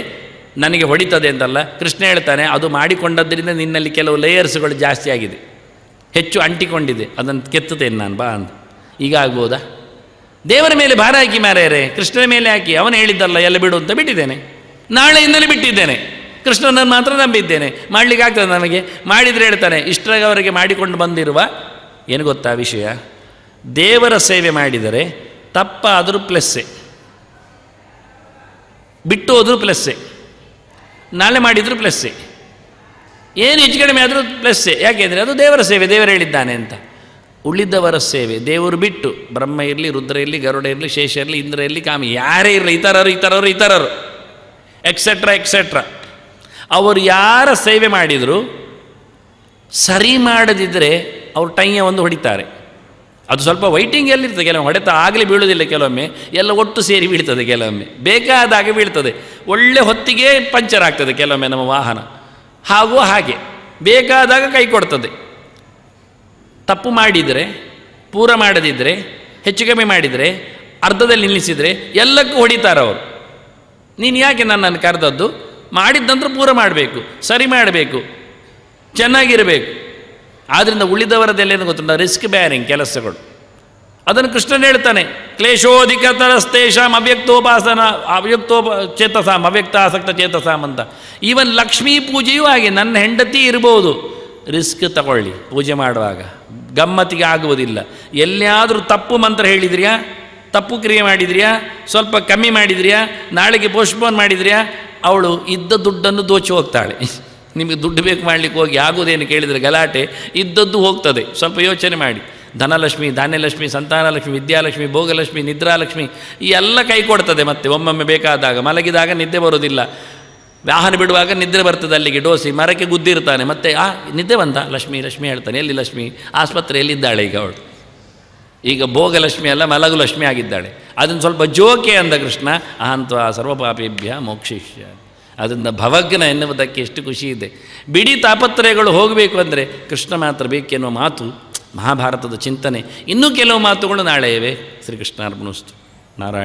ನನಗೆ ಹೊಡಿತದೆ ಅಂತಲ್ಲ. ಕೃಷ್ಣ ಹೇಳ್ತಾನೆ, ಅದು ಮಾಡಿಕೊಂಡದ್ದರಿಂದ ನಿನ್ನಲ್ಲಿ ಕೆಲವು ಲೇಯರ್ಸ್ಗಳು ಜಾಸ್ತಿ ಆಗಿದೆ, ಹೆಚ್ಚು ಅಂಟಿಕೊಂಡಿದೆ, ಅದನ್ನು ಕೆತ್ತುತ್ತೇನೆ ನಾನು, ಬಾ ಅಂತ. ಈಗ ಆಗ್ಬೋದಾ? ದೇವರ ಮೇಲೆ ಭಾರ ಹಾಕಿ ಮಾರ್ಯಾರೆ, ಕೃಷ್ಣನ ಮೇಲೆ ಹಾಕಿ. ಅವನು ಹೇಳಿದ್ದಲ್ಲ ಎಲ್ಲ ಬಿಡು ಅಂತ ಬಿಟ್ಟಿದ್ದೇನೆ, ನಾಳೆಯಿಂದಲೇ ಬಿಟ್ಟಿದ್ದೇನೆ. ಕೃಷ್ಣನನ್ನು ಮಾತ್ರ ನಂಬಿದ್ದೇನೆ. ಮಾಡಲಿಕ್ಕೆ ಆಗ್ತದೆ ನಮಗೆ? ಮಾಡಿದರೆ ಹೇಳ್ತಾನೆ, ಇಷ್ಟರವರೆಗೆ ಮಾಡಿಕೊಂಡು ಬಂದಿರುವ ಏನು ಗೊತ್ತಾ ವಿಷಯ? ದೇವರ ಸೇವೆ ಮಾಡಿದರೆ ತಪ್ಪಾದರೂ ಪ್ಲಸ್ಸೆ, ಬಿಟ್ಟು ಹೋದರೂ ಪ್ಲಸ್ಸೆ, ನಾಳೆ ಮಾಡಿದರೂ ಪ್ಲಸ್ಸೆ, ಏನು ಹೆಚ್ಚು ಕಡಿಮೆ ಆದರೂ ಪ್ಲಸ್ಸೆ. ಯಾಕೆಂದರೆ ಅದು ದೇವರ ಸೇವೆ, ದೇವರು ಹೇಳಿದ್ದಾನೆ ಅಂತ. ಉಳಿದವರ ಸೇವೆ, ದೇವರು ಬಿಟ್ಟು ಬ್ರಹ್ಮ ಇರಲಿ, ರುದ್ರ ಇರಲಿ, ಗರುಡ ಇರಲಿ, ಶೇಷ ಇರಲಿ, ಇಂದ್ರ ಇರಲಿ, ಕಾಮಿ ಯಾರೇ ಇರಲಿ, ಇತರರು ಎಕ್ಸೆಟ್ರಾ ಅವರು ಯಾರ ಸೇವೆ ಮಾಡಿದರೂ ಸರಿ ಮಾಡದಿದ್ದರೆ ಅವರು ಟೈಯ ಒಂದು ಹೊಡಿತಾರೆ. ಅದು ಸ್ವಲ್ಪ ವೈಟಿಂಗ್ ಎಲ್ಲಿರ್ತದೆ, ಕೆಲವೊಮ್ಮೆ ಹೊಡೆತ ಆಗಲಿ ಬೀಳೋದಿಲ್ಲ, ಕೆಲವೊಮ್ಮೆ ಎಲ್ಲ ಒಟ್ಟು ಸೇರಿ ಬೀಳ್ತದೆ, ಕೆಲವೊಮ್ಮೆ ಬೇಕಾದಾಗ ಬೀಳ್ತದೆ. ಒಳ್ಳೆ ಹೊತ್ತಿಗೆ ಪಂಚರ್ ಆಗ್ತದೆ ಕೆಲವೊಮ್ಮೆ ನಮ್ಮ ವಾಹನ, ಹಾಗೆ ಬೇಕಾದಾಗ ಕೈ ಕೊಡ್ತದೆ. ತಪ್ಪು ಮಾಡಿದರೆ, ಪೂರ ಮಾಡದಿದ್ದರೆ, ಹೆಚ್ಚು ಕಮ್ಮಿ ಮಾಡಿದರೆ, ಅರ್ಧದಲ್ಲಿ ನಿಲ್ಲಿಸಿದರೆ ಎಲ್ಲಕ್ಕೂ ಹೊಡಿತಾರೆ ಅವರು. ನೀನು ಯಾಕೆ ನನ್ನನ್ನು ಕರೆದದ್ದು? ಮಾಡಿದ್ದಂದ್ರೆ ಪೂರ ಮಾಡಬೇಕು, ಸರಿ ಮಾಡಬೇಕು, ಚೆನ್ನಾಗಿರಬೇಕು. ಆದ್ದರಿಂದ ಉಳಿದವರದೆಲ್ಲೇನು ಗೊತ್ತುಂಟ? ರಿಸ್ಕ್ ಬ್ಯಾರಿಂಗ್ ಕೆಲಸಗಳು. ಅದನ್ನು ಕೃಷ್ಣನ್ ಹೇಳ್ತಾನೆ, ಕ್ಲೇಶೋಧಿಕತರಸ್ತೇಷಾಂ ಚೇತಸಾಂ ಅವ್ಯಕ್ತ ಆಸಕ್ತ ಚೇತಸಾಂ ಅಂತ. ಈವನ್ ಲಕ್ಷ್ಮೀ ಪೂಜೆಯೂ ಹಾಗೆ. ನನ್ನ ಹೆಂಡತಿ ಇರ್ಬೋದು, ರಿಸ್ಕ್ ತಗೊಳ್ಳಿ ಪೂಜೆ ಮಾಡುವಾಗ, ಗಮ್ಮತ್ತಿಗೆ ಆಗುವುದಿಲ್ಲ. ಎಲ್ಲಿಯಾದರೂ ತಪ್ಪು ಮಂತ್ರ ಹೇಳಿದ್ರಿಯಾ, ತಪ್ಪು ಕ್ರಿಯೆ ಮಾಡಿದ್ರಿಯಾ, ಸ್ವಲ್ಪ ಕಮ್ಮಿ ಮಾಡಿದ್ರಿಯಾ, ನಾಳೆಗೆ ಪೋಸ್ಟ್ಪೋನ್ ಮಾಡಿದ್ರಿಯಾ, ಅವಳು ಇದ್ದ ದುಡ್ಡನ್ನು ದೋಚಿ ಹೋಗ್ತಾಳೆ. ನಿಮಗೆ ದುಡ್ಡು ಬೇಕು ಮಾಡಲಿಕ್ಕೆ ಹೋಗಿ ಆಗೋದೇನು ಕೇಳಿದರೆ ಗಲಾಟೆ, ಇದ್ದದ್ದು ಹೋಗ್ತದೆ. ಸ್ವಲ್ಪ ಯೋಚನೆ ಮಾಡಿ. ಧನಲಕ್ಷ್ಮಿ, ಧಾನ್ಯಲಕ್ಷ್ಮಿ, ಸಂತಾನಲಕ್ಷ್ಮಿ, ವಿದ್ಯಾಲಕ್ಷ್ಮಿ, ಭೋಗಲಕ್ಷ್ಮಿ, ನಿದ್ರಾಲಕ್ಷ್ಮಿ ಈ ಎಲ್ಲ ಕೈ ಕೊಡ್ತದೆ. ಮತ್ತೆ ಒಮ್ಮೊಮ್ಮೆ ಬೇಕಾದಾಗ, ಮಲಗಿದಾಗ ನಿದ್ದೆ ಬರೋದಿಲ್ಲ, ವಾಹನ ಬಿಡುವಾಗ ನಿದ್ರೆ ಬರ್ತದೆ, ಅಲ್ಲಿಗೆ ಡೋಸಿ ಮರಕ್ಕೆ ಗುದ್ದಿರ್ತಾನೆ, ಮತ್ತೆ ನಿದ್ದೆ ಬಂತ, ಲಕ್ಷ್ಮಿ ಲಕ್ಷ್ಮಿ ಹೇಳ್ತಾನೆ. ಎಲ್ಲಿ ಲಕ್ಷ್ಮಿ? ಆಸ್ಪತ್ರೆಯಲ್ಲಿದ್ದಾಳೆ ಈಗ ಅವಳು. ಈಗ ಭೋಗಲಕ್ಷ್ಮಿ ಅಲ್ಲ, ಮಲಗು ಲಕ್ಷ್ಮಿ ಆಗಿದ್ದಾಳೆ. ಅದನ್ನು ಸ್ವಲ್ಪ ಜೋಕೆ ಅಂದ ಕೃಷ್ಣ. ಅಹಂತ್ವ ಸರ್ವಪಾಪೇಭ್ಯ ಮೋಕ್ಷಿಷ್ಯ. ಅದರಿಂದ ಭವಗ್ನ ಎನ್ನುವುದಕ್ಕೆ ಎಷ್ಟು ಖುಷಿ ಇದೆ. ಬಿಡಿ ತಾಪತ್ರಯಗಳು ಹೋಗಬೇಕು ಅಂದರೆ ಕೃಷ್ಣ ಮಾತ್ರ ಬೇಕೆನ್ನುವ ಮಾತು ಮಹಾಭಾರತದ ಚಿಂತನೆ. ಇನ್ನೂ ಕೆಲವು ಮಾತುಗಳು ನಾಳೆ ಇವೆ. ಶ್ರೀಕೃಷ್ಣಾರ್ಪಣಮಸ್ತು. ನಾರಾಯಣ.